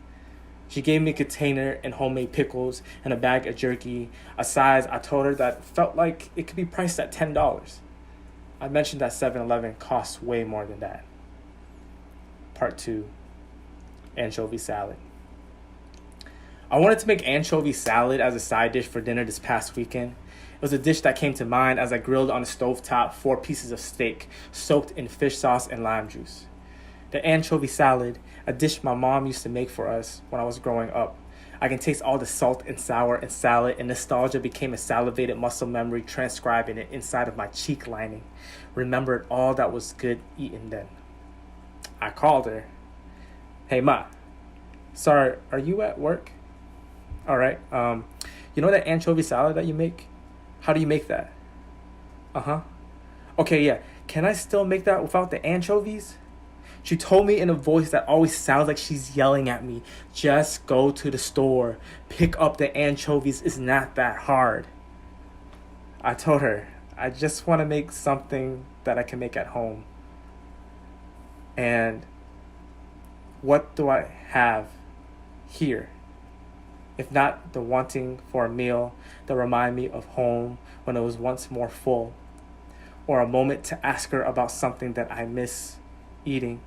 She gave me a container and homemade pickles and a bag of jerky, a size I told her that felt like it could be priced at $10. I mentioned that 7-Eleven costs way more than that. Part 2, anchovy salad. I wanted to make anchovy salad as a side dish for dinner this past weekend. It was a dish that came to mind as I grilled on the stovetop 4 pieces of steak soaked in fish sauce and lime juice. The anchovy salad, a dish my mom used to make for us when I was growing up. I can taste all the salt and sour in salad, and nostalgia became a salivated muscle memory transcribing it inside of my cheek lining. Remembered all that was good eaten then. I called her. Hey, Ma. Sorry, are you at work? All right. You know that anchovy salad that you make? How do you make that? Uh-huh. Okay, yeah. Can I still make that without the anchovies? She told me in a voice that always sounds like she's yelling at me, just go to the store. Pick up the anchovies. It's not that hard. I told her, I just want to make something that I can make at home. And what do I have here? If not the wanting for a meal that remind me of home when it was once more full, or a moment to ask her about something that I miss eating,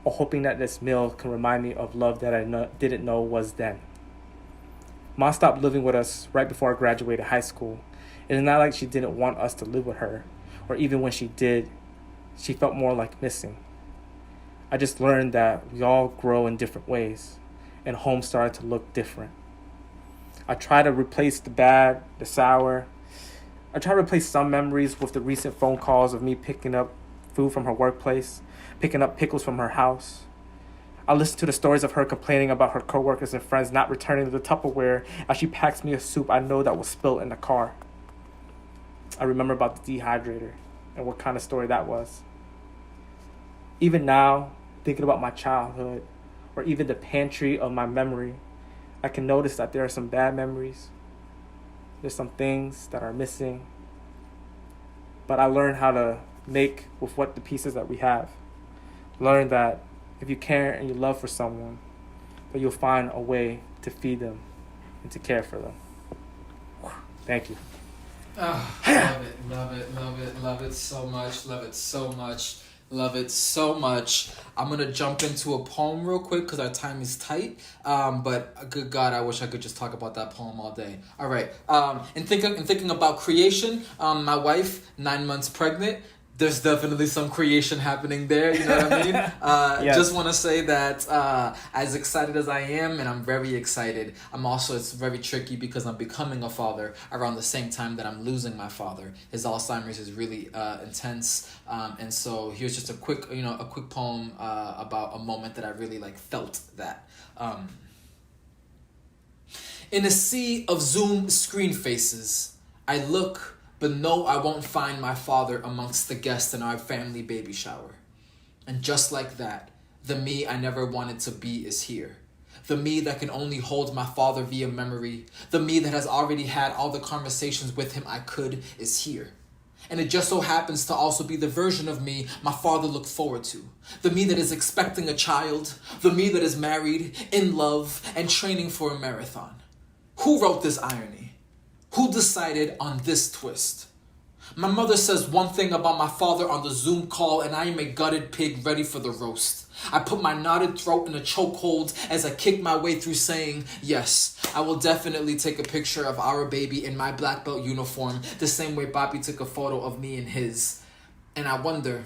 or hoping that this meal can remind me of love that I didn't know was then. Ma stopped living with us right before I graduated high school. It is not like she didn't want us to live with her, or even when she did, she felt more like missing. I just learned that we all grow in different ways, and home started to look different. I try to replace the bad, the sour. I try to replace some memories with the recent phone calls of me picking up food from her workplace, picking up pickles from her house. I listen to the stories of her complaining about her coworkers and friends not returning the Tupperware as she packs me a soup I know that was spilled in the car. I remember about the dehydrator and what kind of story that was. Even now, thinking about my childhood, or even the pantry of my memory, I can notice that there are some bad memories. There's some things that are missing. But I learned how to make with what the pieces that we have. Learn that if you care and you love for someone, that you'll find a way to feed them and to care for them. Thank you. Love it so much, love it so much, love it so much. I'm gonna jump into a poem real quick because our time is tight. But good God, I wish I could just talk about that poem all day. All right. In thinking about creation, my wife, 9 months pregnant. There's definitely some creation happening there, you know what I mean? Yes. Just want to say that as excited as I am, and I'm very excited, it's very tricky because I'm becoming a father around the same time that I'm losing my father. His Alzheimer's is really intense, and so here's just a quick poem about a moment that I really felt that. In a sea of Zoom screen faces, I look, but no, I won't find my father amongst the guests in our family baby shower. And just like that, the me I never wanted to be is here. The me that can only hold my father via memory. The me that has already had all the conversations with him I could is here. And it just so happens to also be the version of me my father looked forward to. The me that is expecting a child. The me that is married, in love, and training for a marathon. Who wrote this irony? Who decided on this twist? My mother says one thing about my father on the Zoom call, and I am a gutted pig ready for the roast. I put my knotted throat in a chokehold as I kick my way through saying, yes, I will definitely take a picture of our baby in my black belt uniform, the same way Bobby took a photo of me in his. And I wonder,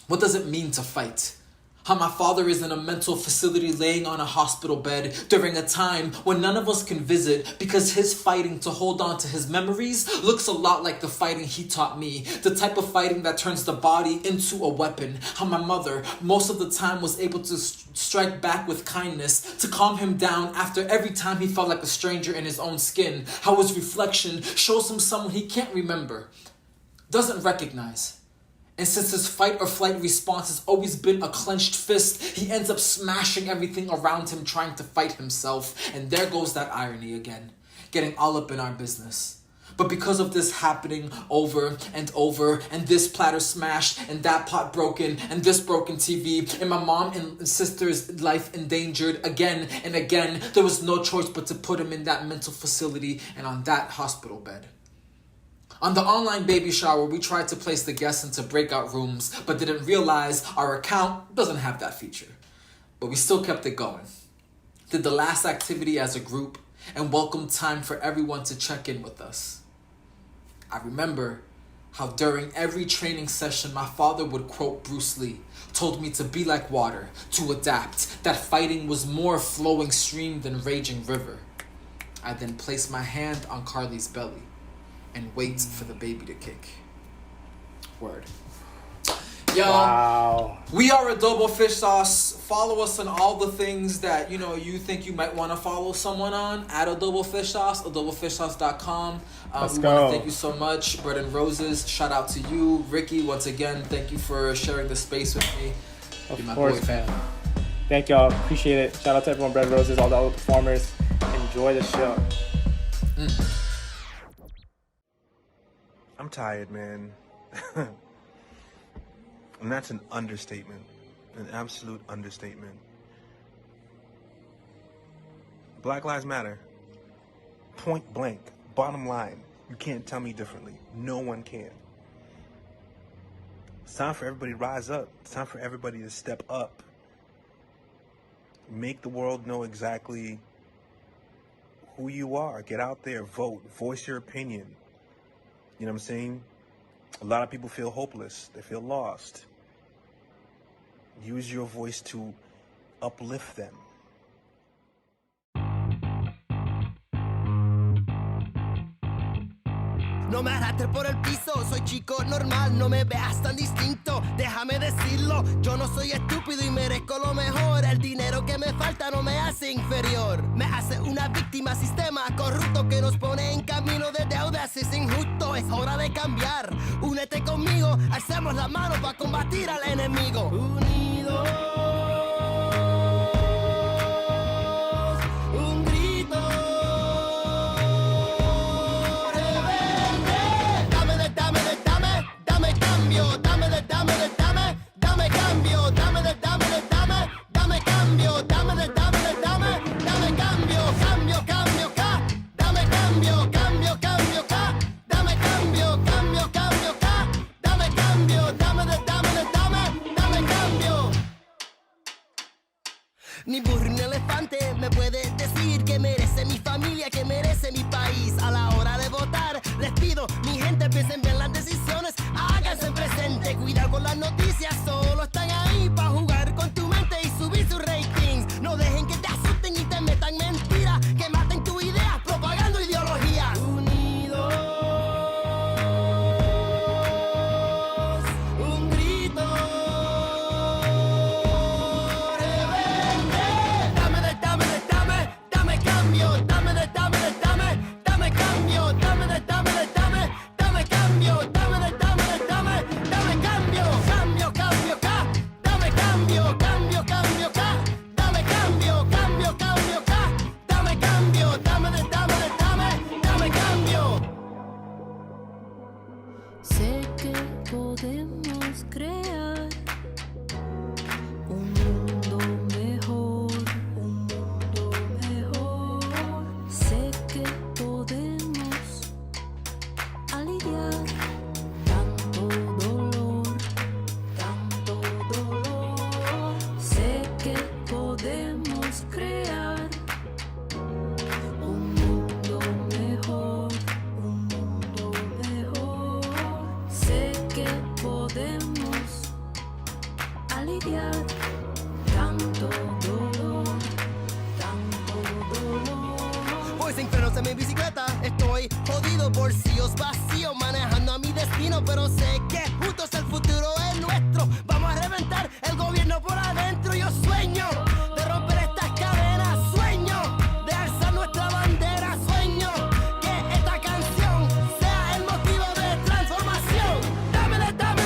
what does it mean to fight? How my father is in a mental facility laying on a hospital bed during a time when none of us can visit because his fighting to hold on to his memories looks a lot like the fighting he taught me. The type of fighting that turns the body into a weapon. How my mother, most of the time, was able to strike back with kindness to calm him down after every time he felt like a stranger in his own skin. How his reflection shows him someone he can't remember, doesn't recognize. And since his fight or flight response has always been a clenched fist, he ends up smashing everything around him trying to fight himself. And there goes that irony again, getting all up in our business. But because of this happening over and over, and this platter smashed, and that pot broken, and this broken TV, and my mom and sister's life endangered again and again, there was no choice but to put him in that mental facility and on that hospital bed. On the online baby shower, we tried to place the guests into breakout rooms, but didn't realize our account doesn't have that feature. But we still kept it going. Did the last activity as a group, and welcomed time for everyone to check in with us. I remember how during every training session, my father would quote Bruce Lee, told me to be like water, to adapt, that fighting was more flowing stream than raging river. I then placed my hand on Carly's belly and wait for the baby to kick. Word. Y'all, wow. We are Adobo Fish Sauce. Follow us on all the things that, you think you might want to follow someone on, at Adobo Fish Sauce, adobofishsauce.com. Let's we go. want to thank you so much. Bread and Roses, shout out to you. Ricky, once again, thank you for sharing the space with me. You're my boy, fam. Thank y'all. Appreciate it. Shout out to everyone, Bread and Roses, all the other performers. Enjoy the show. I'm tired, man. And that's an understatement. An absolute understatement. Black Lives Matter. Point blank. Bottom line. You can't tell me differently. No one can. It's time for everybody to rise up. It's time for everybody to step up. Make the world know exactly who you are. Get out there, vote, voice your opinion. You know what I'm saying? A lot of people feel hopeless. They feel lost. Use your voice to uplift them. No me arrastres por el piso, soy chico normal, no me veas tan distinto, déjame decirlo, yo no soy estúpido y merezco lo mejor, el dinero que me falta no me hace inferior, me hace una víctima, sistema corrupto que nos pone en camino de deudas, es injusto, es hora de cambiar, únete conmigo, alcemos la mano para combatir al enemigo, unidos. Dame voy sin frenos en mi bicicleta. Estoy jodido, bolsillos vacíos, manejando a mi destino, pero sé que juntos el futuro es nuestro. Vamos a reventar el gobierno por adentro. Yo sueño de romper estas cadenas, sueño de alzar nuestra bandera, sueño que esta canción sea el motivo de transformación. Dame cambio,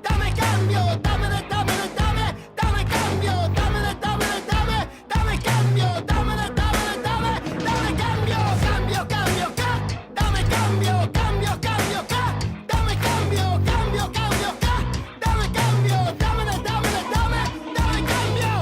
dame cambio, dame cambio, dame cambio, cambio, cambio, dame cambio, dame cambio, cambio, cambio, dame cambio, cambio, cambio, dame cambio, dame cambio.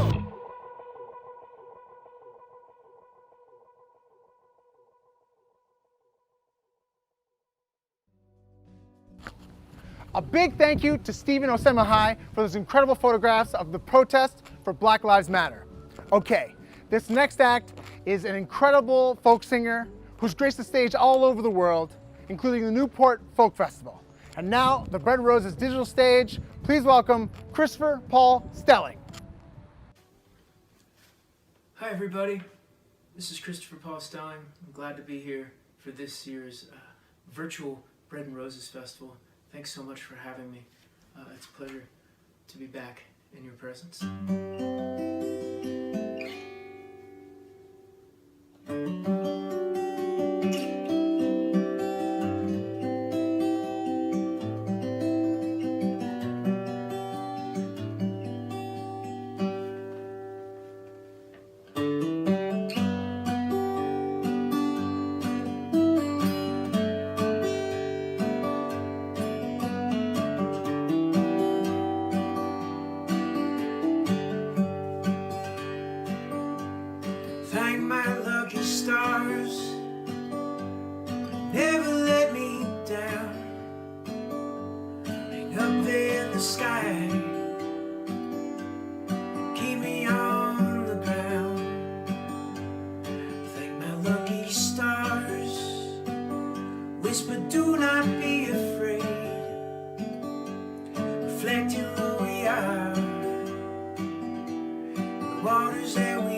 A big thank you to Stephen Osemahai for those incredible photographs of the protest for Black Lives Matter. Okay, this next act is an incredible folk singer who's graced the stage all over the world, including the Newport Folk Festival. And now, the Bread and Roses digital stage, please welcome Christopher Paul Stelling. Hi everybody, this is Christopher Paul Stelling. I'm glad to be here for this year's virtual Bread and Roses Festival. Thanks so much for having me. It's a pleasure to be back in your presence. Thank my lucky stars, never let me down. Hang up there in the sky, keep me on the ground. Thank my lucky stars, whisper do not be afraid, reflecting who we are, the waters that we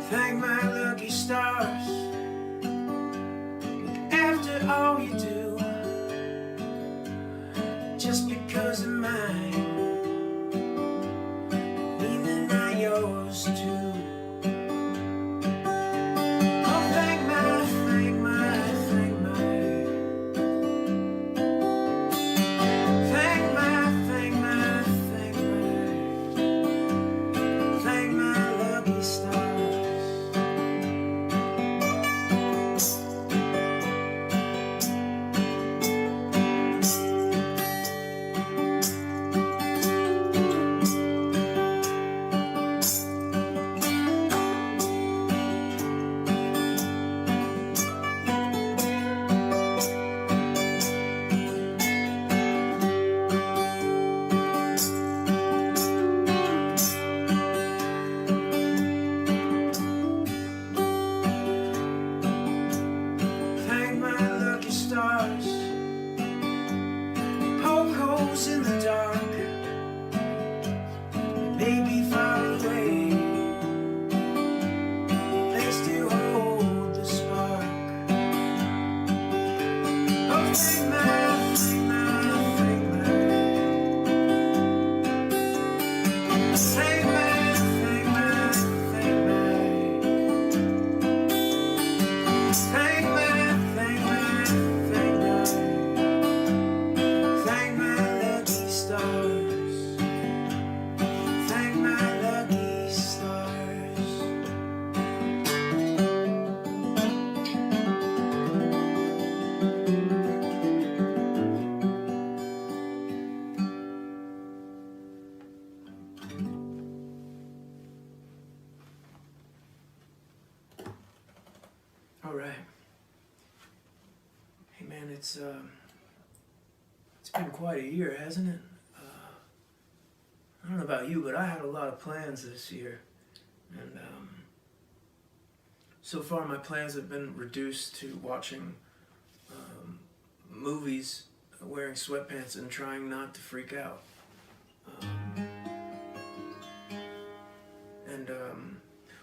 thank my lucky stars. After all you do, just because of mine, mean they're not yours too. Oh, thank my, thank my, thank my, thank my, thank my, thank my, thank my lucky stars. All right. Hey man, it's been quite a year, hasn't it? I don't know about you, but I had a lot of plans this year, and so far my plans have been reduced to watching movies, wearing sweatpants, and trying not to freak out.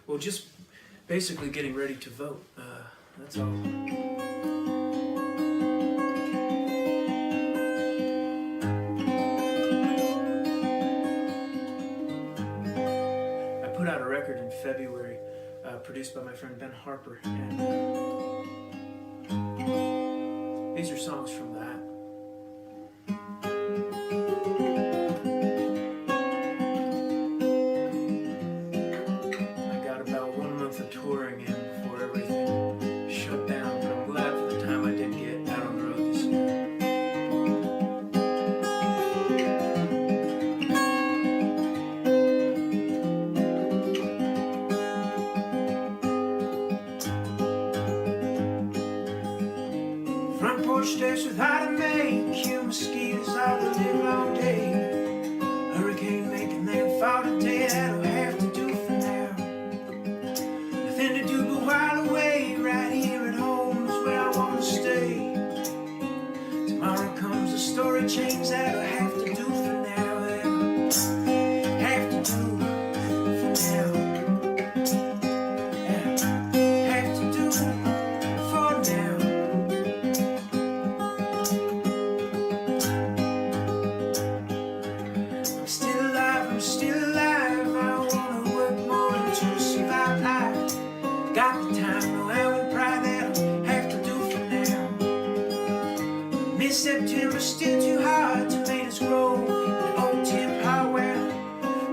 Well, just basically getting ready to vote. That's all. I put out a record in February, produced by my friend Ben Harper, and these are songs from that. Touring in before everything shut down, but I'm glad for the time I did get out on the road this year. Front porch steps with how to make cute mosquitoes out to live all day. Hurricane making them fall today, that'll have to do for now. Nothing to do but while away, right here at home is where I want to stay. Tomorrow comes a story change that'll have to do for now. That'll have to do for now. Have to do for now. I'm still alive, I'm still alive. I wanna work more to survive life. Got the time, no hour pride that'll have to do for now. Mid-September still too hard to make us grow. The old tin power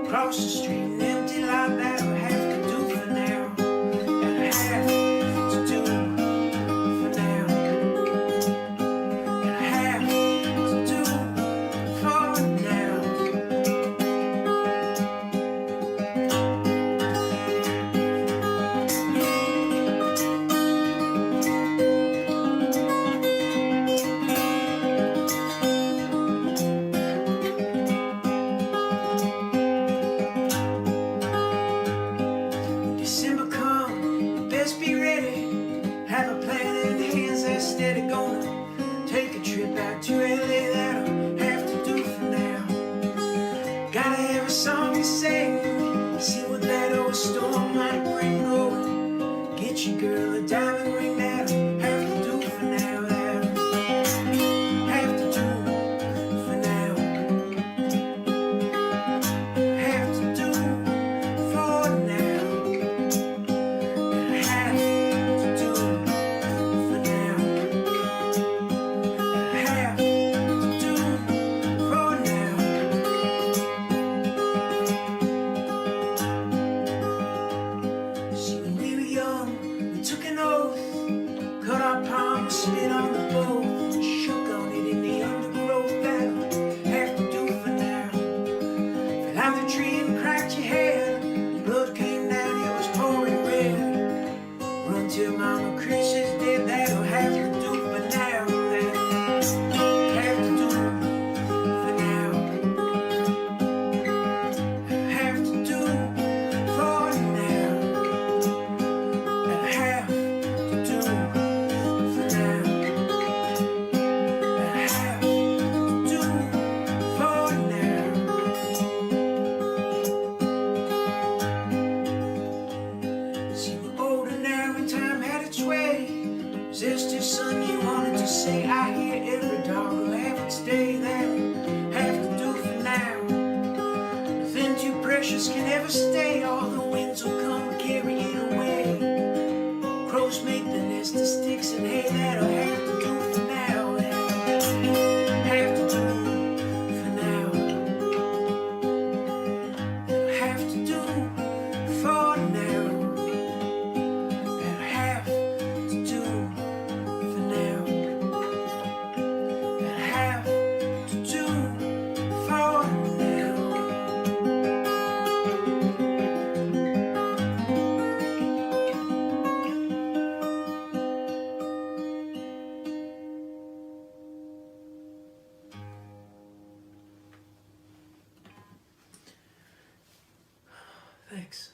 across the street, an empty lot that'll have to do for now. And have to do for now. And have to do for now. Thanks.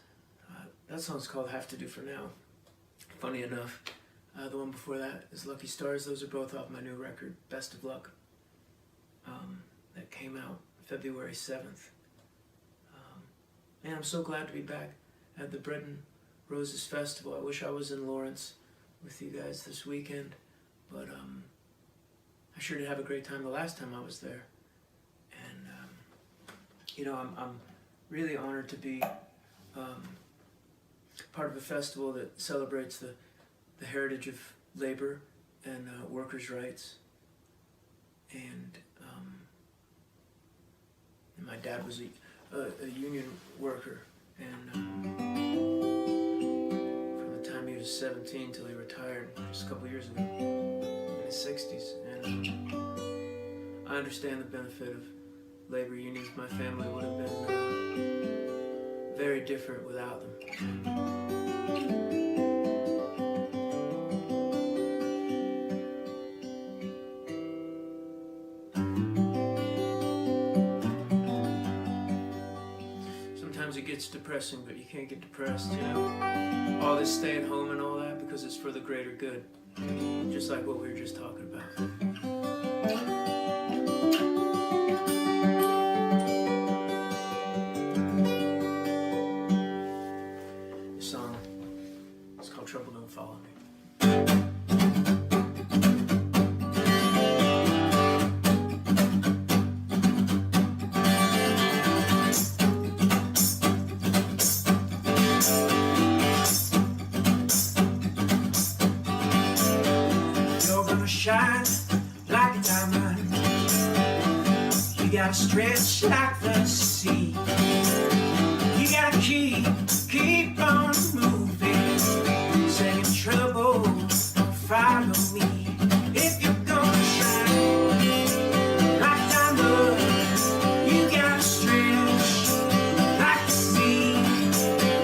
That song's called Have to Do for Now. Funny enough, the one before that is Lucky Stars. Those are both off my new record, Best of Luck, that came out February 7th. And I'm so glad to be back at the Bread and Roses Festival. I wish I was in Lawrence with you guys this weekend, but I sure did have a great time the last time I was there. And you know, I'm really honored to be part of a festival that celebrates the heritage of labor and workers' rights. And my dad was a union worker, and from the time he was 17 till he retired just a couple years ago, in his 60s. And I understand the benefit of labor unions. My family would have been very different without them. Sometimes it gets depressing, but you can't get depressed, you know? All this staying home and all that because it's for the greater good. Just like what we were just talking about. This song is called Trouble Don't Follow Me. Shine like a diamond. You gotta stretch like the sea. You gotta keep on moving. Saying trouble, follow me. If you're gonna shine like a diamond, you gotta stretch like the sea.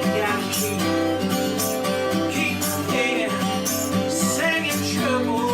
You gotta keep moving. Saying trouble.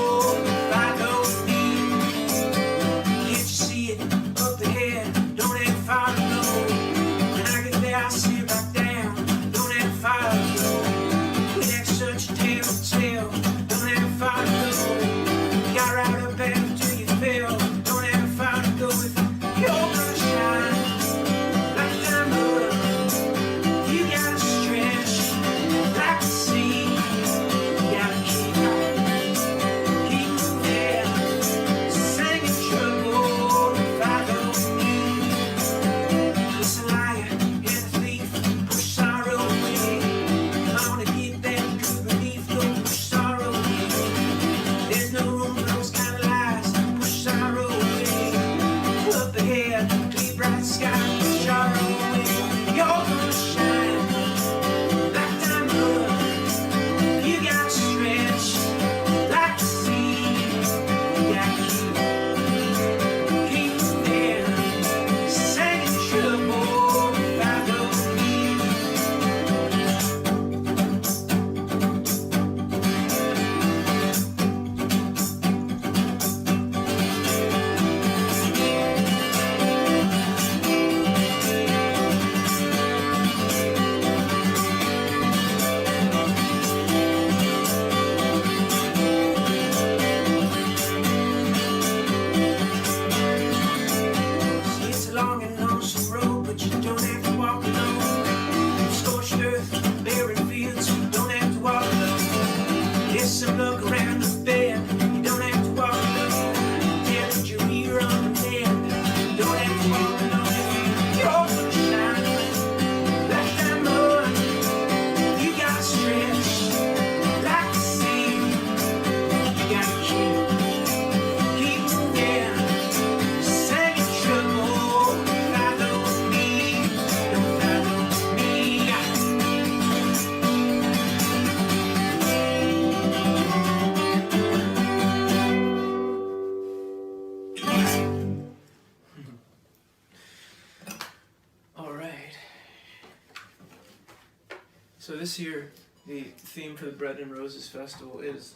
So this year, the theme for the Bread and Roses Festival is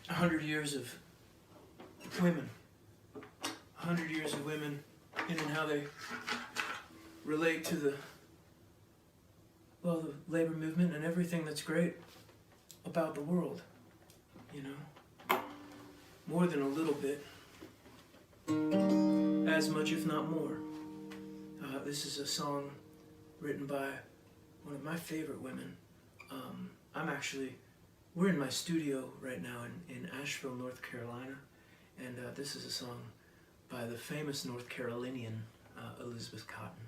100 years of women. 100 years of women in and how they relate to the well, the labor movement and everything that's great about the world, you know? More than a little bit. As much, if not more. This is a song written by one of my favorite women. We're in my studio right now in Asheville, North Carolina, and this is a song by the famous North Carolinian Elizabeth Cotten.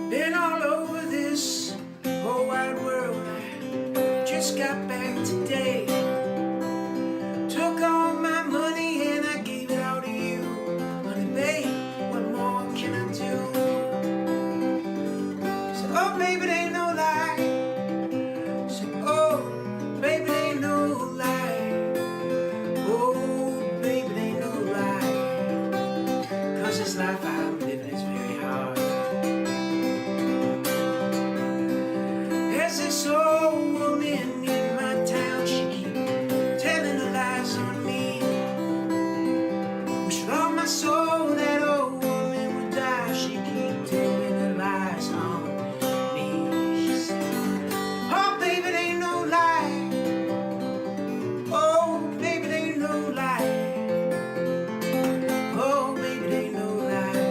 Been all over this whole wide world. I just got back today. Took all my money and I gave it all to you. Honey, babe, what more can I do? So, oh, baby, it ain't no lie. So, oh, baby, it ain't no lie. Oh, baby, it ain't no lie. 'Cause this life I'm living is very hard. There's this old woman in my town, she keep telling her lies on me. Wish with all my soul that old woman would die. She keep telling her lies on me. She said, oh, baby, it ain't no lie. Oh, baby, it ain't no lie. Oh, baby, it ain't no lie.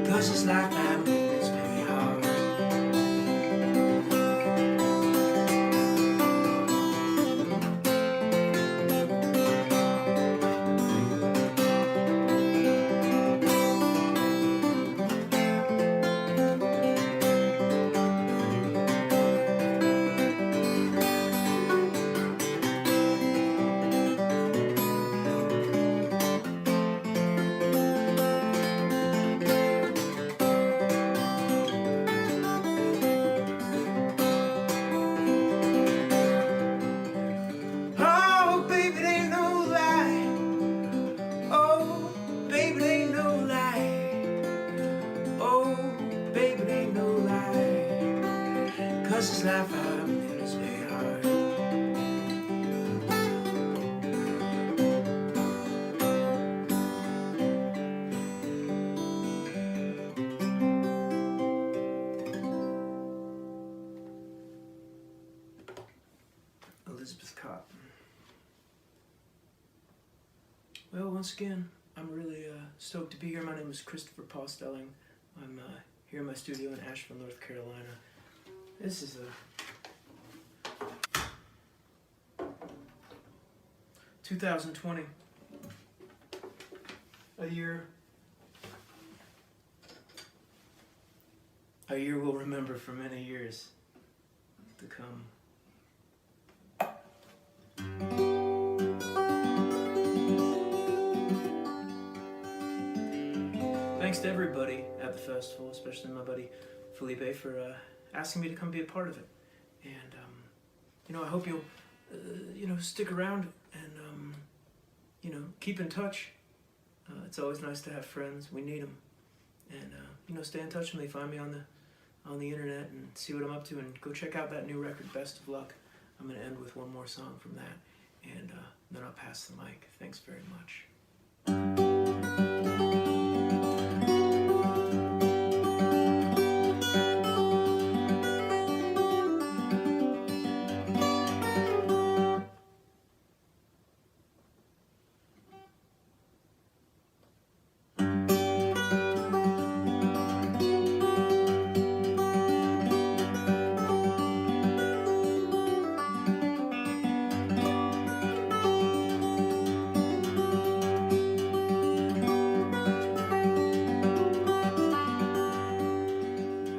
'Cause this life I'm living is very hard. Oh, baby, it ain't no lie. Oh, baby, it ain't no lie. Oh, baby, it ain't no lie. 'Cause this life I'm living is very hard. Elizabeth Cotten. Well, once again, I'm really stoked to be here. My name is Christopher Paul Stelling. I'm here in my studio in Asheville, North Carolina. This is a 2020, a year we'll remember for many years to come. Thanks to everybody at the festival, especially my buddy Felipe for asking me to come be a part of it. And you know, I hope you'll you know, stick around and you know, keep in touch. It's always nice to have friends. We need them. And you know, stay in touch with me. Find me on the internet and see what I'm up to, and go check out that new record, Best of Luck. I'm gonna end with one more song from that, and then I'll pass the mic. Thanks very much.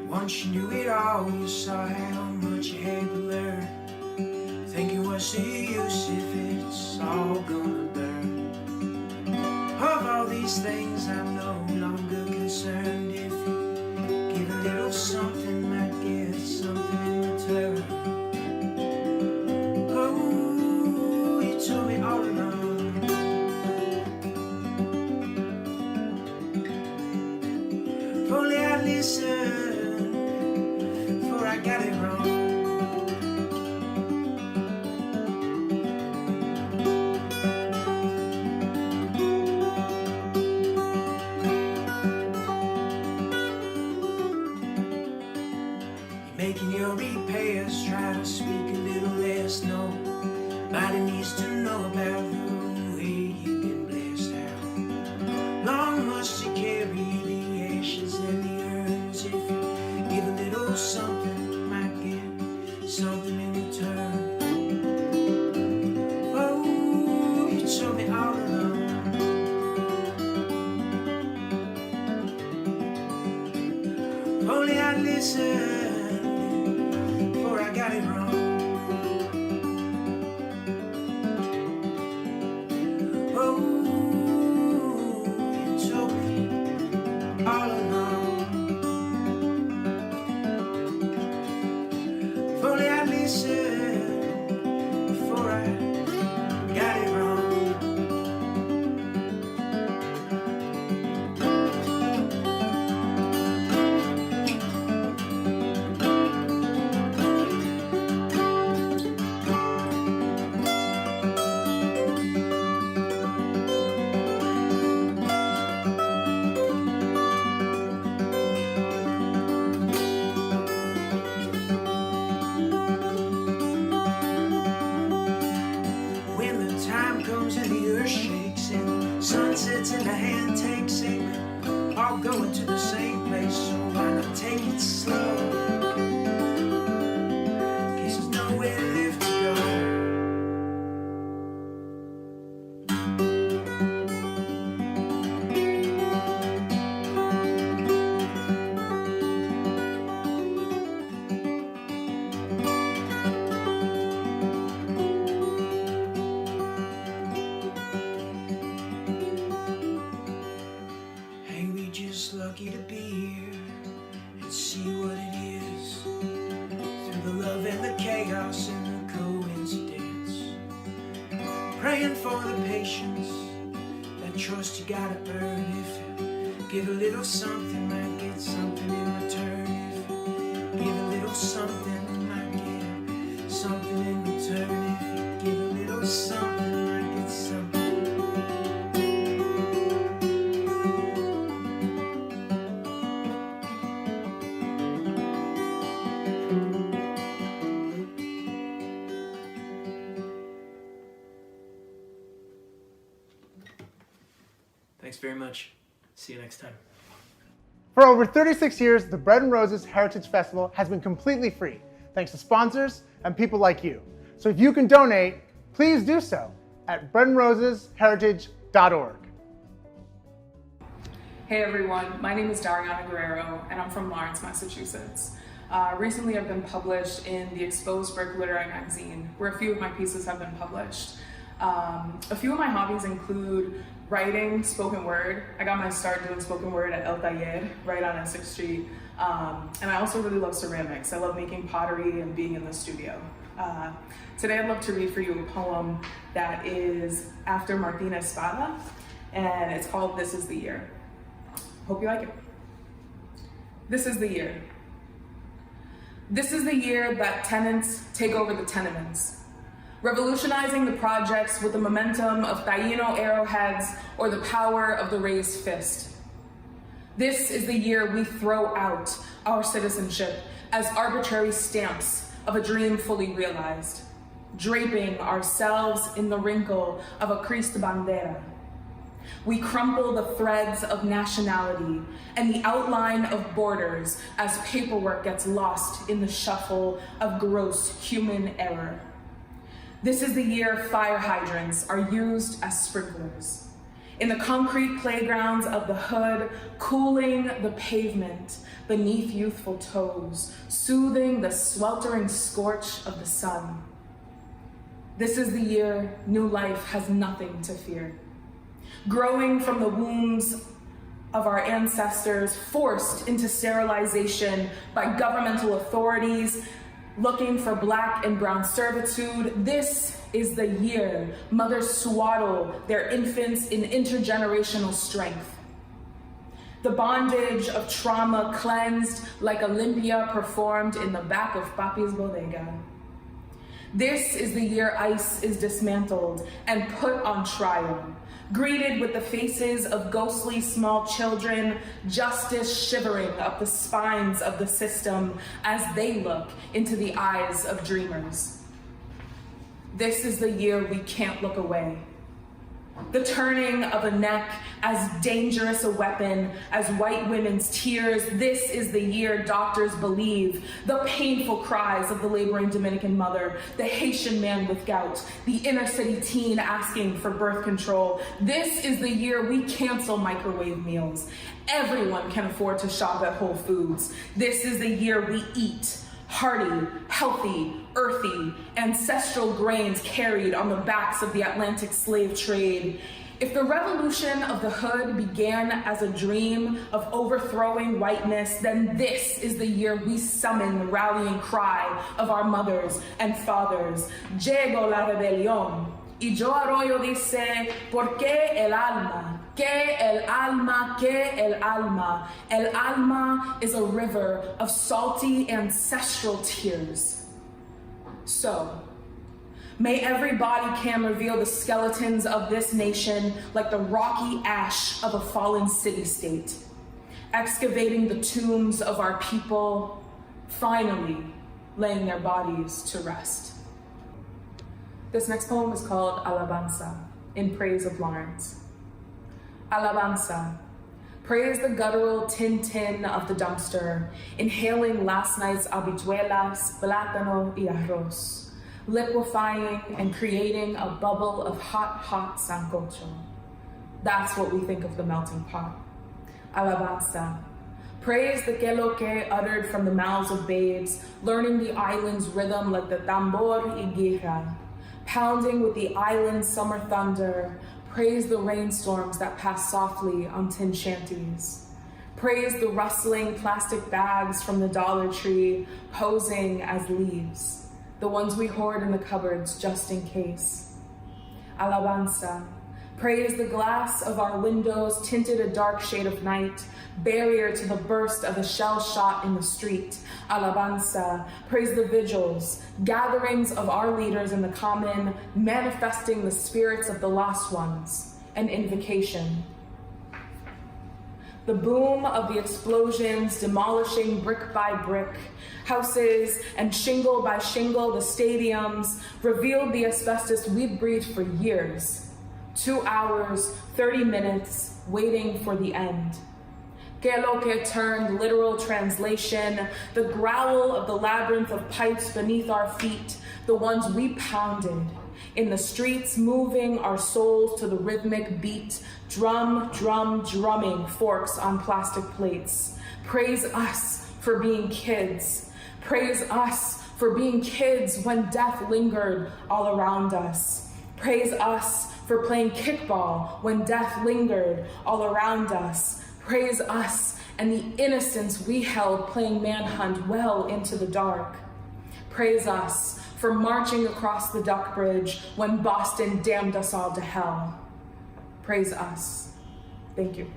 Once you knew it all, you saw how much you had to learn. Thinking what's the use if it's all gonna burn? Of all these things I'm no longer concerned. listened before I got it wrong. You're making your repairs, try to speak a little less. Nobody needs to know about the way you've been blessed out. Long must you carry the ashes and the urns. If you give a little something, you might get something in return. Oh, you told me all along. If only I'd listened before I got it wrong. And the hand takes it, all going to the same place, so why not take it slow? Guess there's nowhere left to go. Lucky to be here and see what it is, through the love and the chaos and the coincidence. Praying for the patience, that trust you gotta earn. If you give a little something, might get something in return. If you give a little something, might get something in return. If you give a little something, might get something. Thanks very much. See you next time. For over 36 years, the Bread and Roses Heritage Festival has been completely free, thanks to sponsors and people like you. So if you can donate, please do so at breadandrosesheritage.org. Hey everyone, my name is Dariana Guerrero and I'm from Lawrence, Massachusetts. Recently I've been published in the Exposed Brick Literary Magazine, where a few of my pieces have been published. A few of my hobbies include writing, spoken word. I got my start doing spoken word at El Taller, right on Essex Street. And I also really love ceramics. I love making pottery and being in the studio. Today I'd love to read for you a poem that is after Martina Espada, and it's called This Is the Year. Hope you like it. This is the year. This is the year that tenants take over the tenements, revolutionizing the projects with the momentum of Taino arrowheads or the power of the raised fist. This is the year we throw out our citizenship as arbitrary stamps of a dream fully realized, draping ourselves in the wrinkle of a creased bandera. We crumple the threads of nationality and the outline of borders as paperwork gets lost in the shuffle of gross human error. This is the year fire hydrants are used as sprinklers. In the concrete playgrounds of the hood, cooling the pavement beneath youthful toes, soothing the sweltering scorch of the sun. This is the year new life has nothing to fear. Growing from the wombs of our ancestors, forced into sterilization by governmental authorities, looking for Black and brown servitude, this is the year mothers swaddle their infants in intergenerational strength. The bondage of trauma cleansed like Olympia performed in the back of Papi's bodega. This is the year ICE is dismantled and put on trial, greeted with the faces of ghostly small children, justice shivering up the spines of the system as they look into the eyes of dreamers. This is the year we can't look away. The turning of a neck as dangerous a weapon as white women's tears. This is the year doctors believe. The painful cries of the laboring Dominican mother, the Haitian man with gout, the inner city teen asking for birth control. This is the year we cancel microwave meals. Everyone can afford to shop at Whole Foods. This is the year we eat hearty, healthy, earthy, ancestral grains carried on the backs of the Atlantic slave trade. If the revolution of the hood began as a dream of overthrowing whiteness, then this is the year we summon the rallying cry of our mothers and fathers. Llegó la rebelión. Y Joe Arroyo dice, ¿por qué el alma? Que el alma, que el alma. El alma is a river of salty ancestral tears. So, may every body cam reveal the skeletons of this nation like the rocky ash of a fallen city-state, excavating the tombs of our people, finally laying their bodies to rest. This next poem is called Alabanza, in praise of Lawrence. Alabanza. Praise the guttural tin-tin of the dumpster, inhaling last night's habichuelas, plátano y arroz, liquefying and creating a bubble of hot sancocho. That's what we think of the melting pot. Alabanza. Praise the queloque uttered from the mouths of babes, learning the island's rhythm like the tambor y guira, pounding with the island's summer thunder. Praise the rainstorms that pass softly on tin shanties. Praise the rustling plastic bags from the Dollar Tree, posing as leaves, the ones we hoard in the cupboards just in case. Alabanza. Praise the glass of our windows tinted a dark shade of night, barrier to the burst of a shell shot in the street. Alabanza. Praise the vigils, gatherings of our leaders in the common, manifesting the spirits of the lost ones, an invocation. The boom of the explosions demolishing brick by brick, houses, and shingle by shingle the stadiums revealed the asbestos we'd breathed for years. 2 hours, 30 minutes, waiting for the end. Que lo que turned literal translation, the growl of the labyrinth of pipes beneath our feet, the ones we pounded, in the streets moving our souls to the rhythmic beat, drum, drum, drumming forks on plastic plates. Praise us for being kids. Praise us for being kids when death lingered all around us. Praise us for playing kickball when death lingered all around us. Praise us and the innocence we held playing manhunt well into the dark. Praise us for marching across the Duck Bridge when Boston damned us all to hell. Praise us. Thank you.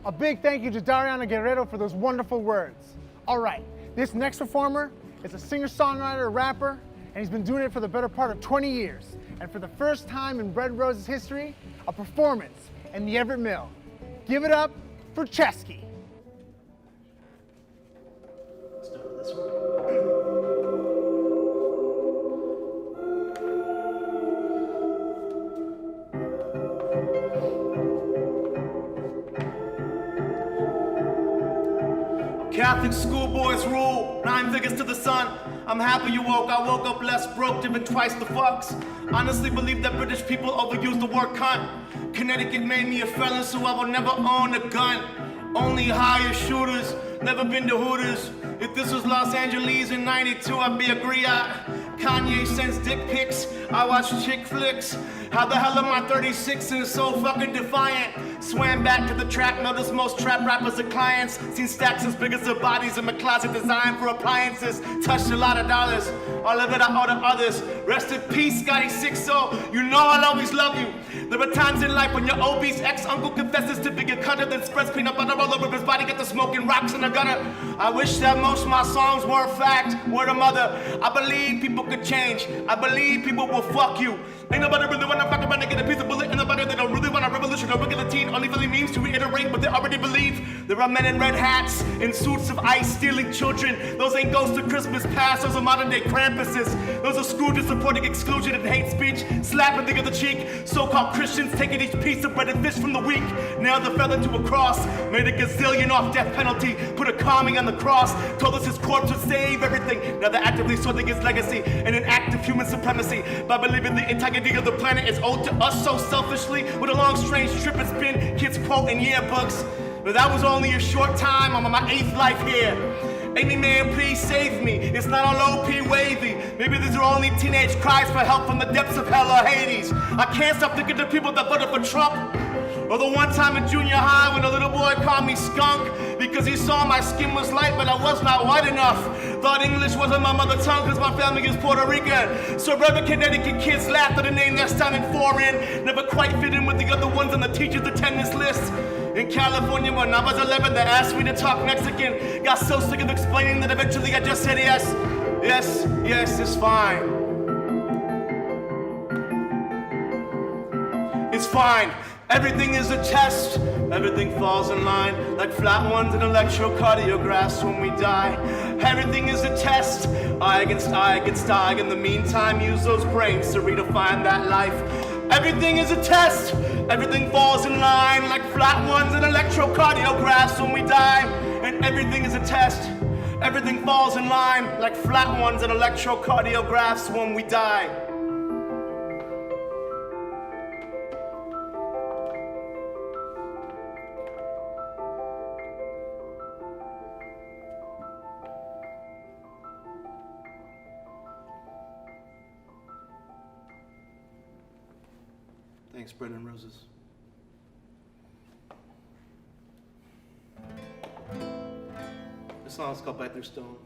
A big thank you to Dariana Guerrero for those wonderful words. All right, this next performer is a singer-songwriter, rapper, and he's been doing it for the better part of 20 years. And for the first time in Bread and Roses history, a performance in the Everett Mill. Give it up for Chesky. Let's do it this way. Catholic schoolboys rule, 9 figures to the sun. I'm happy you woke, I woke up less broke, given twice the fucks. Honestly believe that British people overuse the word cunt. Connecticut made me a felon, so I will never own a gun. Only hire shooters, never been to Hooters. If this was Los Angeles in 92, I'd be a griot. Kanye sends dick pics, I watch chick flicks. How the hell am I 36 and so fucking defiant? Swam back to the track, noticed most trap rappers are clients. Seen stacks as big as their bodies in my closet designed for appliances. Touched a lot of dollars, all of it I owe to others. Rest in peace, Scotty 6-0, you know I'll always love you. There are times in life when your obese ex-uncle confesses to be a cutter, then spreads peanut butter all over his body, get the smoking rocks in the gutter. I wish that most of my songs were a fact, word of mother. I believe people could change, I believe people will fuck you. Ain't nobody really wanna fuck around and get a piece of bullet in the butter. They don't really want a revolution or guillotine. Only really means to reiterate what they already believe. There are men in red hats, in suits of ice, stealing children. Those ain't ghosts of Christmas past, those are modern day Krampuses. Those are Scrooges supporting exclusion and hate speech, slapping the other cheek. So-called Christians taking each piece of bread and fish from the weak. Nailed the feather to a cross, made a gazillion off death penalty. Put a calming on the cross, told us his corpse would save everything. Now they're actively sorting his legacy in an act of human supremacy by believing the entirety of the planet is owed to us so selfishly. What a long strange trip it's been, kids quote in yearbooks. But that was only a short time, I'm on my 8th life here. Amy, man, please save me. It's not all OP wavy. Maybe these are only teenage cries for help from the depths of hell or Hades. I can't stop thinking of people that voted for Trump. Or the one time in junior high when a little boy called me skunk because he saw my skin was light but I was not white enough. Thought English wasn't my mother tongue because my family is Puerto Rican. Suburban Connecticut kids laughed at a name that sounded foreign. Never quite fit in with the other ones on the teacher's attendance list. In California when I was 11 they asked me to talk Mexican. Got so sick of explaining that eventually I just said yes. Yes, yes, it's fine. It's fine. Everything is a test, everything falls in line, like flat ones and electrocardiographs when we die. Everything is a test, eye against eye against eye. In the meantime, use those brains to redefine that life. Everything is a test, everything falls in line, like flat ones and electrocardiographs when we die. And everything is a test, everything falls in line, like flat ones and electrocardiographs when we die. Thanks, Bread and Roses. This song's called Bite Their Stone.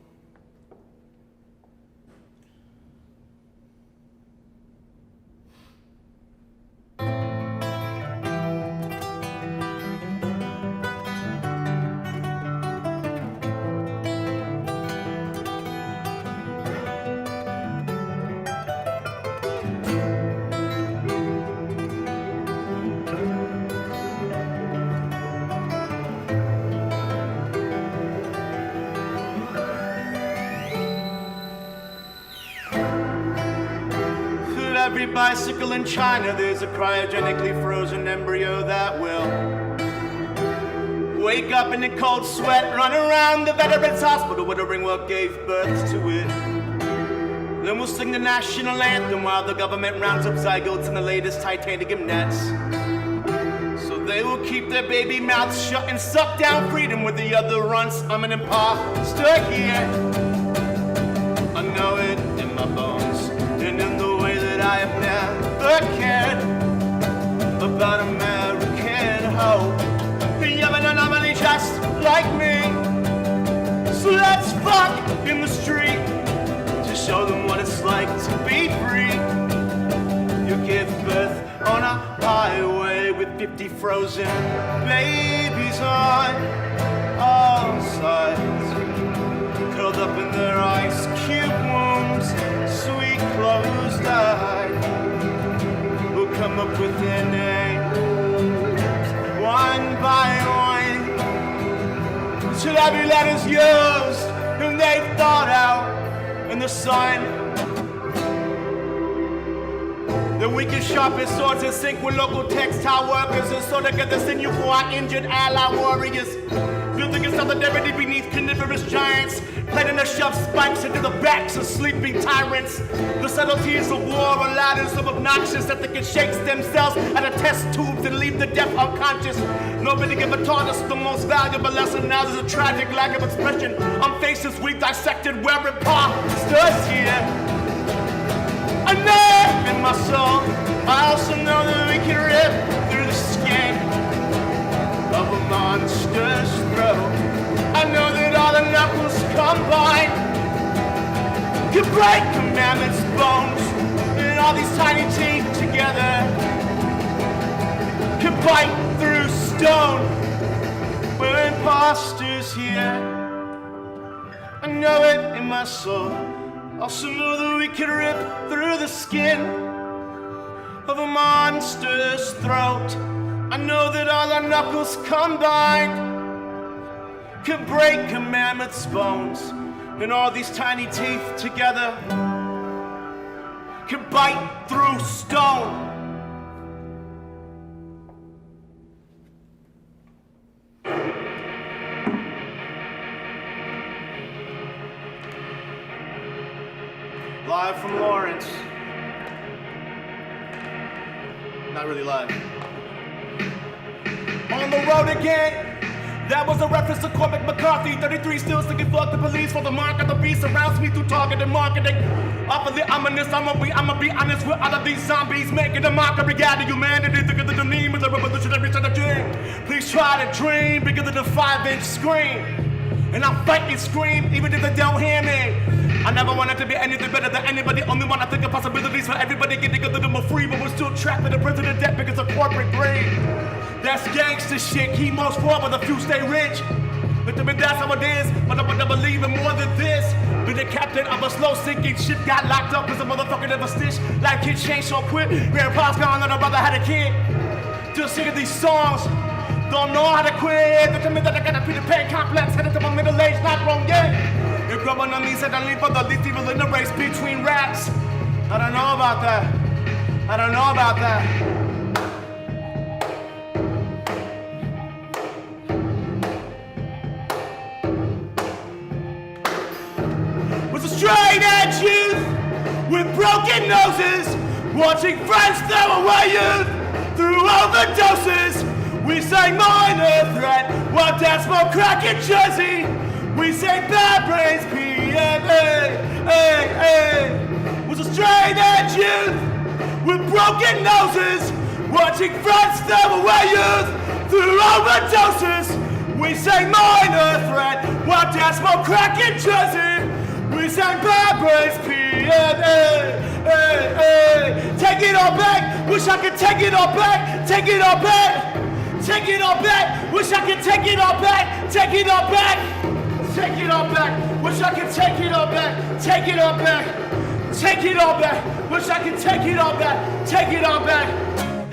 Every bicycle in China, there's a cryogenically frozen embryo that will wake up in a cold sweat, run around the veterans hospital wondering what gave birth to it. Then we'll sing the national anthem while the government rounds up zygotes in the latest titanium nets. So they will keep their baby mouths shut and suck down freedom with the other runts. I'm an imposter here. I know it in my bones and in the way that I have never cared about American hope. You're an anomaly just like me. So let's fuck in the street to show them what it's like to be free. You give birth on a highway with 50 frozen babies on all sides, curled up in their ice cube wombs, sweet closed eyes, who come up with their names one by one, till every letter's used and they've thought out in the sun. The weakest, sharpest swords in sync with local textile workers and so together send you for our injured ally warriors. Building a solidarity beneath carnivorous giants, planting to shove spikes into the backs of sleeping tyrants. The subtleties of war are loud and so obnoxious that they can shake stem cells out of test tubes and leave the deaf unconscious. Nobody ever taught us the most valuable lesson. Now there's a tragic lack of expression on faces we've dissected wearing imposters here. A nerve in my soul. I also know that we can rip through the skin of a monster's throat. I know that all the knuckles combined can break a mammoth's bones, and all these tiny teeth together can bite through stone. We're imposters here. I know it in my soul. Also know that we can rip through the skin of a monster's throat. I know that all our knuckles combined can break a mammoth's bones, and all these tiny teeth together can bite through stone. Live from Lawrence. Not really live. On the road again. That was a reference to Cormac McCarthy. 33 still sticking fuck the police for the mark of the beast surrounds me through targeted marketing. Off of the ominous, I'ma be honest with all of these zombies making a mockery out of humanity. Think of the name of the revolutionary strategy. Please try to dream bigger than a 5-inch screen. And I'll fight and scream even if they don't hear me. I never wanted to be anything better than anybody. Only want to think of possibilities for everybody getting a little more free. But we're still trapped in the prison of debt because of corporate greed. That's gangster shit. Keep most poor, but a few stay rich. But that's how it is. But I would never believe in more than this. Be the captain of a slow sinking ship. Got locked up because a motherfucker never stitched. Life kid changed so quick. Grandpa's gone, little brother had a kid. Still singing these songs. Don't know how to quit. They tell me that I got a Peter Pan complex. Headed to my middle age, not grown yet. You're growing on these suddenly for the least evil in the race between rats. I don't know about that. I don't know about that. Straight edge youth with broken noses, watching friends throw away youth through overdoses. We sang Minor Threat while Dad smoked crack in Jersey. We sang Bad Brains PMA. Was a straight edge youth with broken noses, watching friends throw away youth through overdoses. We sang Minor Threat while Dad smoked crack in Jersey. We sang Bad Brains PMA. Take it all back, wish I could take it all back. Take it all back, take it all back. Wish I could take it all back. Take it all back, take it all back. Wish I could take it all back. Take it all back, take it all back. Wish I could take it all back. Take it all back.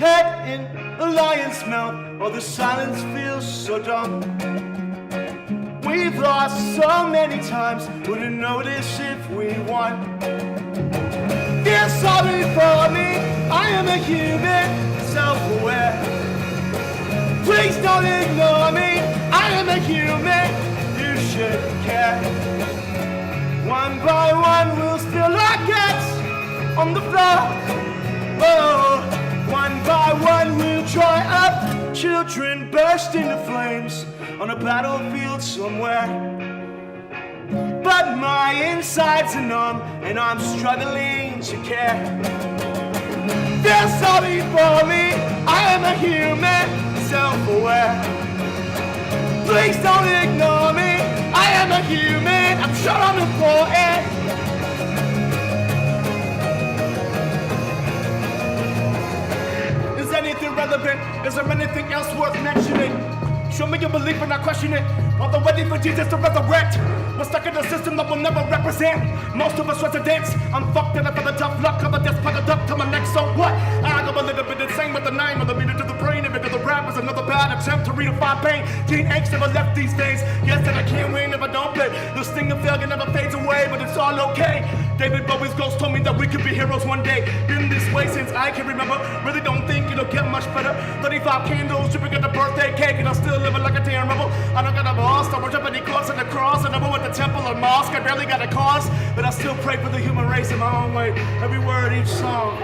Head in a lion's mouth, or the silence feels so dumb. We've lost so many times, wouldn't notice if we won. Feel sorry for me, I am a human, self-aware. Please don't ignore me, I am a human, you should care. One by one we'll spill our guts on the floor. Oh, one by one we'll dry up, children burst into flames on a battlefield somewhere. But my insides are numb and I'm struggling to care. Feel sorry for me, I am a human, self-aware. Please don't ignore me, I am a human, I'm sure I'm important. Is anything relevant? Is there anything else worth mentioning? Show me your belief and I question it. While they're waiting for Jesus to resurrect, we're stuck in a system that will never represent most of us residents. I'm fucked up for the tough luck, cover this part of duck to my neck, so what? I go a little bit insane with the name of the meter to the brain. If it to the rap is another bad attempt to redefine pain. Teen angst never left these days. Yes, that I can't win if I don't play. The sting of failure never fades away, but it's all okay. David Bowie's ghost told me that we could be heroes one day. Been this way since I can remember. Really don't think it'll get much better. 35 candles, dripping at the birthday cake, and I'm still living like a damn rebel. I don't got a boss, I worship any corpse at the cross. I never went to temple or mosque, I barely got a cause, but I still pray for the human race in my own way. Every word, each song.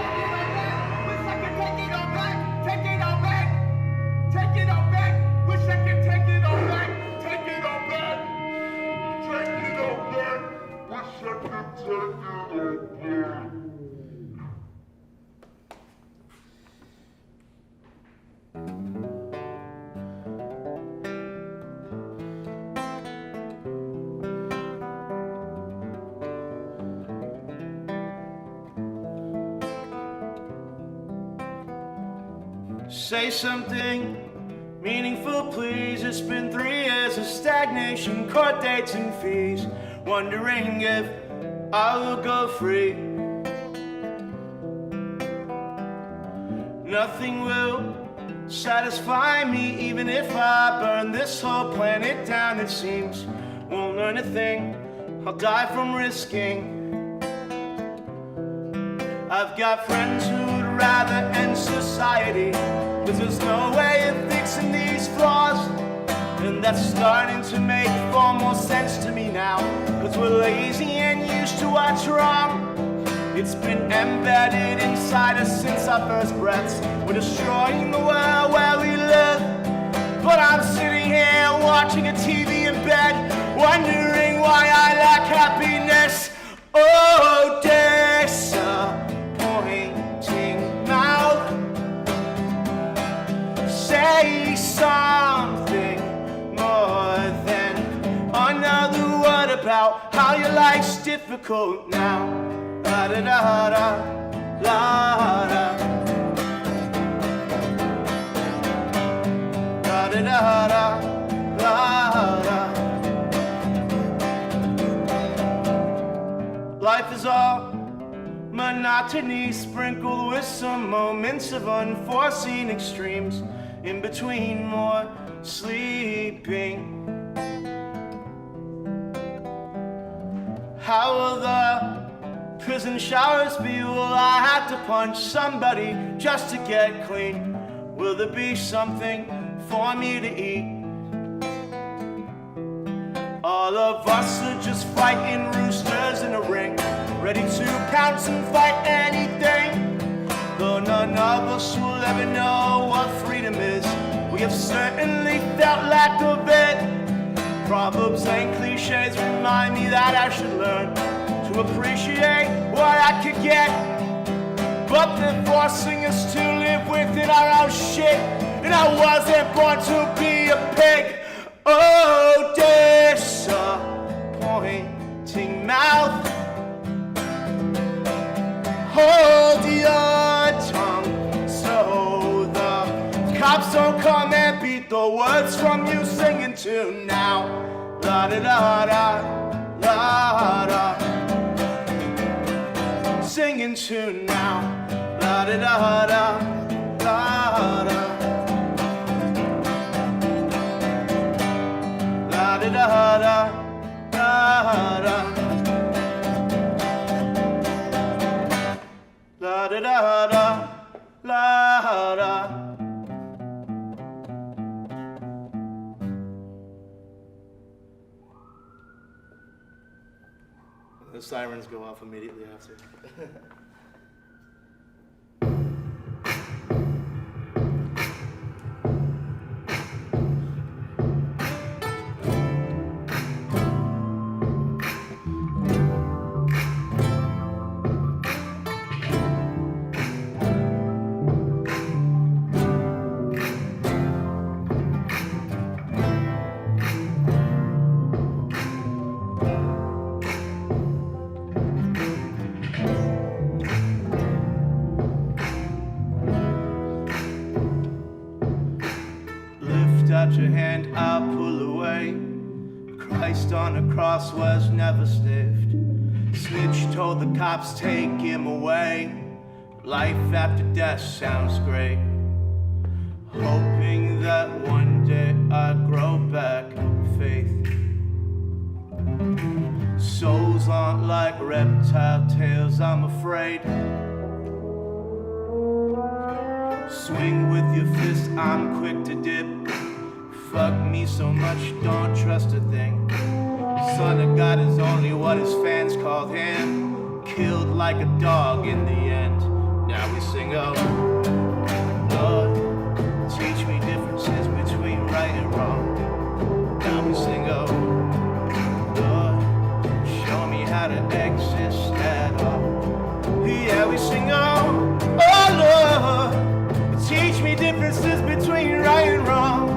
Say something meaningful, please. It's been 3 years of stagnation, court dates and fees. Wondering if I will go free. Nothing will satisfy me, even if I burn this whole planet down. It seems won't learn a thing. I'll die from risking. I've got friends who'd rather end society, 'cause there's no way of fixing these flaws. And that's starting to make far more sense to me now, 'cause we're lazy and used to what's wrong. It's been embedded inside us since our first breaths. We're destroying the world where we live. But I'm sitting here watching a TV in bed, wondering why I lack happiness. Oh, disappointing mouth, say something more than another word about how your life's difficult now. La da da da, la da. La da da da, la da. Life is all monotony, sprinkled with some moments of unforeseen extremes. In between, more sleeping. How will the prison showers be? Will I have to punch somebody just to get clean? Will there be something for me to eat? All of us are just fighting roosters in a ring, ready to pounce and fight anything. Though none of us will ever know what freedom is, we have certainly felt lack of it. Proverbs and cliches remind me that I should learn to appreciate what I could get. But they're forcing us to live within our own shit, and I wasn't born to be a pig. Oh, disappointing mouth, hold your tongue so the cops don't come and beat the words from you singing to now. La da da da, la da. Singing to now. La da da da, la da. La da da da, la da. La da da da, la da. The sirens go off immediately after. Out your hand, I'll pull away. Christ on a cross was never sniffed. Snitch told the cops, take him away. Life after death sounds great. Hoping that one day I'd grow back faith. Souls aren't like reptile tails, I'm afraid. Swing with your fist, I'm quick to dip. Fuck me so much, don't trust a thing. Son of God is only what his fans called him. Killed like a dog in the end. Now we sing, oh Lord, teach me differences between right and wrong. Now we sing, oh Lord, show me how to exist at all. Yeah, we sing, oh Lord, teach me differences between right and wrong.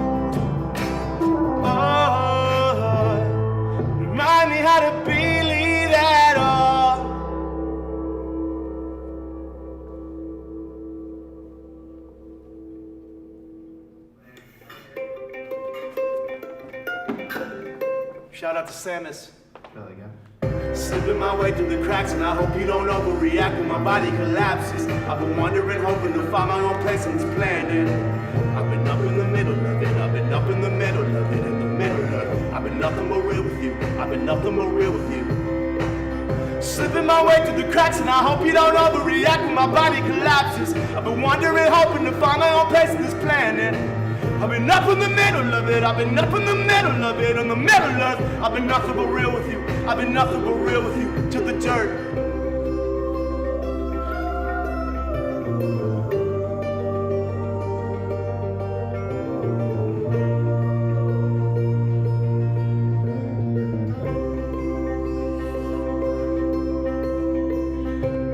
Oh, remind me how to believe at all. Shout out to Samus. Slipping my way through the cracks, and I hope you don't overreact when my body collapses. I've been wondering, hoping to find my own place in this planet. I've been up in the middle of it, I've been up in the middle of it, in the middle of it. I've been nothing but real with you, I've been nothing but real with you. Slipping my way through the cracks, and I hope you don't overreact when my body collapses. I've been wondering, hoping to find my own place in this planet. I've been up in the middle of it, I've been up in the middle of it, in the middle of it. I've been nothing but real with you, I've been nothing but real with you, to the dirt.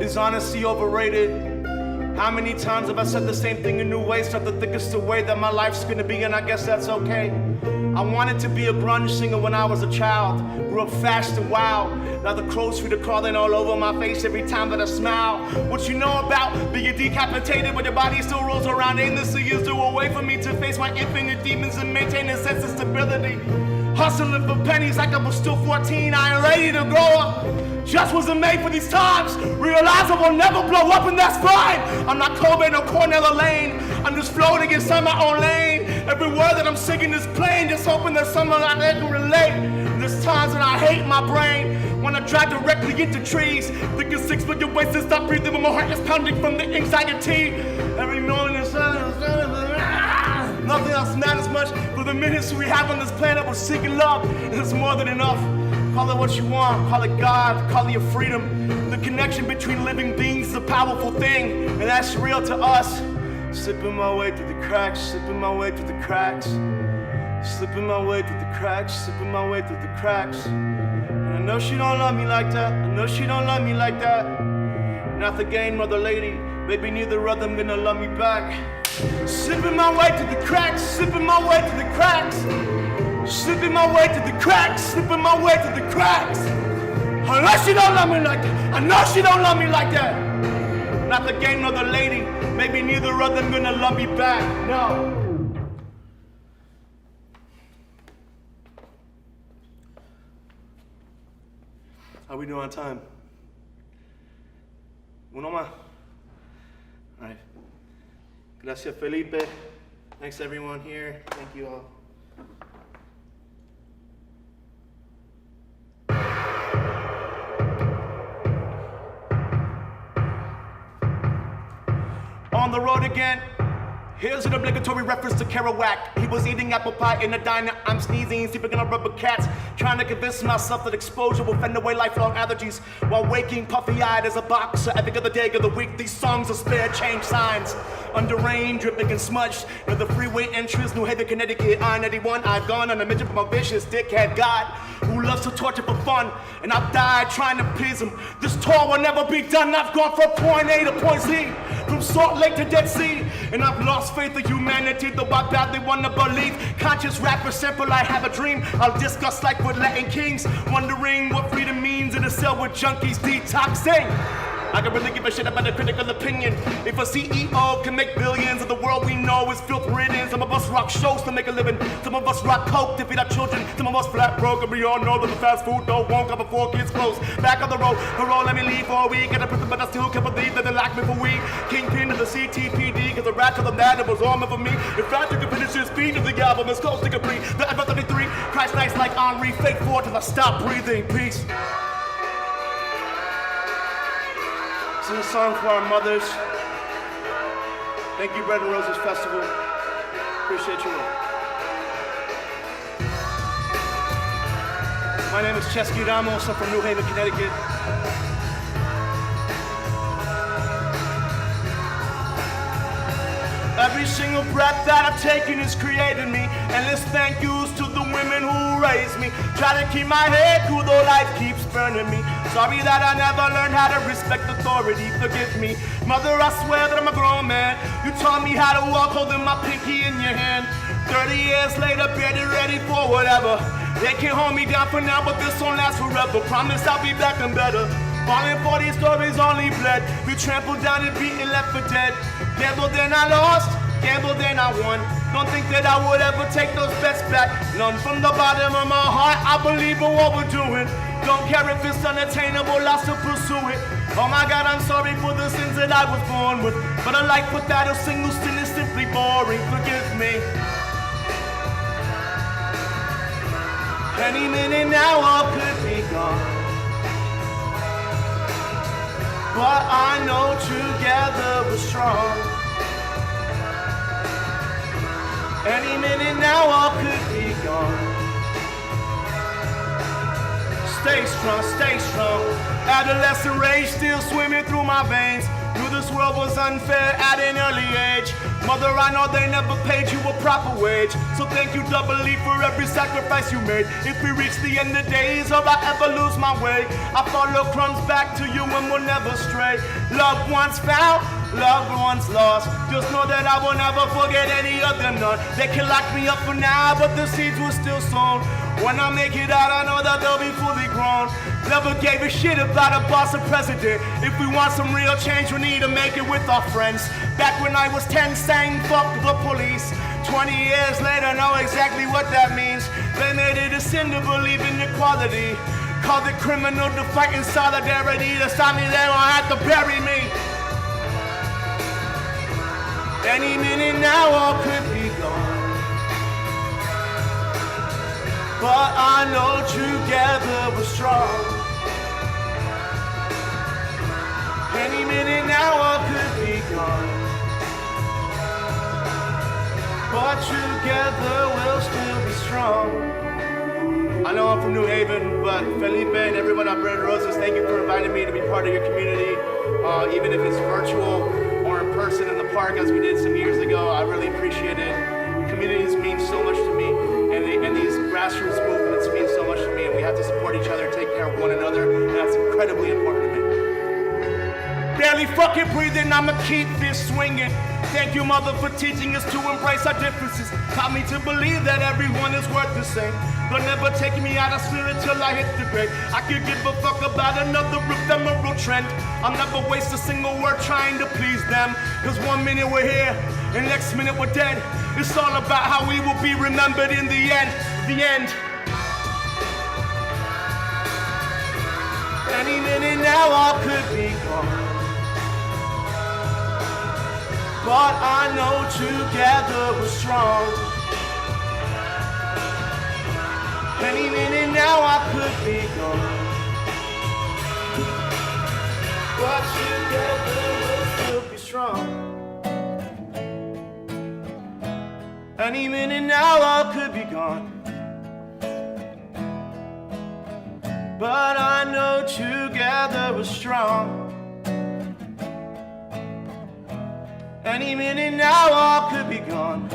Is honesty overrated? How many times have I said the same thing in new ways? Thought that think it's the way that my life's gonna be, and I guess that's okay. I wanted to be a grunge singer when I was a child. Grew up fast and wild. Now the crow's feet are crawling all over my face every time that I smile. What you know about being decapitated when your body still rolls around aimlessly is the way for me to face my infinite demons and maintain a sense of stability. Hustling for pennies like I was still 14, I ain't ready to grow up. Just wasn't made for these times. Realize I will never blow up, and that's fine. I'm not Cobain or Cornell Lane. I'm just floating inside my own lane. Every word that I'm singing is plain, just hoping that someone out there can relate. There's times when I hate my brain, when I drive directly into trees, thinking 6 million ways to stop breathing when my heart is pounding from the anxiety. Every morning is nothing else matters much. For the minutes we have on this planet, we're seeking love, and it's more than enough. Call it what you want, call it God, call it your freedom. The connection between living beings is a powerful thing, and that's real to us. Slipping my way through the cracks, slipping my way through the cracks. Slipping my way through the cracks, slipping my way through the cracks. And I know she don't love me like that, I know she don't love me like that. Not the game, mother lady, maybe neither of them gonna love me back. Slipping my way through the cracks, slipping my way through the cracks. Slipping my way through the cracks, slipping my way through the cracks. I know she don't love me like that, I know she don't love me like that. Not the game, nor the lady, maybe neither of them gonna love me back, no. How we doing on time? Uno más. All right. Gracias, Felipe. Thanks, everyone here. Thank you all. On the road again. Here's an obligatory reference to Kerouac. He was eating apple pie in a diner. I'm sneezing, sleeping on rubber cats, trying to convince myself that exposure will fend away lifelong allergies. While waking puffy-eyed as a boxer every other day of the week, these songs are spare change signs. Under rain, dripping and smudged near the freeway entrance, New Haven, Connecticut, I-91. I've gone on a mission from a vicious dickhead God who loves to torture for fun, and I've died trying to please him. This tour will never be done. I've gone from point A to point Z, from Salt Lake to Dead Sea, and I've lost faith in humanity, though I badly want to believe. Conscious rapper, simple, I have a dream. I'll discuss life with Latin kings, wondering what freedom means in a cell with junkies detoxing. I can really give a shit about a critical opinion. If a CEO can make billions of the world we know is filth-ridden, some of us rock shows to make a living, some of us rock coke to feed our children, some of us flat broke, and we all know that the fast food don't won't come before kids close. Back on the road, parole, let me leave for a week. Got a prison, but I still can't believe that they locked me for weed. Kingpin of the CTPD, cause the rap to the mad, it was all meant for me. In fact, you can finish this beat of the album, it's close to complete. The F-33, Christ nights like Henri, fake forward till I stop breathing. Peace. This is a song for our mothers. Thank you, Bread and Roses Festival. Appreciate you all. My name is Chesky Ramos. I'm from New Haven, Connecticut. Every single breath that I've taken has created me. Endless thank yous to the women who raised me. Try to keep my head cool though life keeps burning me. Sorry that I never learned how to respect authority. Forgive me. Mother, I swear that I'm a grown man. You taught me how to walk holding my pinky in your hand. 30 years later, barely ready for whatever. They can't hold me down for now, but this won't last forever. Promise I'll be back and better. Falling for these stories only bled. We trampled down and beaten, left for dead. Gambled then I lost, gambled then I won. Don't think that I would ever take those bets back. None from the bottom of my heart, I believe in what we're doing. Don't care if it's unattainable, I still pursue it. Oh my God, I'm sorry for the sins that I was born with. But a life without a single sin is simply boring, forgive me. Any minute now all could be gone, but I know together we're strong. Any minute now all could be gone. Stay strong, stay strong. Adolescent rage still swimming through my veins. Knew this world was unfair at an early age. Mother, I know they never paid you a proper wage. So thank you doubly for every sacrifice you made. If we reach the end of days or I ever lose my way, I follow crumbs back to you and will never stray. Loved ones found, loved ones lost. Just know that I will never forget any of them, none. They can lock me up for now, but the seeds were still sown. When I make it out, I know that they'll be fully grown. Never gave a shit about a boss or president. If we want some real change, we need to make it with our friends. Back when I was 10, saying fuck the police. 20 years later, know exactly what that means. They made it a sin to believe in equality. Called it criminal to fight in solidarity. To stop me, they won't have to bury me. Any minute now, all could be gone, but I know together we're strong. Any minute now all could be gone, but together we'll still be strong. I know I'm from New Haven, but Felipe and everyone at Bread and Roses, thank you for inviting me to be part of your community, even if it's virtual or in person in the park as we did some years ago. I really appreciate it. Communities mean so much to me, and these grassroots movements mean so much to me, and we have to support each other, take care of one another, and that's incredibly important to me. Barely fucking breathing, I'ma keep this swinging. Thank you, mother, for teaching us to embrace our differences. Taught me to believe that everyone is worth the same, but never taking me out of spirit till I hit the grave. I could give a fuck about another ephemeral trend. I'll never waste a single word trying to please them, cause one minute we're here, and next minute we're dead. It's all about how we will be remembered in the end. The end. Any minute now all could be gone, but I know together we're strong. Any minute now I could be gone, but together we'll still be strong. Any minute now I could be gone, but I know together we're strong. Any minute now all could be gone.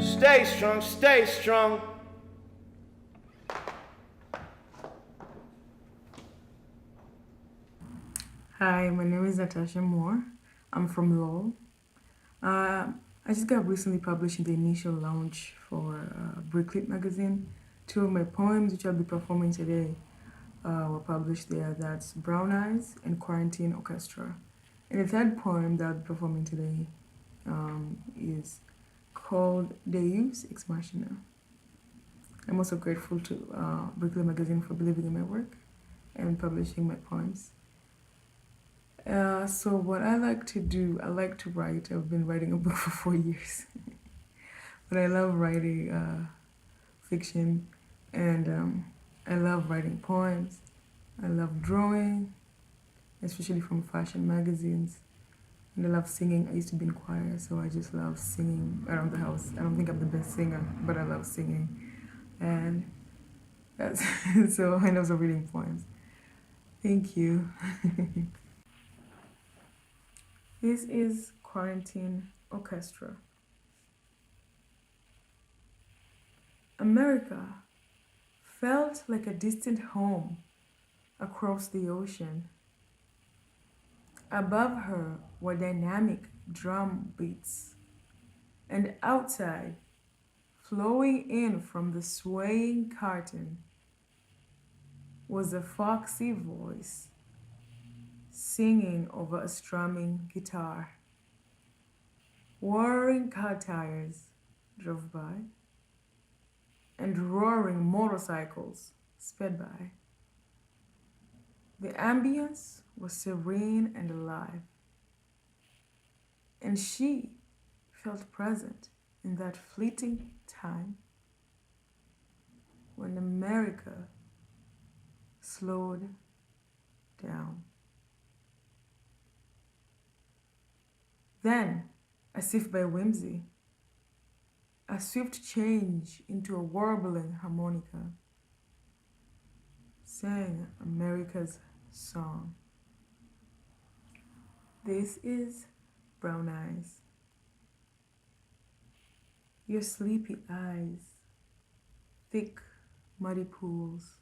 Stay strong, stay strong. Hi, my name is Natasha Moore. I'm from Lowell. I just got recently published in the initial launch for Bricklit magazine. 2 of my poems, which I'll be performing today, were published there. That's Brown Eyes and Quarantine Orchestra. And the third poem that I'll be performing today is called Deus Ex Machina. I'm also grateful to Bricklit magazine for believing in my work and publishing my poems. So what I like to do, I like to write. I've been writing a book for 4 years. But I love writing fiction, and I love writing poems. I love drawing, especially from fashion magazines. And I love singing. I used to be in choir, so I just love singing around the house. I don't think I'm the best singer, but I love singing. And that's so I love reading poems. Thank you. This is Quarantine Orchestra. America felt like a distant home across the ocean. Above her were dynamic drum beats, and outside, flowing in from the swaying curtain, was a foxy voice singing over a strumming guitar. whirring car tires drove by, and roaring motorcycles sped by. The ambience was serene and alive, and she felt present in that fleeting time when America slowed down. Then, as if by whimsy, a swift change into a warbling harmonica sang America's song. This is Brown Eyes. Your sleepy eyes, thick, muddy pools,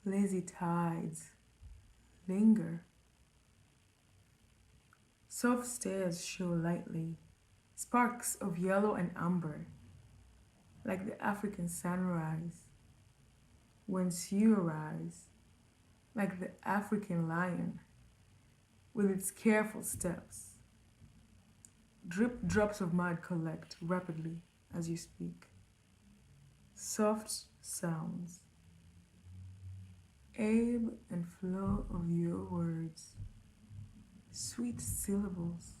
lazy tides, linger. Soft stares show lightly, sparks of yellow and amber, like the African sunrise, whence you arise, like the African lion, with its careful steps. Drip drops of mud collect rapidly as you speak. Soft sounds, ebb and flow of your words, sweet syllables,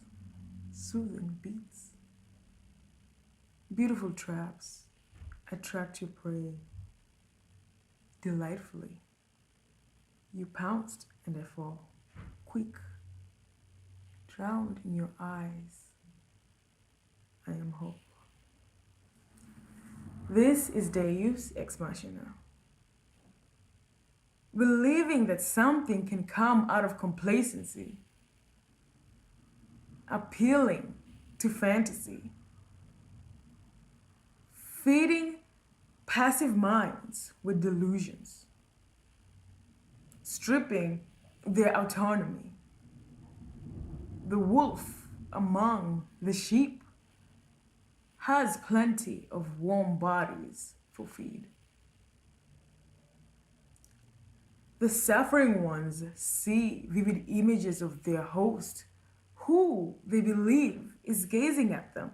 soothing beats. Beautiful traps attract your prey. Delightfully, you pounced and I fall, quick, drowned in your eyes. I am hope. This is Deus Ex Machina. Believing that something can come out of complacency, appealing to fantasy, feeding passive minds with delusions, stripping their autonomy. The wolf among the sheep has plenty of warm bodies for feed. The suffering ones see vivid images of their host, who they believe is gazing at them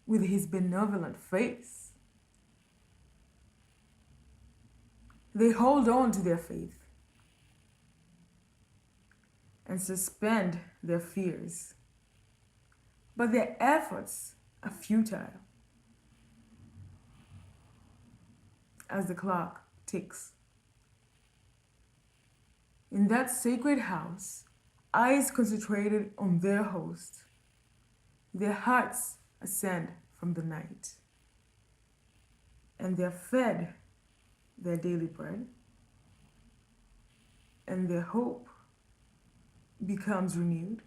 with his benevolent face. They hold on to their faith and suspend their fears, but their efforts are futile as the clock ticks. In that sacred house, eyes concentrated on their host, their hearts ascend from the night, and they're fed their daily bread, and their hope becomes renewed,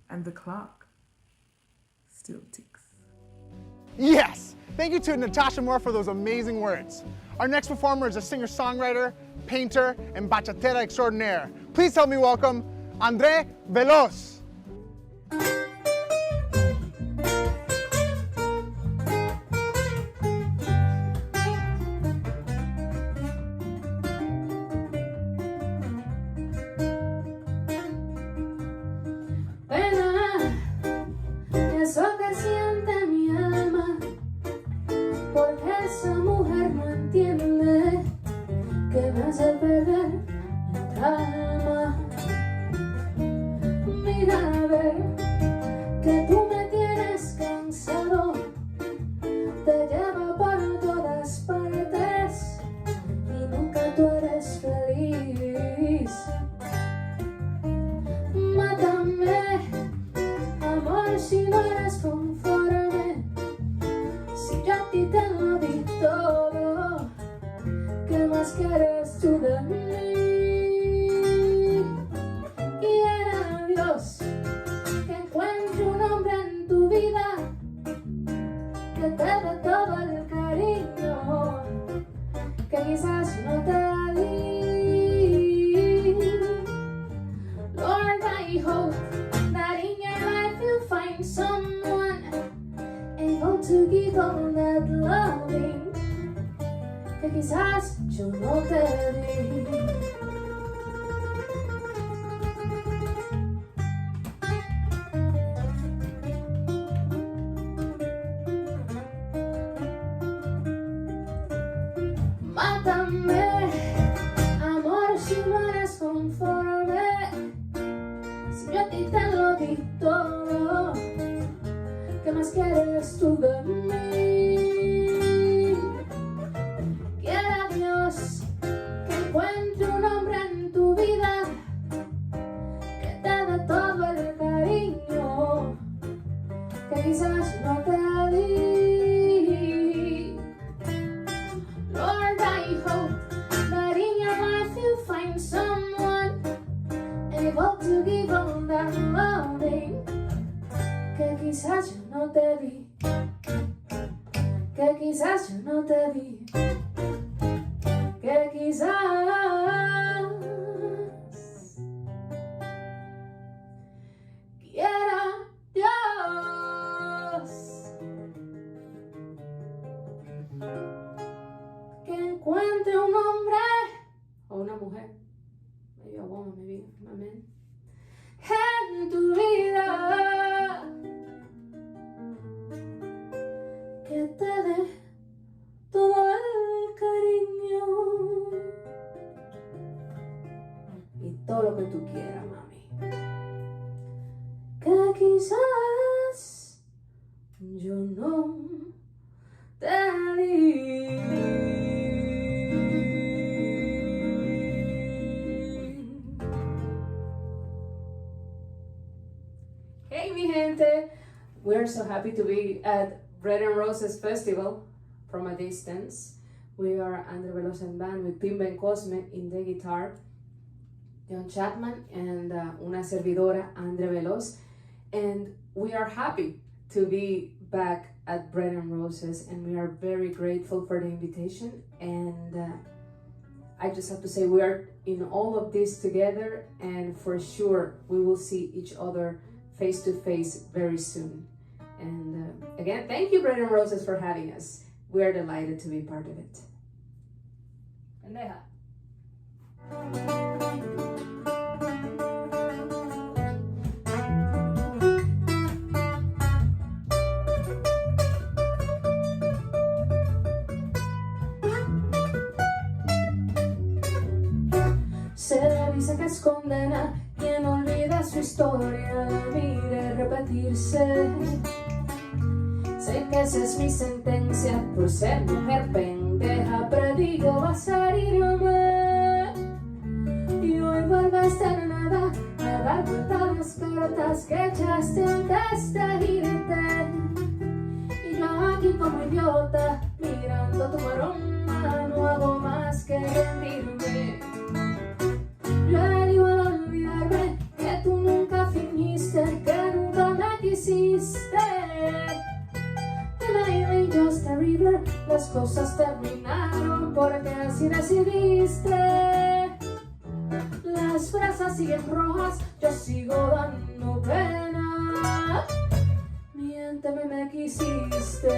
and the clock still ticks. Yes! Thank you to Natasha Moore for those amazing words. Our next performer is a singer-songwriter, painter, and bachatera extraordinaire. Please help me welcome André Veloz. Eso que siente mi alma, porque esa mujer no entiende que me hace perder la calma. Mira a ver que tú me tienes cansado, te llevo por todas partes y nunca tú eres feliz. Mátame, amor, si no eres conforme, si yo a ti te lo di todo, ¿qué más quieres tú de mí? Quiera Dios que encuentre un hombre en tu vida que te dé todo el cariño que quizás no te di. Lord, I hope that in your life you'll find someone able to give all that loving que quizás yo no te di. que quizás yo no te vi, que quizás quiera Dios que encuentre un hombre o una mujer, maybe a woman, maybe a man, en tu vida que te dé todo el cariño y todo lo que tú quieras, mami. Que quizás yo no te di. Hey, mi gente! We're so happy to be at Bread and Roses Festival from a distance. We are Andre Veloz and band with Pim Ben Cosme in the guitar, John Chapman, and una servidora, Andre Veloz. And we are happy to be back at Bread and Roses, and we are very grateful for the invitation. And I just have to say, we are in all of this together, and for sure we will see each other face to face very soon. And again, thank you, Bread and Roses, for having us. We are delighted to be part of it. Pendeja. Se dice que es condena quien olvida su historia, mire repetirse. Sé que esa es mi sentencia por ser mujer pendeja, pero digo vas a herirme. Y hoy vuelves de nada a dar vuelta las cartas que echaste antes de irte. Y yo aquí como idiota, mirando tu maroma, no hago más que rendirme. Yo elijo al olvidarme que tú nunca fingiste, que nunca me quisiste. Just a river, las cosas terminaron porque así decidiste. Las brasas siguen rojas, yo sigo dando pena. Miénteme, me quisiste.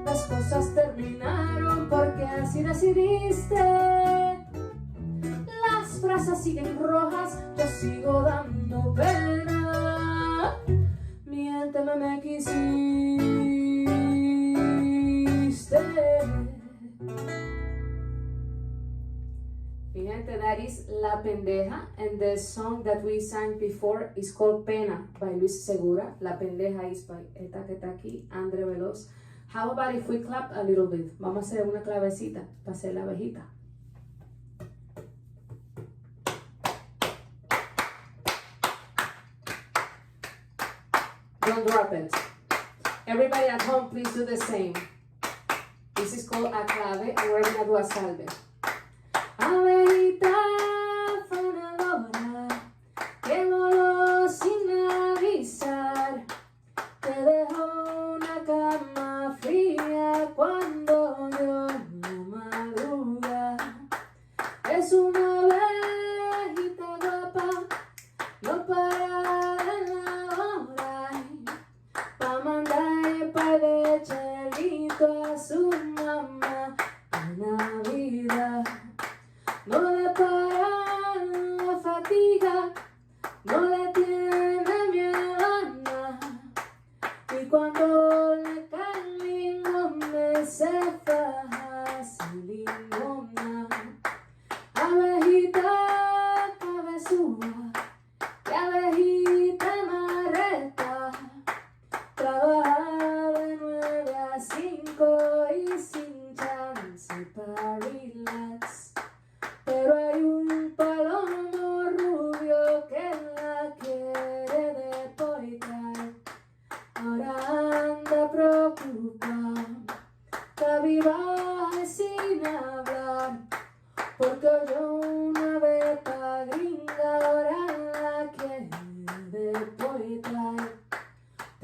Las cosas terminaron porque así decidiste. Las brasas siguen rojas, yo sigo dando pena. Miénteme, me quisiste. Mi gente, that is La Pendeja, and the song that we sang before is called Pena by Luis Segura. La Pendeja is by Eta que está aquí, Andre Veloz. How about if we clap a little bit? Vamos a hacer una clavecita para hacer la abejita. Don't drop it. Everybody at home, please do the same. This is called a clave, and we're gonna do a salve. Abejita fanadora, que voló sin avisar, te dejó una cama fría cuando dio la madruga. Es una abejita guapa, no para de laborar, pa' mandar pa' de chelito a su mamá en Navidad. No le para la fatiga, no le tiene miedo a nada. Y cuando le cae limón, se faja sin limona. Abejita cabezúa, que abejita marreta, trabaja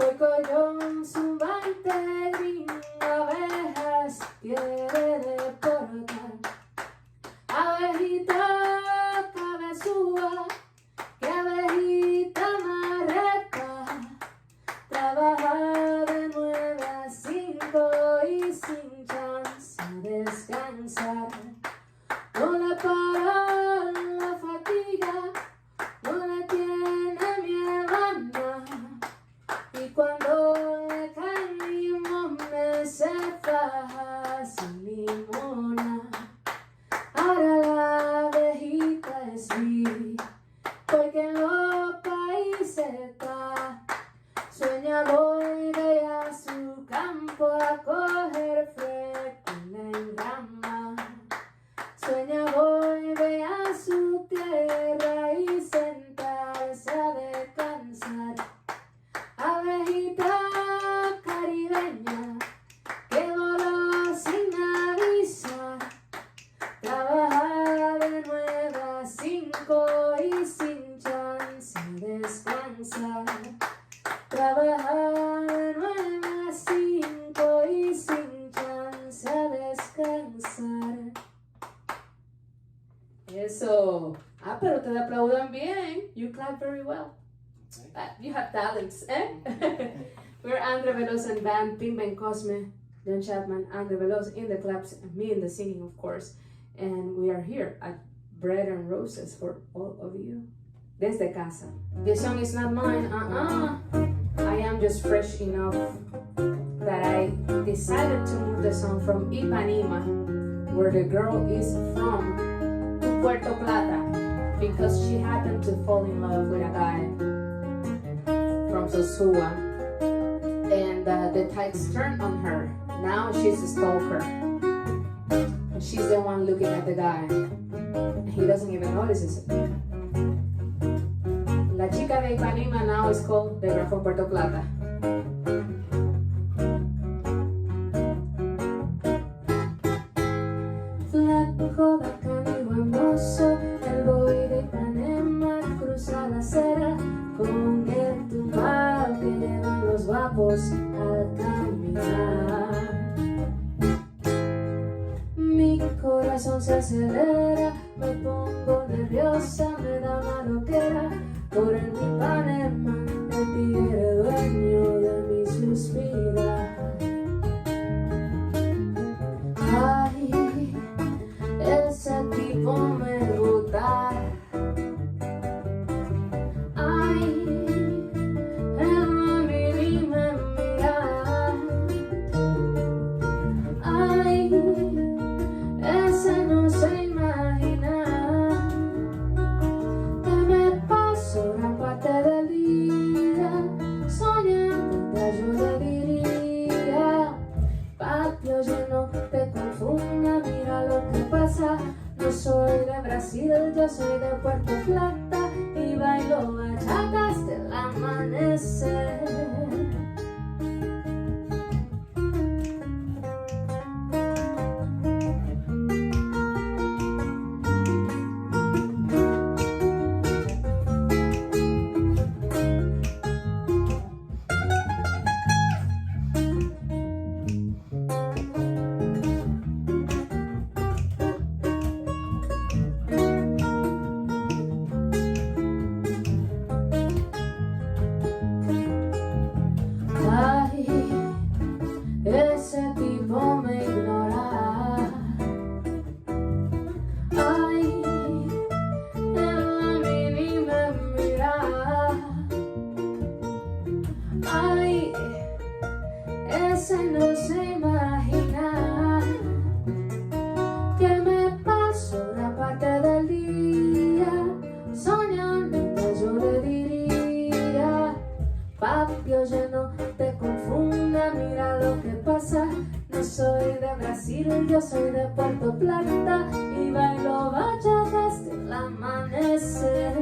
Poicollón zumbante, gringo, abejas, quiere deportar. Abejita cabezúa, que abejita marreta, trabaja de 9 a 5 y sin chance de descansar. No le para la fatiga, no le tiene miedo a nada. Y cuando le caímos me se faja sin limona. Ahora la abejita es vi, porque en los países está. Sueña volver a su campo a coger fresco en la enrama. Sueña volver a su tierra y sentarse a descansar. Abejita caribeña que voló sin avisar. Trabaja de 9 a 5 y sin chance de descansar. Trabaja de 9 a 5 y sin chance de descansar. Eso. Ah, pero te aplaudan bien. You clap very well. You have talents, eh? We're Andre Veloz and band, Pimba and Cosme, John Chapman, Andre Veloz in the claps, and me in the singing, of course. And we are here at Bread and Roses for all of you. Desde casa. This song is not mine, I am just fresh enough that I decided to move the song from Ipanema, where the girl is from, to Puerto Plata, because she happened to fall in love with a guy from Sosua, and the tides turned on her. Now she's a stalker, and she's the one looking at the guy, and he doesn't even notice it. La chica de Ipanema now is called the girl from Puerto Plata. Flaco, bacán y buen mozo, el boy de Ipanema cruza la acera con el tumbao que llevan los guapos al caminar. Mi corazón se acelera, me pongo nerviosa, me da una loquera por el Ipanema, el tigre dueño de mi suspira. Ay, ese tipo me gusta. Ay, él a mí ni me mira. Ay, ese no se imagina que me paso gran parte del día soñando, yo le diría, patio lleno, te confunda, mira lo que pasa. No soy de Brasil, yo soy de Puerto Plata y bailo bachata hasta el amanecer. Ay, ese tipo me ignora. Ay, él a mí ni me mira. Ay, ese no se imagina que me paso gran parte del día soñando, yo le diría, papi, oye, no te confunda, mira lo que pasa. No soy de Brasil, yo soy de Puerto Plata y bailo bachata hasta el amanecer.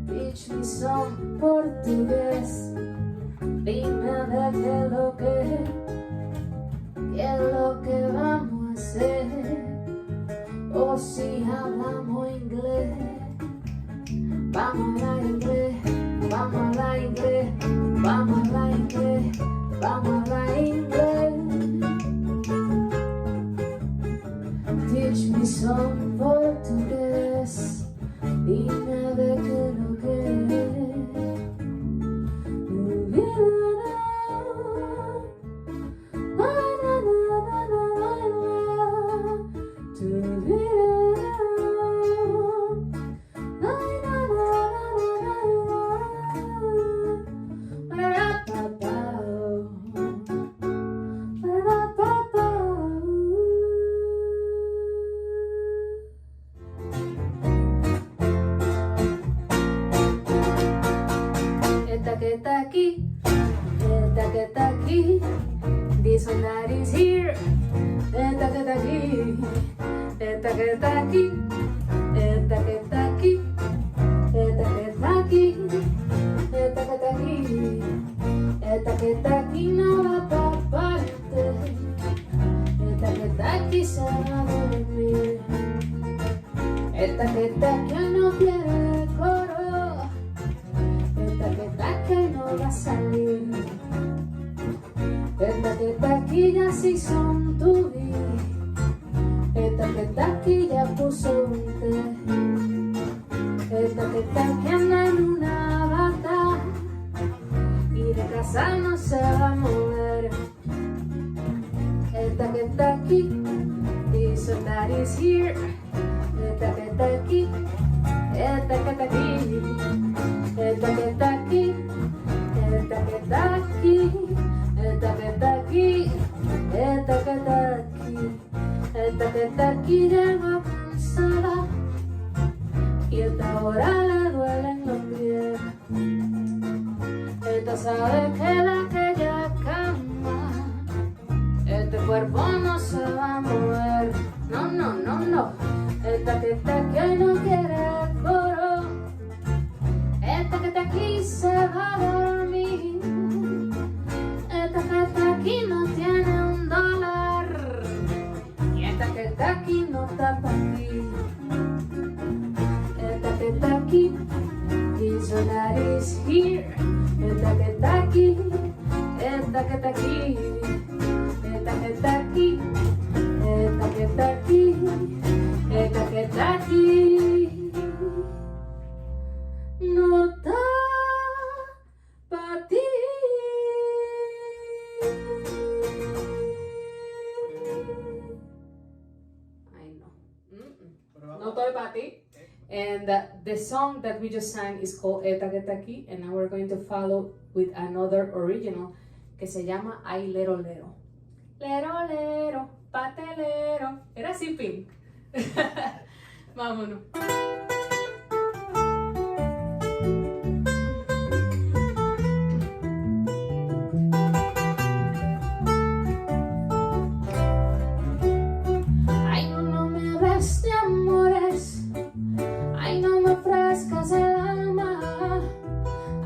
Teach me some portugués, dime a ver qué es lo que vamos a hacer. O si hablamos inglés, vamos a hablar inglés, vamos a hablar inglés, vamos a esta que está aquí, this one that is here, esta que está aquí, esta que está aquí, esta que está aquí, esta que está aquí, esta que está aquí, esta que está aquí no va pa' parte, esta que está aquí se va a dormir, esta que está aquí no quiere coro, esta que está aquí no va a salir, esta que está aquí ya sí son tu vida, esta que está aquí ya puso un té, esta que está aquí anda en una bata y de casa no se va a mover, esta que está aquí, this one that is here, esta que está aquí, esta que está aquí, esta que está aquí, esta que está aquí, esta que está aquí, esta que está aquí, esta que está aquí llegó cansada y esta ahora le duelen los pies, esta sabe que de aquella cama este cuerpo no se va a mover, no, no, no, no, esta que está aquí no quiere coro, esta que está aquí se va a dormir, esta que está aquí no tiene $1 y esta que está aquí no está para ti, esta que está aquí, this one that is here, esta que está aquí, esta que está aquí, esta que está aquí, esta que está aquí, esta que está aquí, no está para ti. I know. No estoy para ti. And the song that we just sang is called Esta que está aquí, and now we're going to follow with another original que se llama Ay Lero Lero. Lero lero, patelero. Era así, Pink. Vámonos. Ay, no, no me hables de amores. Ay, no me ofrezcas el alma.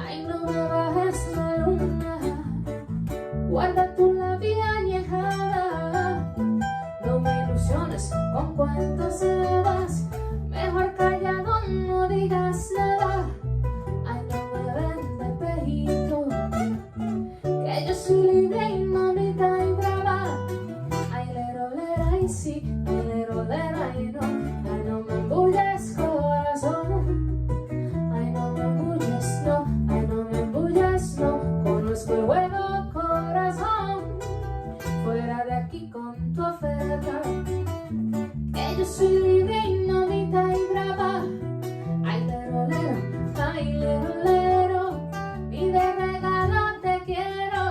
Ay, no me bajes la luna. Guarda tu labia añejada. No me ilusiones con cuentos de hadas. Mejor callado no digas nada. Ay, no me ven de pejito, que yo soy libre y mamita y brava. Ay, lero, lero, ay sí. Ay, lero, lero, ay no. Ay, no me embulles corazón. Ay, no me embulles, no. Ay, no me embulles, no. Conozco el juego, corazón. Fuera de aquí con tu oferta, que yo soy libre y mamita y brava. Ay, lero, lero, ay, lero, lero, ni de regalo te quiero.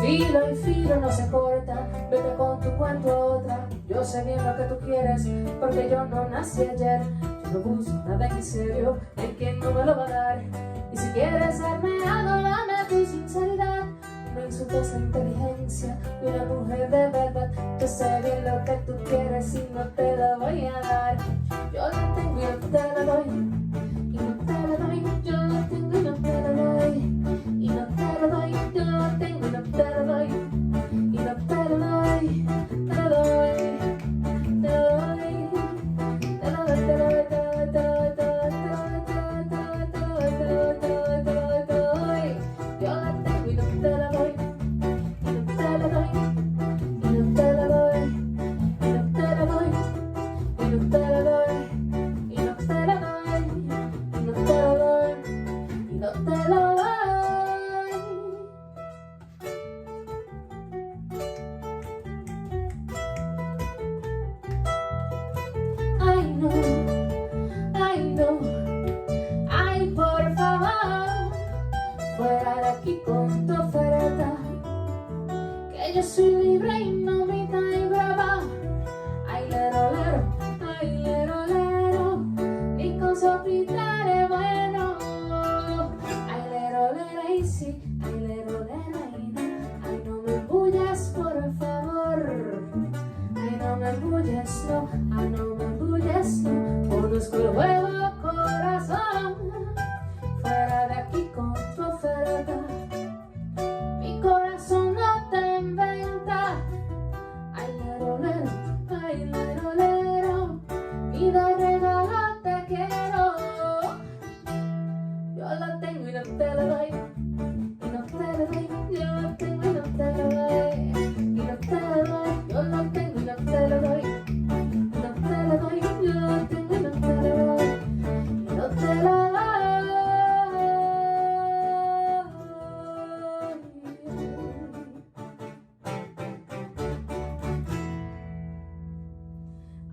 Filo y filo no se corta, vete con tu cuento a otra. Yo sé bien lo que tú quieres, porque yo no nací ayer. Yo no busco nada en serio, hay quien no me lo va a dar. Y si quieres darme algo, dame tu sinceridad. No insultes la inteligencia de una mujer de verdad. Yo sé bien lo que tú quieres y no te lo voy a dar. Yo lo tengo y no te lo doy, y no te lo doy. Yo lo tengo y no te lo doy, y no te lo doy. Yo lo tengo y no te lo doy, y no te lo doy. Te lo doy, te lo doy, te lo doy, te lo doy, te lo doy, te lo doy, te lo doy. Yo la tengo y no te la doy, y no te la doy, y no te la doy, y no te la doy, y no te la doy, y no te la doy. yo soy libre y no mitad y brava. Ay, lero, lero, ni con sopitar es bueno. Ay, lero, y sí, ay, lero, y no. Ay, no me embullas, por favor. Ay, no me embulles, no. Ay, no me embulles, no. Conozco el juego, corazón. Fuera de aquí con tu oferta. Mi corazón no te inventa. Ay, lero, y de regalo te quiero. Yo lo tengo y no te lo doy. Y no te lo doy. Yo lo tengo y no te lo doy. Y no te lo doy. Yo lo tengo y no te lo doy. Y no te lo doy. Yo lo tengo y no te lo doy. Y no te lo doy.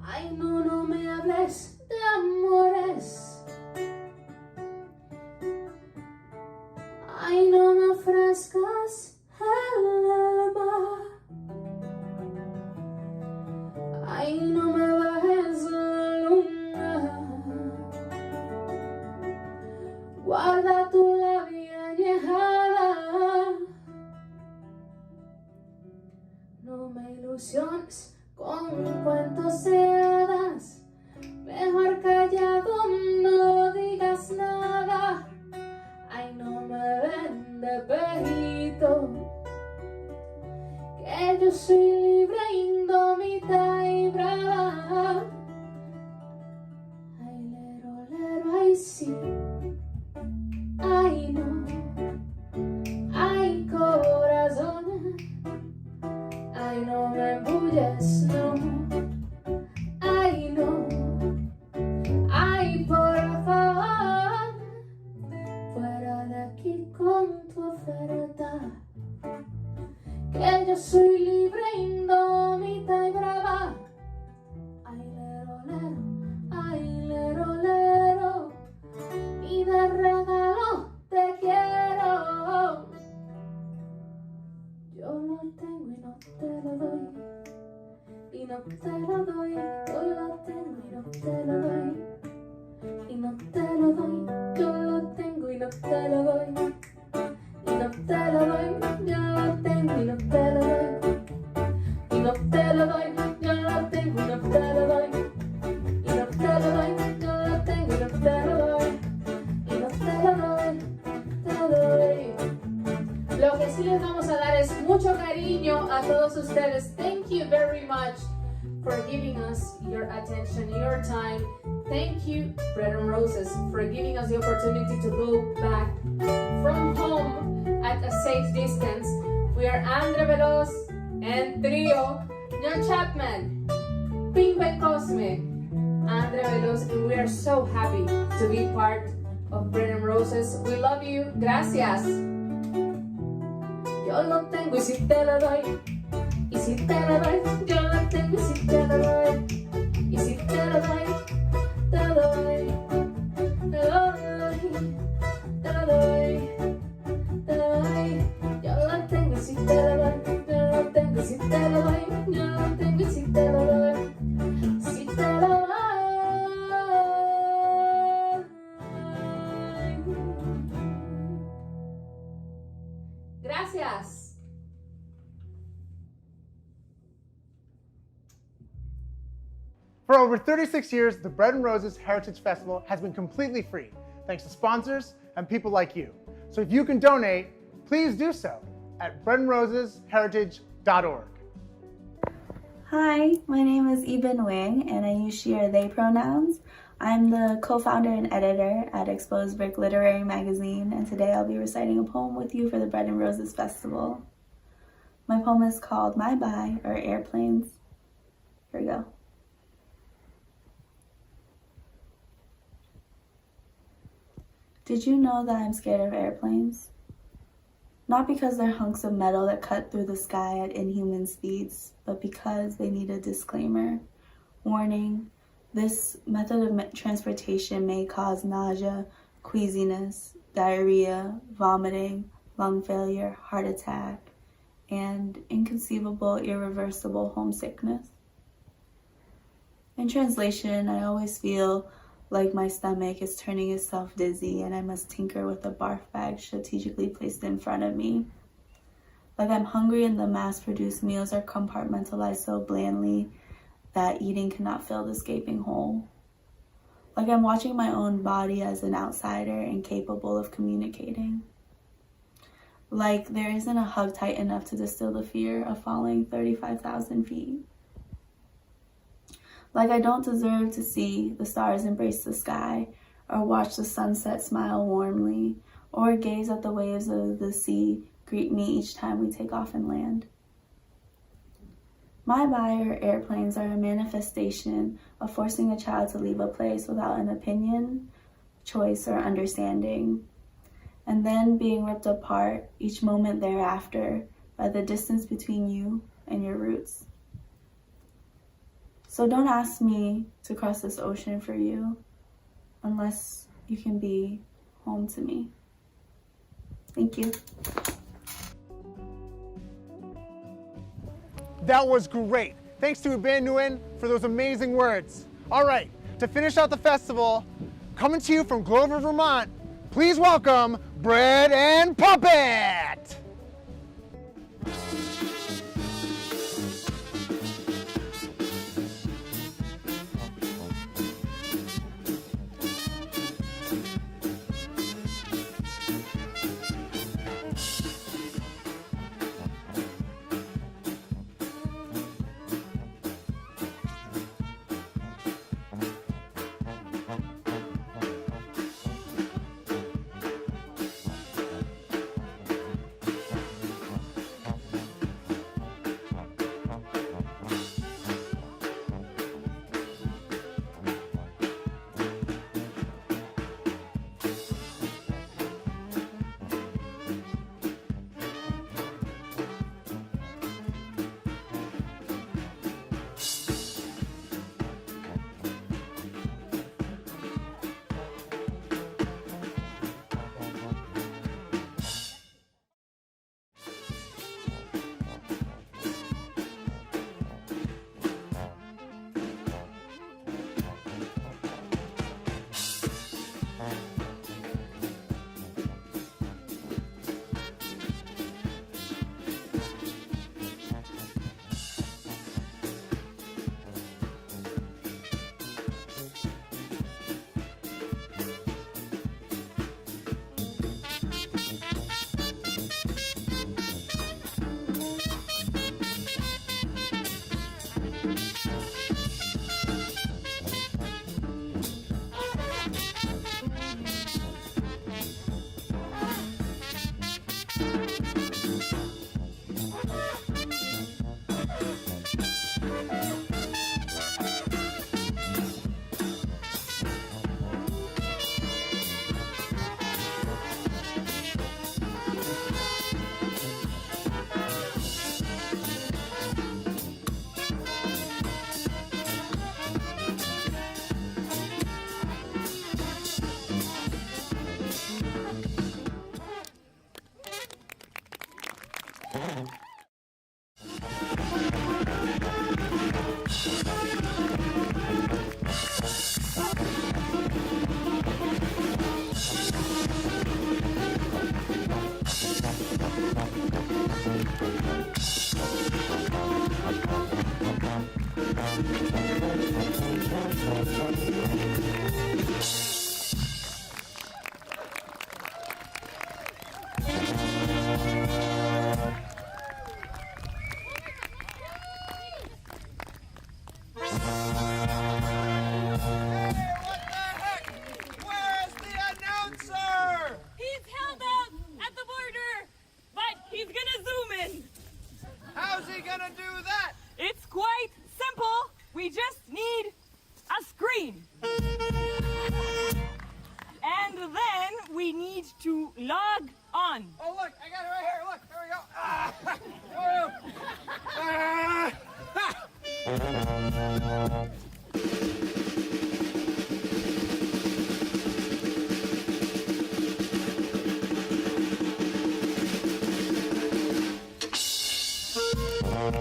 Ay, no, no me hables de amores. Ay, no me ofrezcas el alma. Ay, no me bajes la luna. Guarda tu labia añejada. No me ilusiones con cuentos de hadas. Mejor callado, no digas nada. Ay, no me ven de pejito, que yo soy libre, indómita y brava. Ay, lero, ay, sí. Ay, no. Ay, corazón. Ay, no me embulles, no. Ay, no. Ay, por favor. Fuera de aquí con tu oferta. Que yo soy libre, indómita y brava. Ay, lero, y de regalo te quiero. Yo lo tengo y no te lo doy. Y no te lo doy. Yo lo tengo y no te lo doy. Y no te lo doy. Yo lo tengo y no te lo doy. Y no te lo doy. Yo lo tengo y no te lo doy. Y no te lo doy. Yo lo tengo y no te lo doy. Y no te lo doy. Yo lo tengo y no te lo doy. Y no te lo doy. Te lo doy. Lo que sí les vamos a dar es mucho cariño a todos ustedes. Thank you very much for giving us your attention, your time. Thank you, Bread and Roses, for giving us the opportunity to go back from home at a safe distance. We are Andre Veloz and trio, John Chapman, Pimpe Cosme, Andre Veloz, and we are so happy to be part of Bread and Roses. We love you. Gracias. Yo lo tengo y si te lo doy. Y si te lo doy, yo lo tengo y si te lo doy. Y si te lo doy, te lo doy. Te lo doy. Te lo doy. Te lo doy. Yo lo tengo y si te lo doy. Yo lo tengo y si te lo doy. Yo lo tengo y si te lo doy. Si te lo doy. Gracias. For over 36 years, the Bread and Roses Heritage Festival has been completely free, thanks to sponsors and people like you. So if you can donate, please do so at breadandrosesheritage.org. Hi, my name is Eben Wang, and I use she or they pronouns. I'm the co-founder and editor at Exposed Brick Literary Magazine, and today I'll be reciting a poem with you for the Bread and Roses Festival. My poem is called My Bye, or Airplanes. Here we go. Did you know that I'm scared of airplanes? Not because they're hunks of metal that cut through the sky at inhuman speeds, but because they need a disclaimer. Warning, this method of transportation may cause nausea, queasiness, diarrhea, vomiting, lung failure, heart attack, and inconceivable, irreversible homesickness. In translation, I always feel like my stomach is turning itself dizzy and I must tinker with a barf bag strategically placed in front of me. Like I'm hungry and the mass-produced meals are compartmentalized so blandly that eating cannot fill this gaping hole. Like I'm watching my own body as an outsider incapable of communicating. Like there isn't a hug tight enough to distill the fear of falling 35,000 feet. Like I don't deserve to see the stars embrace the sky, or watch the sunset smile warmly, or gaze at the waves of the sea greet me each time we take off and land. My buyer airplanes are a manifestation of forcing a child to leave a place without an opinion, choice, or understanding, and then being ripped apart each moment thereafter by the distance between you and your roots. So don't ask me to cross this ocean for you unless you can be home to me. Thank you. That was great. Thanks to Iben Nguyen for those amazing words. All right, to finish out the festival, coming to you from Glover, Vermont, please welcome Bread and Puppet! Right,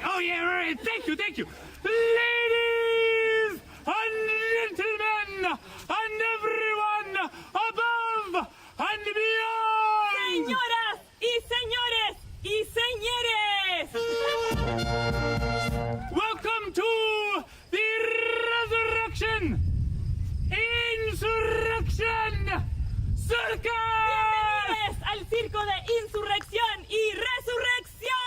oh yeah, right, thank you. Ladies and gentlemen, and everyone above and beyond! Señoras y señores y señores! Welcome to the Resurrection Insurrection Circus! Bienvenidos al circo de insurrección y resurrección!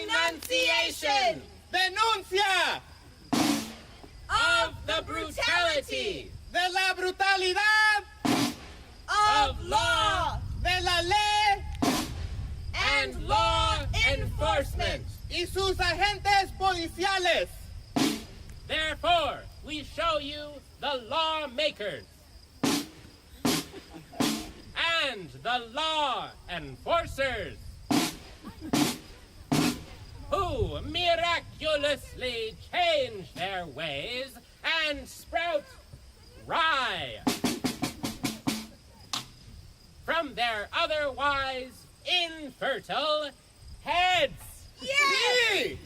Denunciation! Denuncia Of the brutality! de la brutalidad Of law! de la ley And law enforcement! y sus agentes policiales. Therefore, we show you the lawmakers and the law enforcers who miraculously change their ways and sprout rye from their otherwise infertile heads. Yay!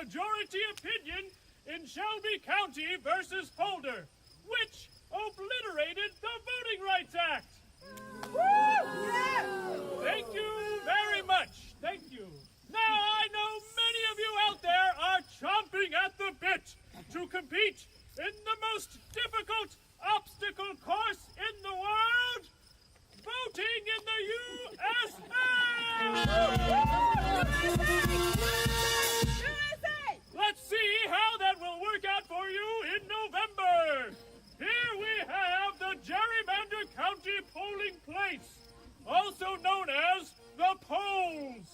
majority opinion in Shelby County versus Holder, which obliterated the Voting Rights Act. Thank you very much. Thank you. Now I know many of you out there are chomping at the bit to compete in the most difficult obstacle course in the world, voting in the USA! Let's see how that will work out for you in November. Here we have the Gerrymander County Polling Place, also known as the Polls.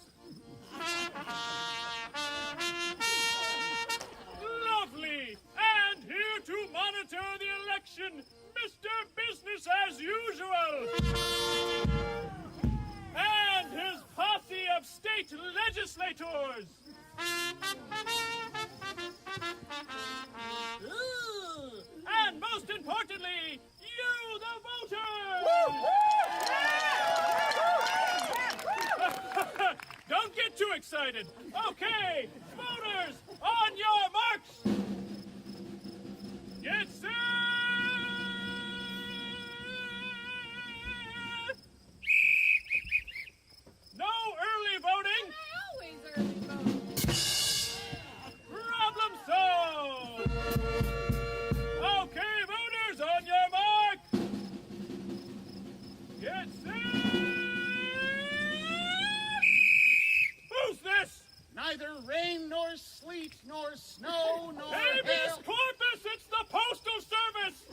Lovely! And here to monitor the election, Mr. Business as Usual. And his posse of state legislators. And most importantly, you, the voters! excited. Okay, voters, on your marks. Get set. No early voting. Always early voting. Problem solved. Okay, voters, on your mark. Get set. Who's this? Neither rain nor sleet nor snow nor Habeas hail. corpus, it's the Postal Service.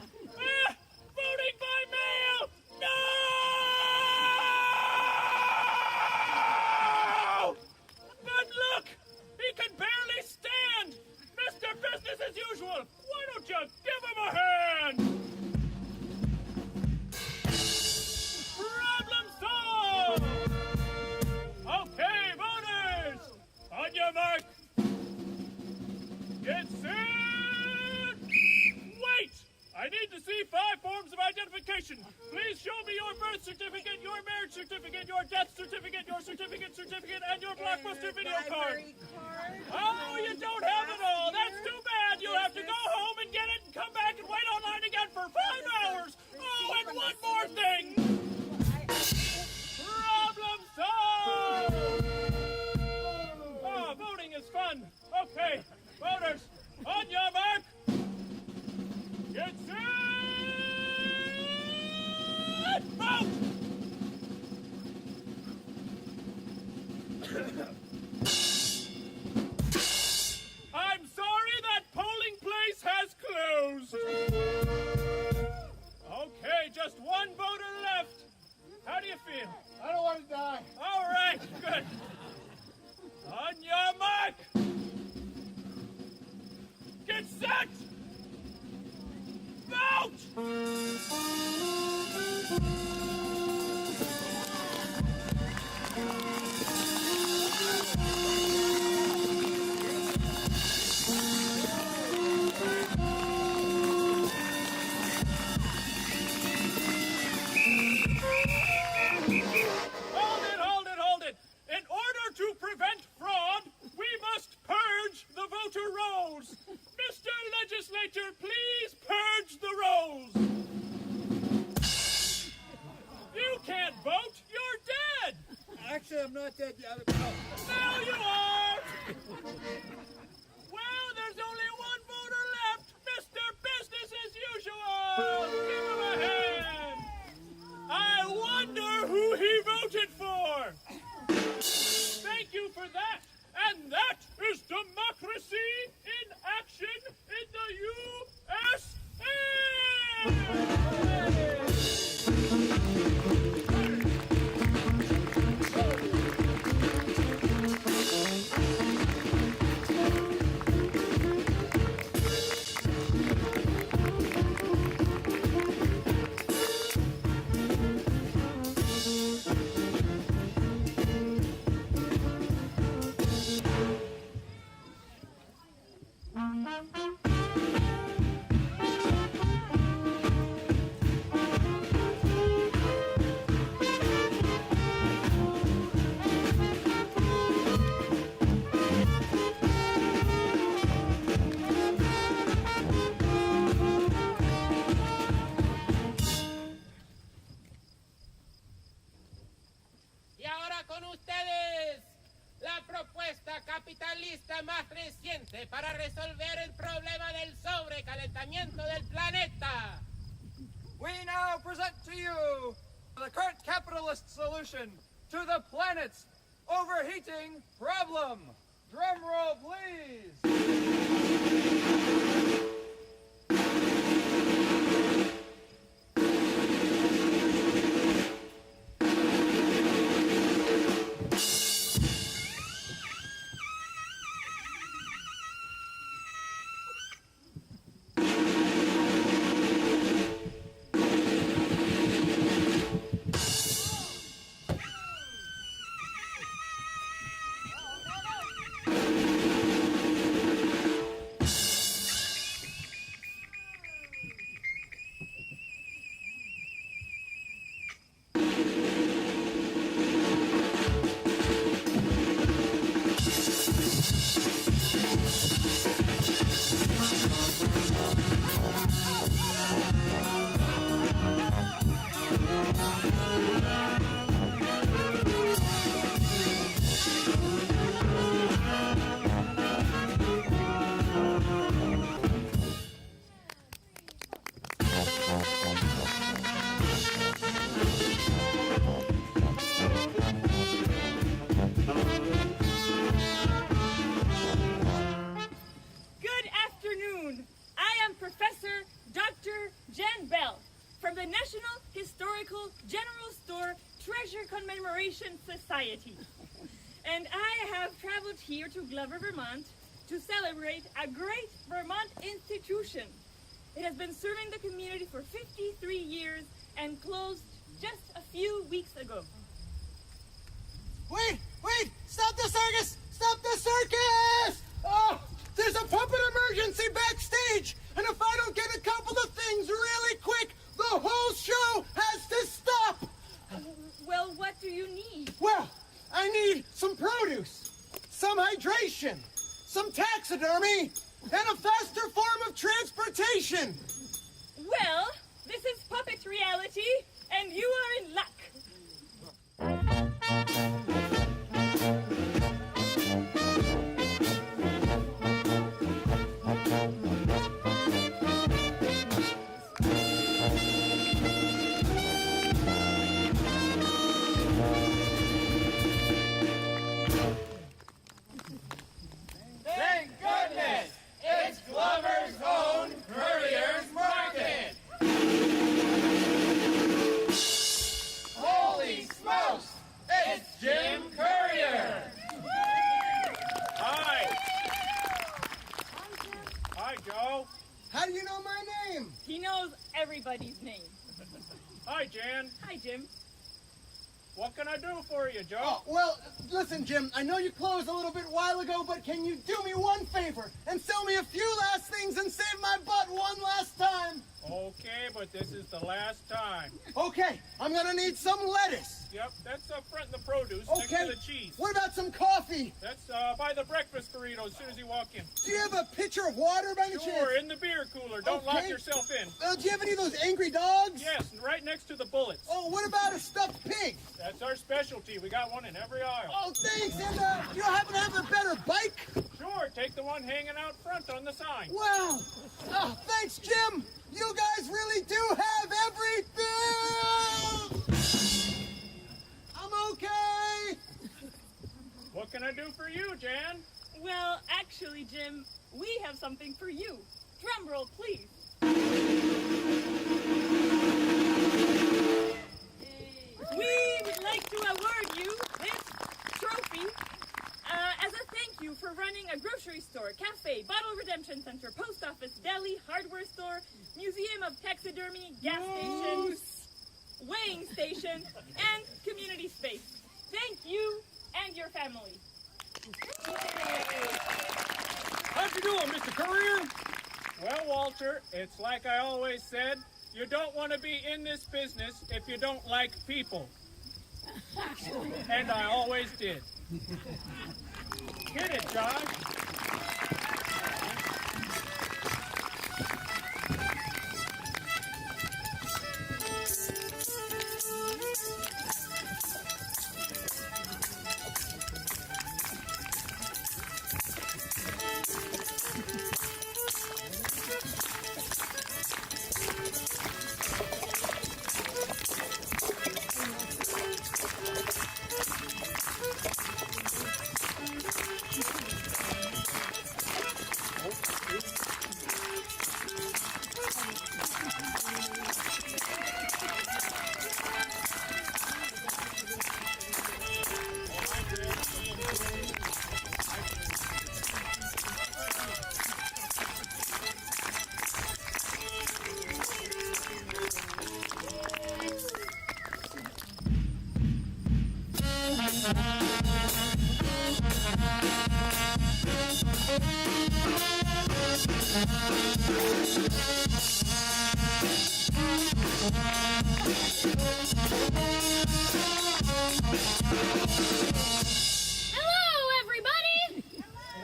Voting by mail. No! But look, he can barely stand. Mr. Business as usual. Why don't you give him a hand? Problem solved. Okay, voters, on your mark. Get set. Wait! I need to see 5 forms of identification. Please show me your birth certificate, your marriage certificate, your death certificate, your certificate, and your Blockbuster video card. Oh, you don't have it all. That's too bad. You'll have to go home and get it and come back and wait online again for 5 hours. Oh, and one more thing. Problem solved. Oh, voting is fun. Okay, voters, on your mark. Get set! Vote! I'm sorry that polling place has closed. Okay, just one voter left. How do you feel? I don't want to die. All right, good. On your mark. Get set! Vote! Hold it. In order to prevent fraud, we must purge the voter rolls. Mr. Legislator, please purge the rolls. You can't vote. You're dead. Actually, I'm not dead yet. Now you are. Well, there's only one voter left. Mr. Business as usual. Give him a hand. I wonder who he voted for. Thank you for that. And that is democracy in action in the USA! Y ahora con ustedes, la propuesta capitalista más reciente para resolver el problema del sobrecalentamiento del planeta. We now present to you the current capitalist solution to the planet's overheating problem. Drum roll, please. and I have traveled here to Glover, Vermont to celebrate a great Vermont institution. It has been serving the community for 53 years and closed just a few weeks ago. Wait! Stop the circus! Stop the circus! Oh, there's a puppet emergency backstage! And if I don't get a couple of things really quick, the whole show has to stop! Well, what do you need? Well, I need some produce, some hydration, some taxidermy, and a faster form of transportation! Well, this is puppet reality, and you are in luck. Thank goodness! It's Glover's own Courier's Market! Holy smokes! It's Jim Courier! Hi! Hi, Joe. How do you know my name? He knows everybody's name. Hi, Jan. Hi, Jim. What can I do for you, Joe? Oh, well, listen, Jim, I know you closed a little bit while ago, but can you do me one favor and sell me a few last things and save my butt one last time? Okay, but this is the last time. Okay, I'm gonna need some lettuce. Yep, that's up front in the produce, Okay. next to the cheese. What about some coffee? That's by the breakfast burrito as soon as you walk in. Do you have a pitcher of water by any chance? Sure, in the beer cooler. Don't lock Okay. yourself in. Do you have any of those angry dogs? Yes, right next to the bullets. Oh, what about a stuffed pig? That's our specialty. We got one in every aisle. Oh, thanks. And you happen to have a better bike? Sure, take the one hanging out front on the sign. Wow. Oh, thanks, Jim. You guys really do have everything. I'm okay. What can I do for you, Jan? Well, actually, Jim, we have something for you. Drum roll, please. We would like to award you this trophy as a thank you for running a grocery store, cafe, bottle redemption center, post office, deli, hardware store, museum of taxidermy, gas station, weighing station, and community space. Thank you and your family. How'd you doing, Mr. Courier? Well, Walter, it's like I always said, you don't want to be in this business if you don't like people. And I always did. Get it, Josh. Hello, everybody!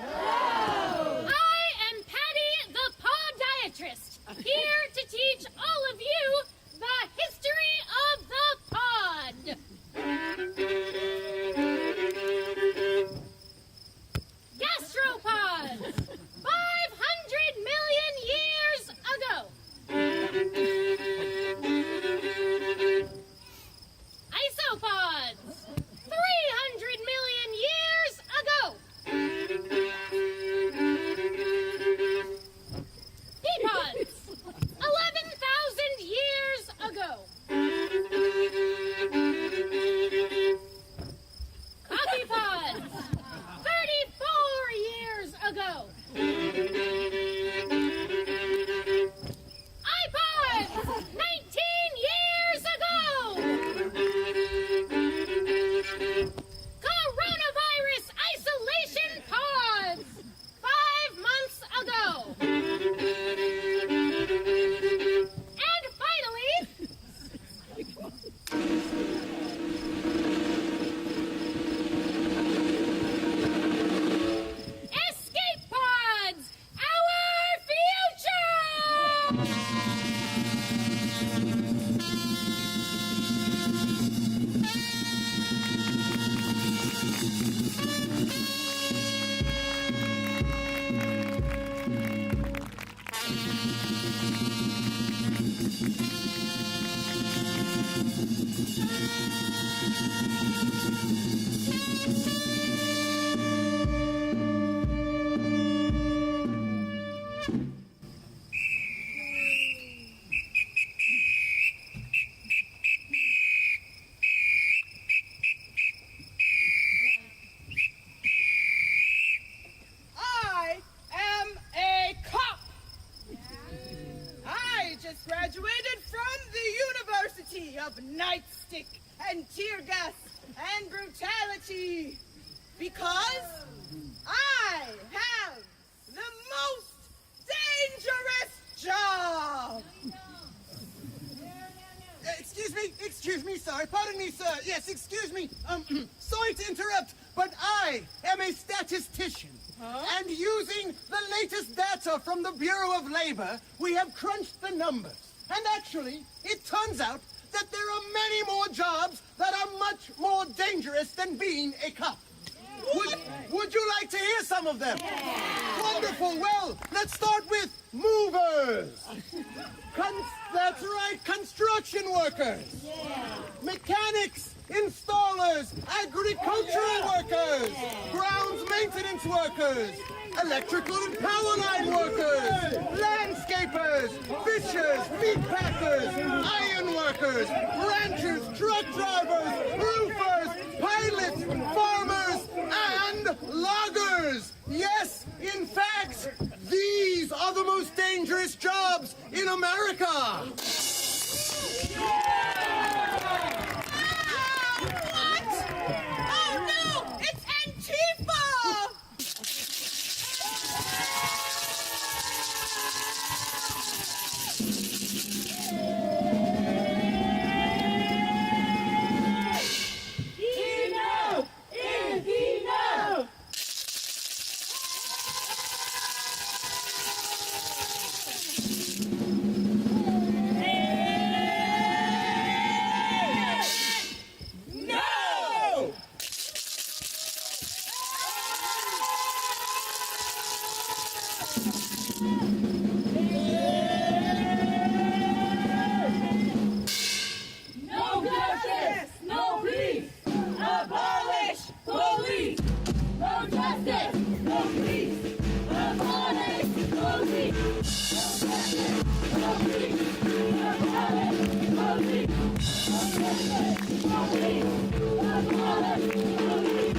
Hello! I am Patty the Podiatrist, here to teach all of you the history of the pod. Gastropods, 500 million years ago. Isopods, 300 million I am a cop. I just graduated from the University of Nightstick and tear gas and brutality because I have the most dangerous job. Excuse me, sir. Pardon me, sir. Yes, excuse me. Sorry to interrupt, but I am a statistician. And using the latest data from the Bureau of Labor, we have crunched the numbers. And actually, it turns out that there are many more jobs that are much more dangerous than being a cop. Would you like to hear some of them? Wonderful. Well, let's start with movers. That's right, construction workers. Mechanics, installers, agricultural workers, grounds maintenance workers, electrical and power line workers, landscapers, fishers, meat packers, iron workers, ranchers, truck drivers, roofers, pilots, farmers, and loggers. Yes, in fact, these are the most dangerous jobs in America. What? Oh no! It's Antifa! Enough! Is enough! No! No justice! No peace! Abolish police! No justice! No peace! Abolish police! No justice! No peace! Abolish police! No justice! No peace! Abolish police!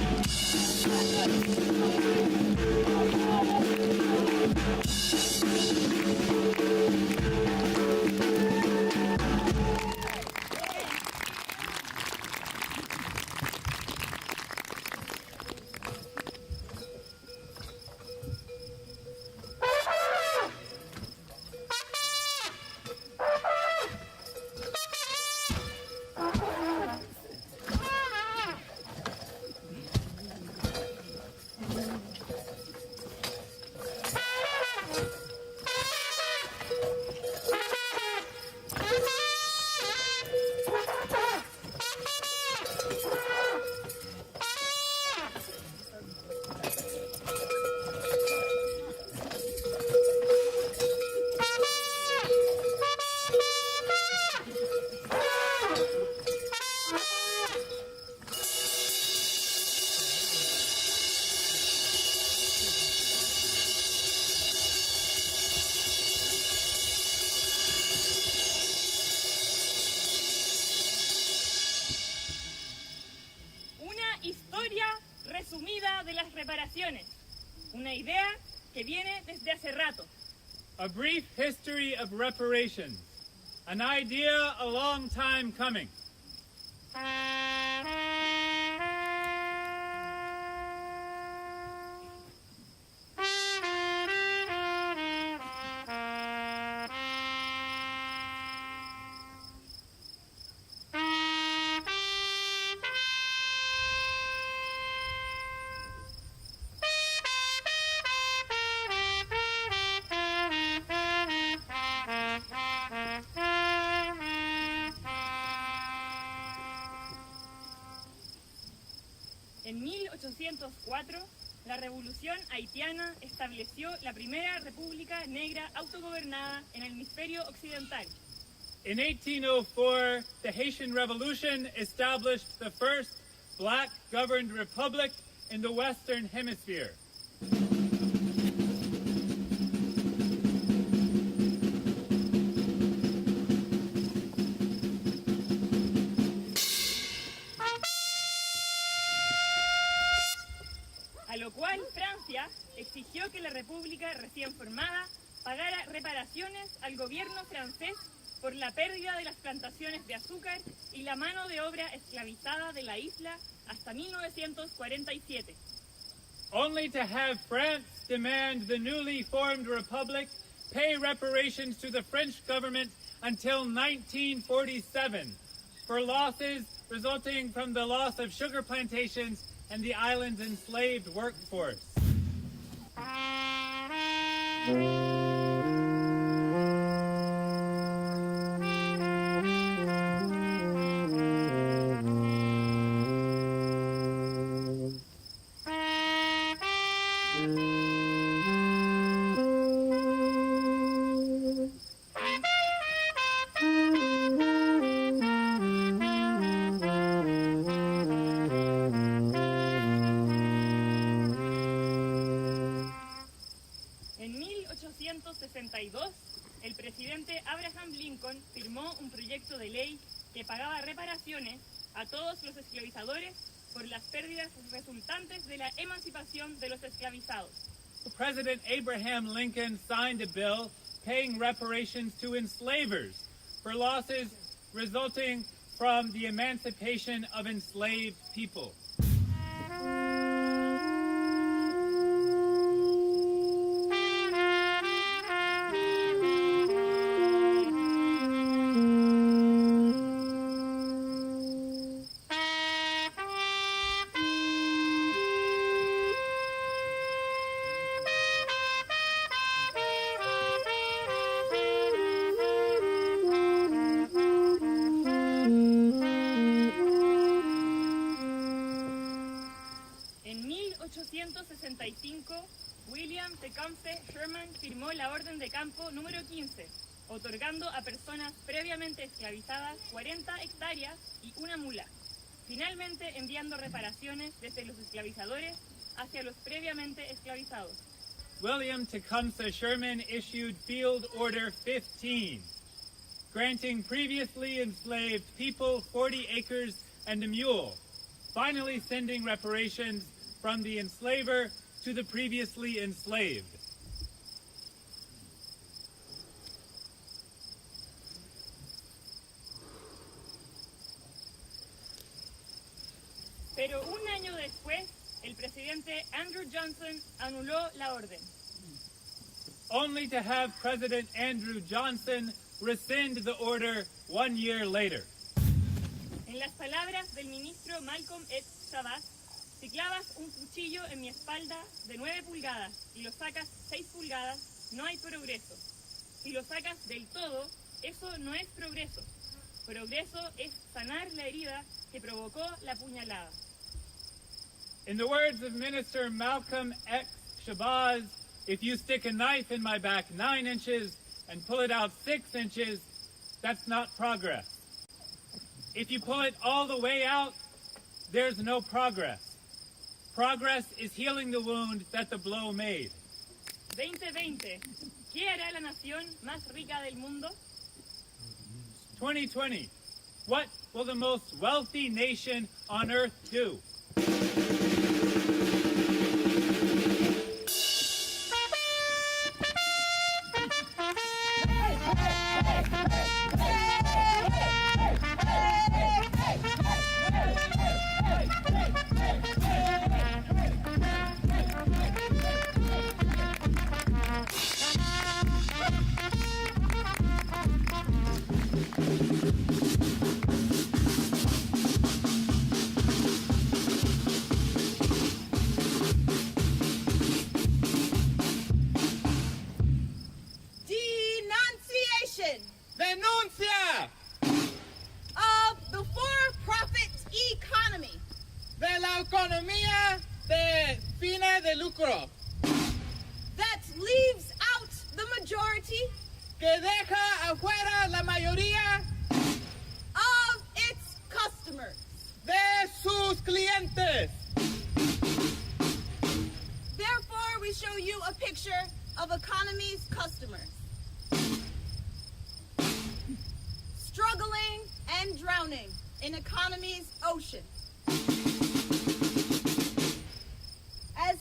Historia resumida de las reparaciones. Una idea que viene desde hace rato. A brief history of reparations. An idea a long time coming. En 1804, la Revolución Haitiana estableció la primera república negra autogobernada en el hemisferio occidental. In 1804, the Haitian Revolution established the first black-governed republic in the Western Hemisphere. a lo cual Francia exigió que la República recién formada pagara reparaciones al gobierno francés por la pérdida de las plantaciones de azúcar y la mano de obra esclavizada de la isla hasta 1947. Only to have France demand the newly formed republic pay reparations to the French government until 1947 for losses resulting from the loss of sugar plantations and the island's enslaved workforce. En 1862, el presidente Abraham Lincoln firmó un proyecto de ley que pagaba reparaciones a todos los esclavizadores por las pérdidas resultantes de la emancipación de los esclavizados. President Abraham Lincoln signed a bill paying reparations to enslavers for losses resulting from the emancipation of enslaved people. En 1865, William Tecumseh Sherman firmó la Orden de Campo número 15, otorgando a personas previamente esclavizadas 40 hectáreas y una mula, finalmente enviando reparaciones desde los esclavizadores hacia los previamente esclavizados. William Tecumseh Sherman issued Field Order 15, granting previously enslaved people 40 acres and a mule, finally sending reparations from the enslaver to the previously enslaved. Pero un año después, el presidente Andrew Johnson anuló la orden. Only to have President Andrew Johnson rescind the order 1 year later. En las palabras del ministro Malcolm X. Shabazz, si clavas un cuchillo en mi espalda de 9 pulgadas y lo sacas 6 pulgadas, no hay progreso. Si lo sacas del todo, eso no es progreso. Progreso es sanar la herida que provocó la puñalada. In the words of Minister Malcolm X. Shabazz, if you stick a knife in my back 9 inches and pull it out 6 inches, that's not progress. If you pull it all the way out, there's no progress. Progress is healing the wound that the blow made. 2020, ¿qué hará la nación más rica del mundo? 2020, what will the most wealthy nation on earth do? Denunciation ¡Denuncia! of the for-profit economy De la economía de fines de lucro that leaves out the majority que deja afuera la mayoría of its customers. de sus clientes. Therefore, we show you a picture of economy's customers. Struggling and drowning in economy's ocean. As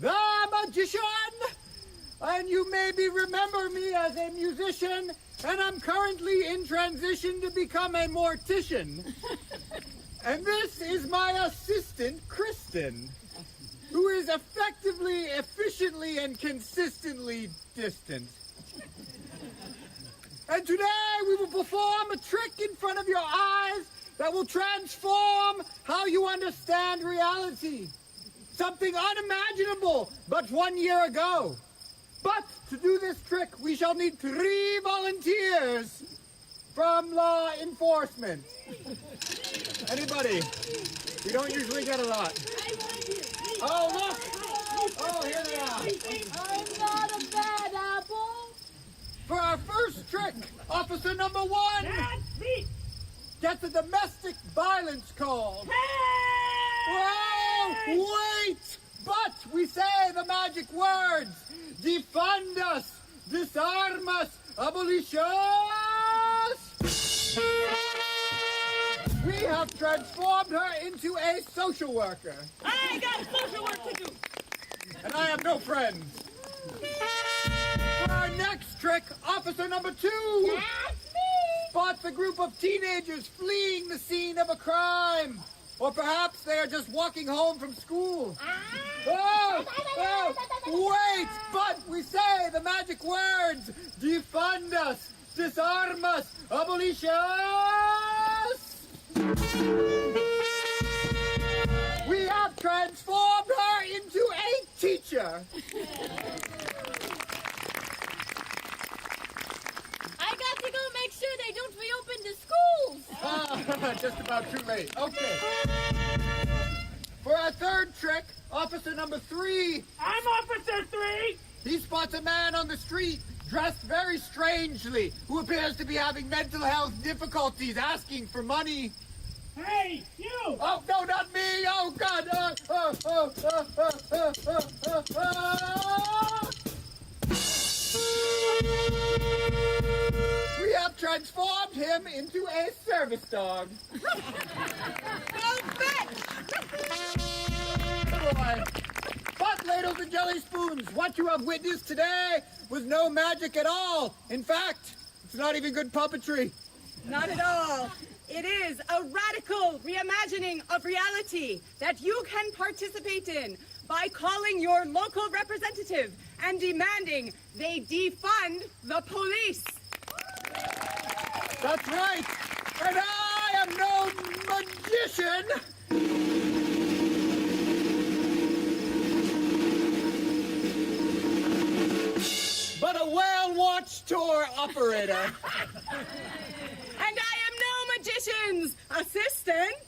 the magician. And you maybe remember me as a musician, and I'm currently in transition to become a mortician. And this is my assistant, Kristen, who is effectively, efficiently, and consistently distant. And today we will perform a trick in front of your eyes that will transform how you understand reality. Something unimaginable but 1 year ago. But to do this trick, we shall need 3 volunteers from law enforcement. Anybody? We don't usually get a lot. Oh, look! Oh, here they are. I'm not a bad apple. For our first trick, officer number 1 gets a domestic violence call. Whoa! Wait! But we say the magic words. Defund us, disarm us, abolish us. We have transformed her into a social worker. I got social work to do. And I have no friends. For our next trick, officer number 2 spots a group of teenagers fleeing the scene of a crime. Or perhaps they are just walking home from school. Oh, wait, but we say the magic words, defund us, disarm us, abolish us. We have transformed her into a teacher. I got to go make sure they don't reopen the schools. Just about too late. Okay. For our third trick, officer number 3. I'm Officer 3. He spots a man on the street dressed very strangely who appears to be having mental health difficulties asking for money. Hey, you! Oh, no, not me! Oh, God! We have transformed him into a service dog. Boy. But, ladles and jelly spoons, what you have witnessed today was no magic at all. In fact, it's not even good puppetry. Not at all. It is a radical reimagining of reality that you can participate in by calling your local representative and demanding they defund the police. That's right. And I am no magician. But a well-watched tour operator. And I am no magician's assistant.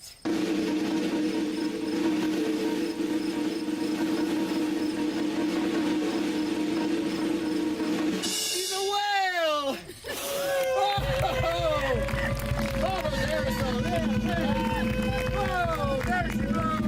He's a whale. Oh, there we go. There. Oh, there she goes.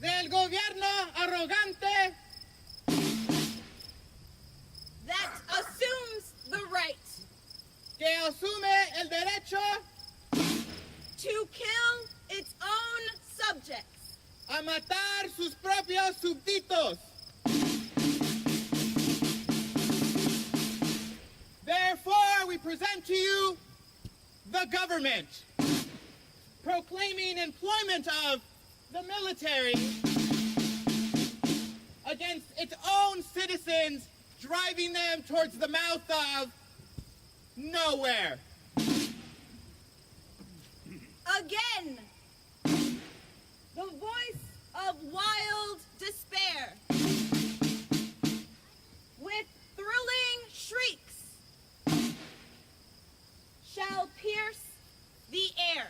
del gobierno arrogante that assumes the right que asume el derecho to kill its own subjects, a matar sus propios súbditos. Therefore, we present to you the government, proclaiming employment of the military against its own citizens, driving them towards the mouth of nowhere. Again, the voice of wild despair, with thrilling shrieks, shall pierce the air.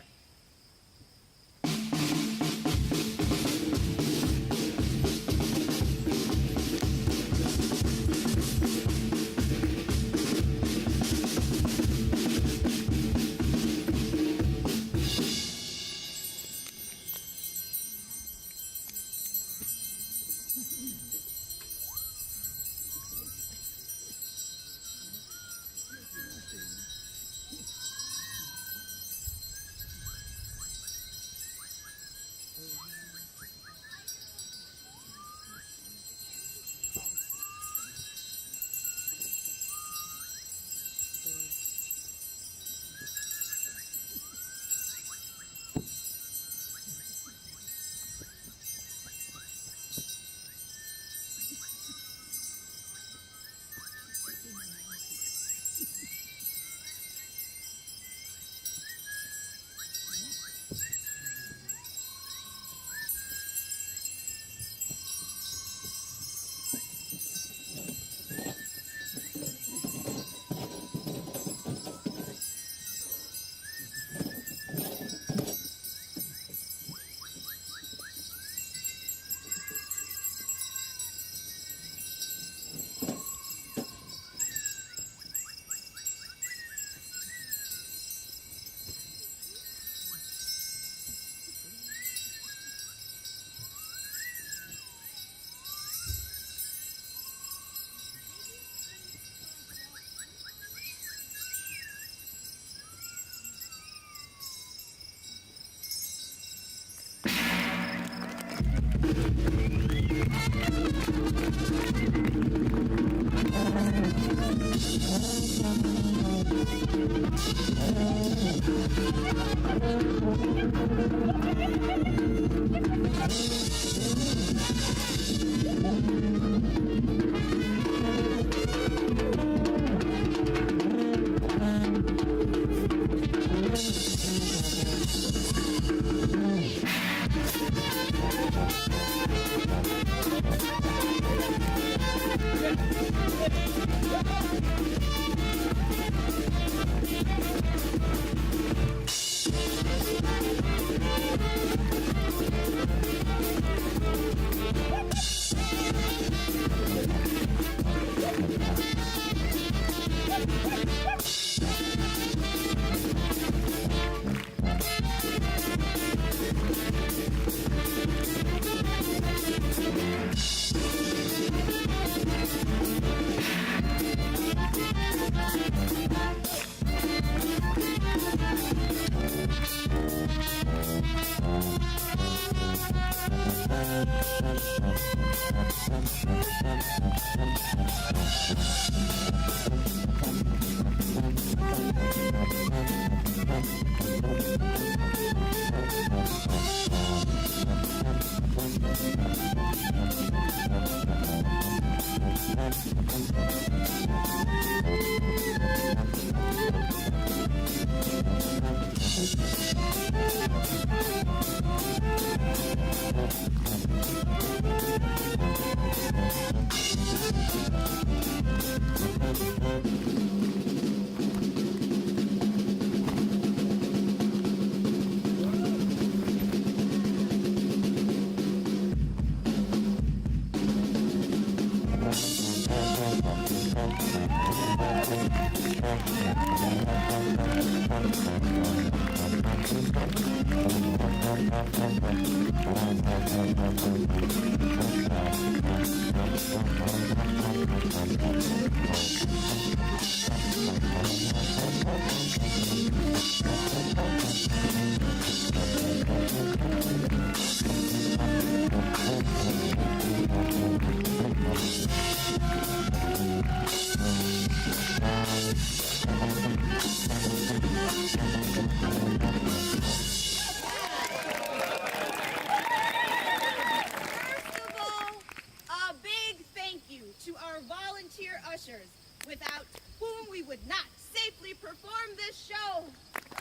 A big thank you to our volunteer ushers, without whom we would not safely perform this show.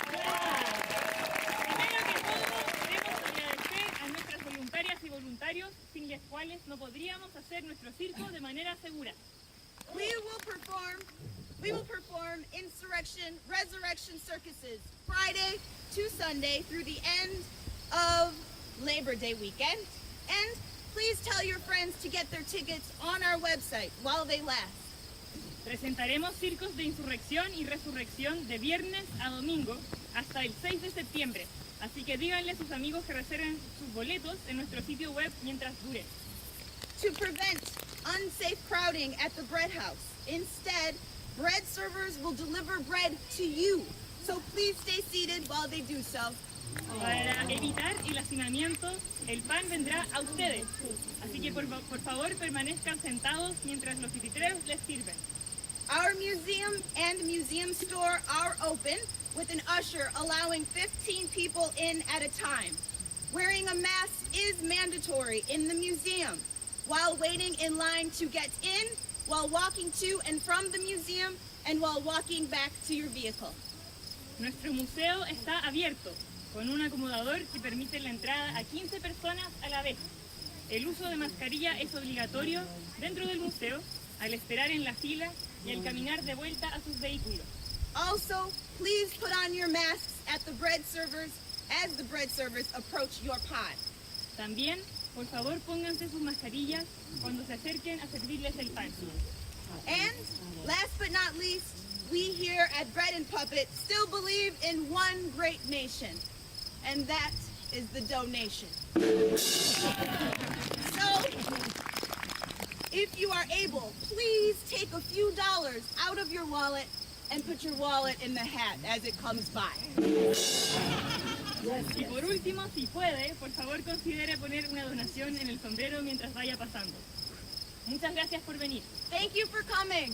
Primero que todo, queremos agradecer a nuestras voluntarias y voluntarios, sin las cuales no podríamos hacer nuestro circo de manera segura. We will perform Insurrection Resurrection circuses Friday to Sunday through the end of Labor Day weekend. And please tell your friends to get their tickets on our website while they last. Presentaremos circos de insurrección y resurrección de viernes a domingo hasta el 6 de septiembre. Así que díganle a sus amigos que reserven sus boletos en nuestro sitio web mientras dure. To prevent unsafe crowding at the bread house, instead, bread servers will deliver bread to you. So please stay seated while they do so. Para evitar el hacinamiento, el pan vendrá a ustedes. Así que por favor permanezcan sentados mientras los titiriteros les sirven. Our museum and museum store are open, with an usher allowing 15 people in at a time. Wearing a mask is mandatory in the museum. While waiting in line to get in, while walking to and from the museum, and while walking back to your vehicle. Nuestro museo está abierto, con un acomodador que permite la entrada a 15 personas a la vez. El uso de mascarilla es obligatorio dentro del museo, al esperar en la fila y al caminar de vuelta a sus vehículos. Also, please put on your masks at the bread servers as the bread servers approach your pod. También, por favor, pónganse sus mascarillas cuando se acerquen a servirles el pan. And, last but not least, we here at Bread and Puppet still believe in one great nation, and that is the donation. So, if you are able, please take a few dollars out of your wallet and put your wallet in the hat as it comes by. Y por último, si puede, por favor considere poner una donación en el sombrero mientras vaya pasando. Muchas gracias por venir. Thank you for coming.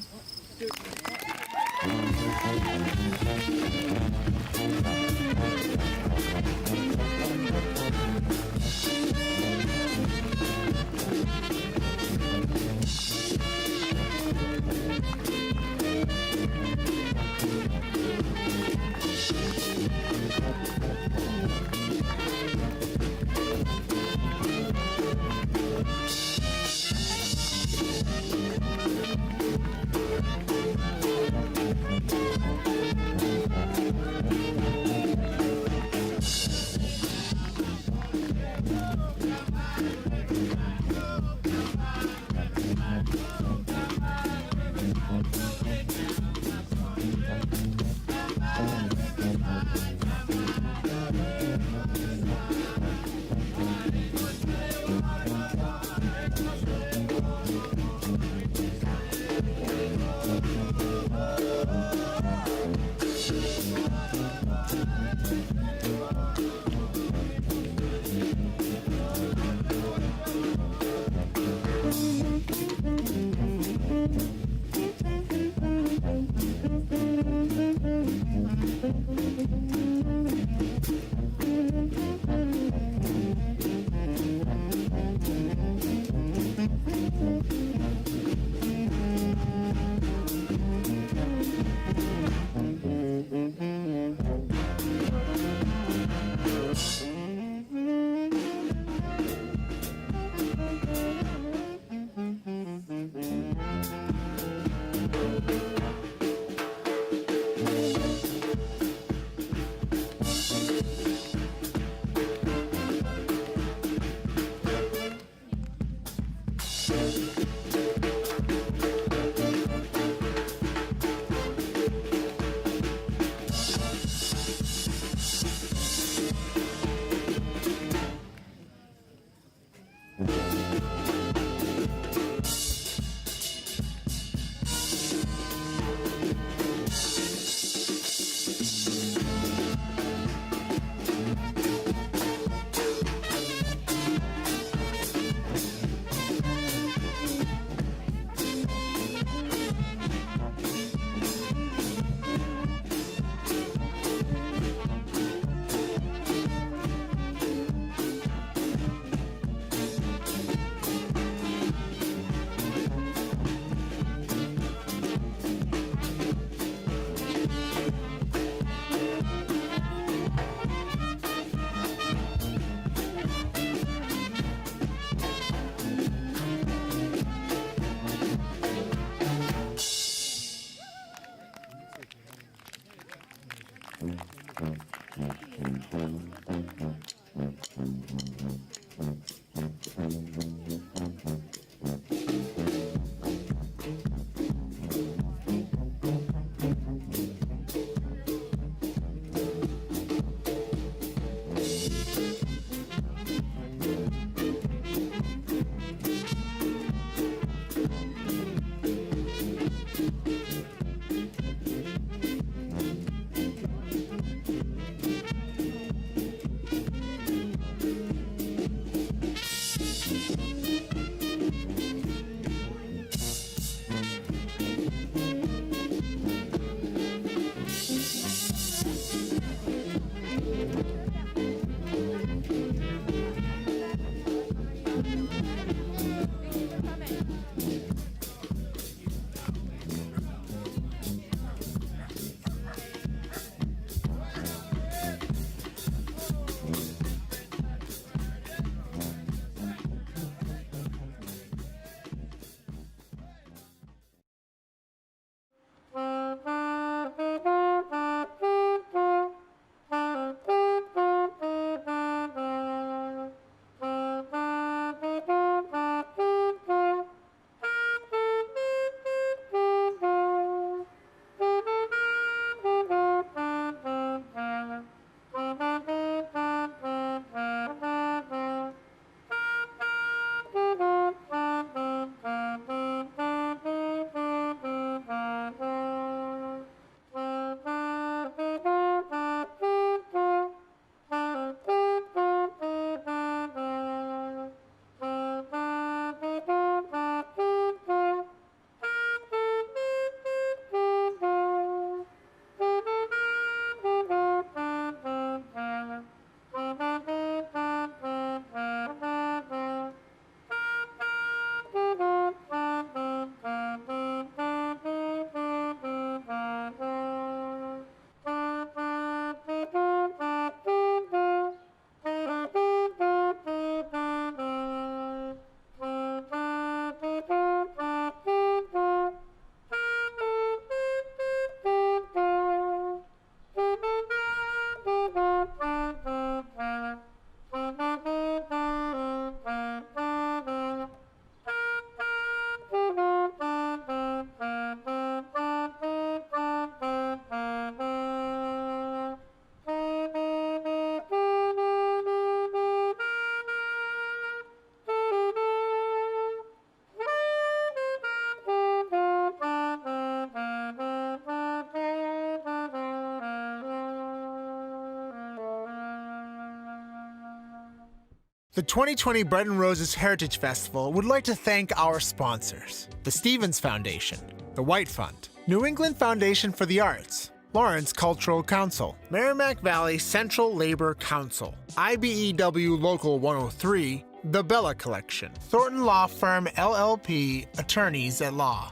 The 2020 Bread and Roses Heritage Festival would like to thank our sponsors: the Stevens Foundation, the White Fund, New England Foundation for the Arts, Lawrence Cultural Council, Merrimack Valley Central Labor Council, IBEW Local 103, The Bella Collection, Thornton Law Firm LLP, Attorneys at Law,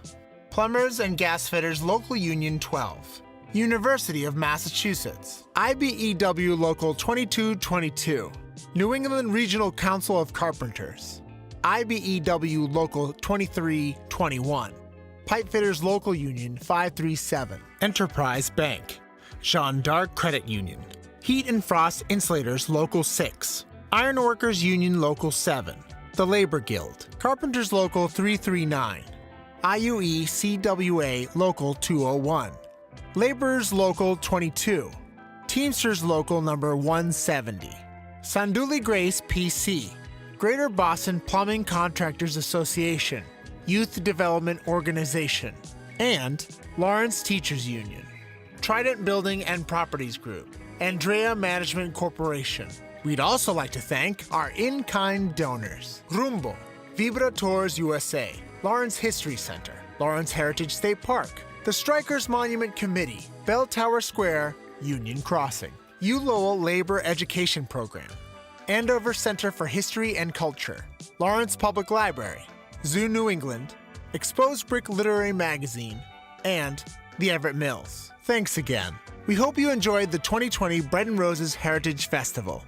Plumbers and Gasfitters Local Union 12, University of Massachusetts, IBEW Local 2222, New England Regional Council of Carpenters, IBEW Local 2321, Pipefitters Local Union 537, Enterprise Bank, Jeanne d'Arc Credit Union, Heat and Frost Insulators Local 6, Ironworkers Union Local 7, the Labor Guild, Carpenters Local 339, IUE CWA Local 201, Laborers Local 22, Teamsters Local number 170, Sanduli Grace PC, Greater Boston Plumbing Contractors Association, Youth Development Organization, and Lawrence Teachers Union, Trident Building and Properties Group, Andrea Management Corporation. We'd also like to thank our in-kind donors: Rumbo, Vibra Tours USA, Lawrence History Center, Lawrence Heritage State Park, the Strikers Monument Committee, Bell Tower Square, Union Crossing, U Lowell Labor Education Program, Andover Center for History and Culture, Lawrence Public Library, Zoo New England, Exposed Brick Literary Magazine, and the Everett Mills. Thanks again. We hope you enjoyed the 2020 Bread and Roses Heritage Festival.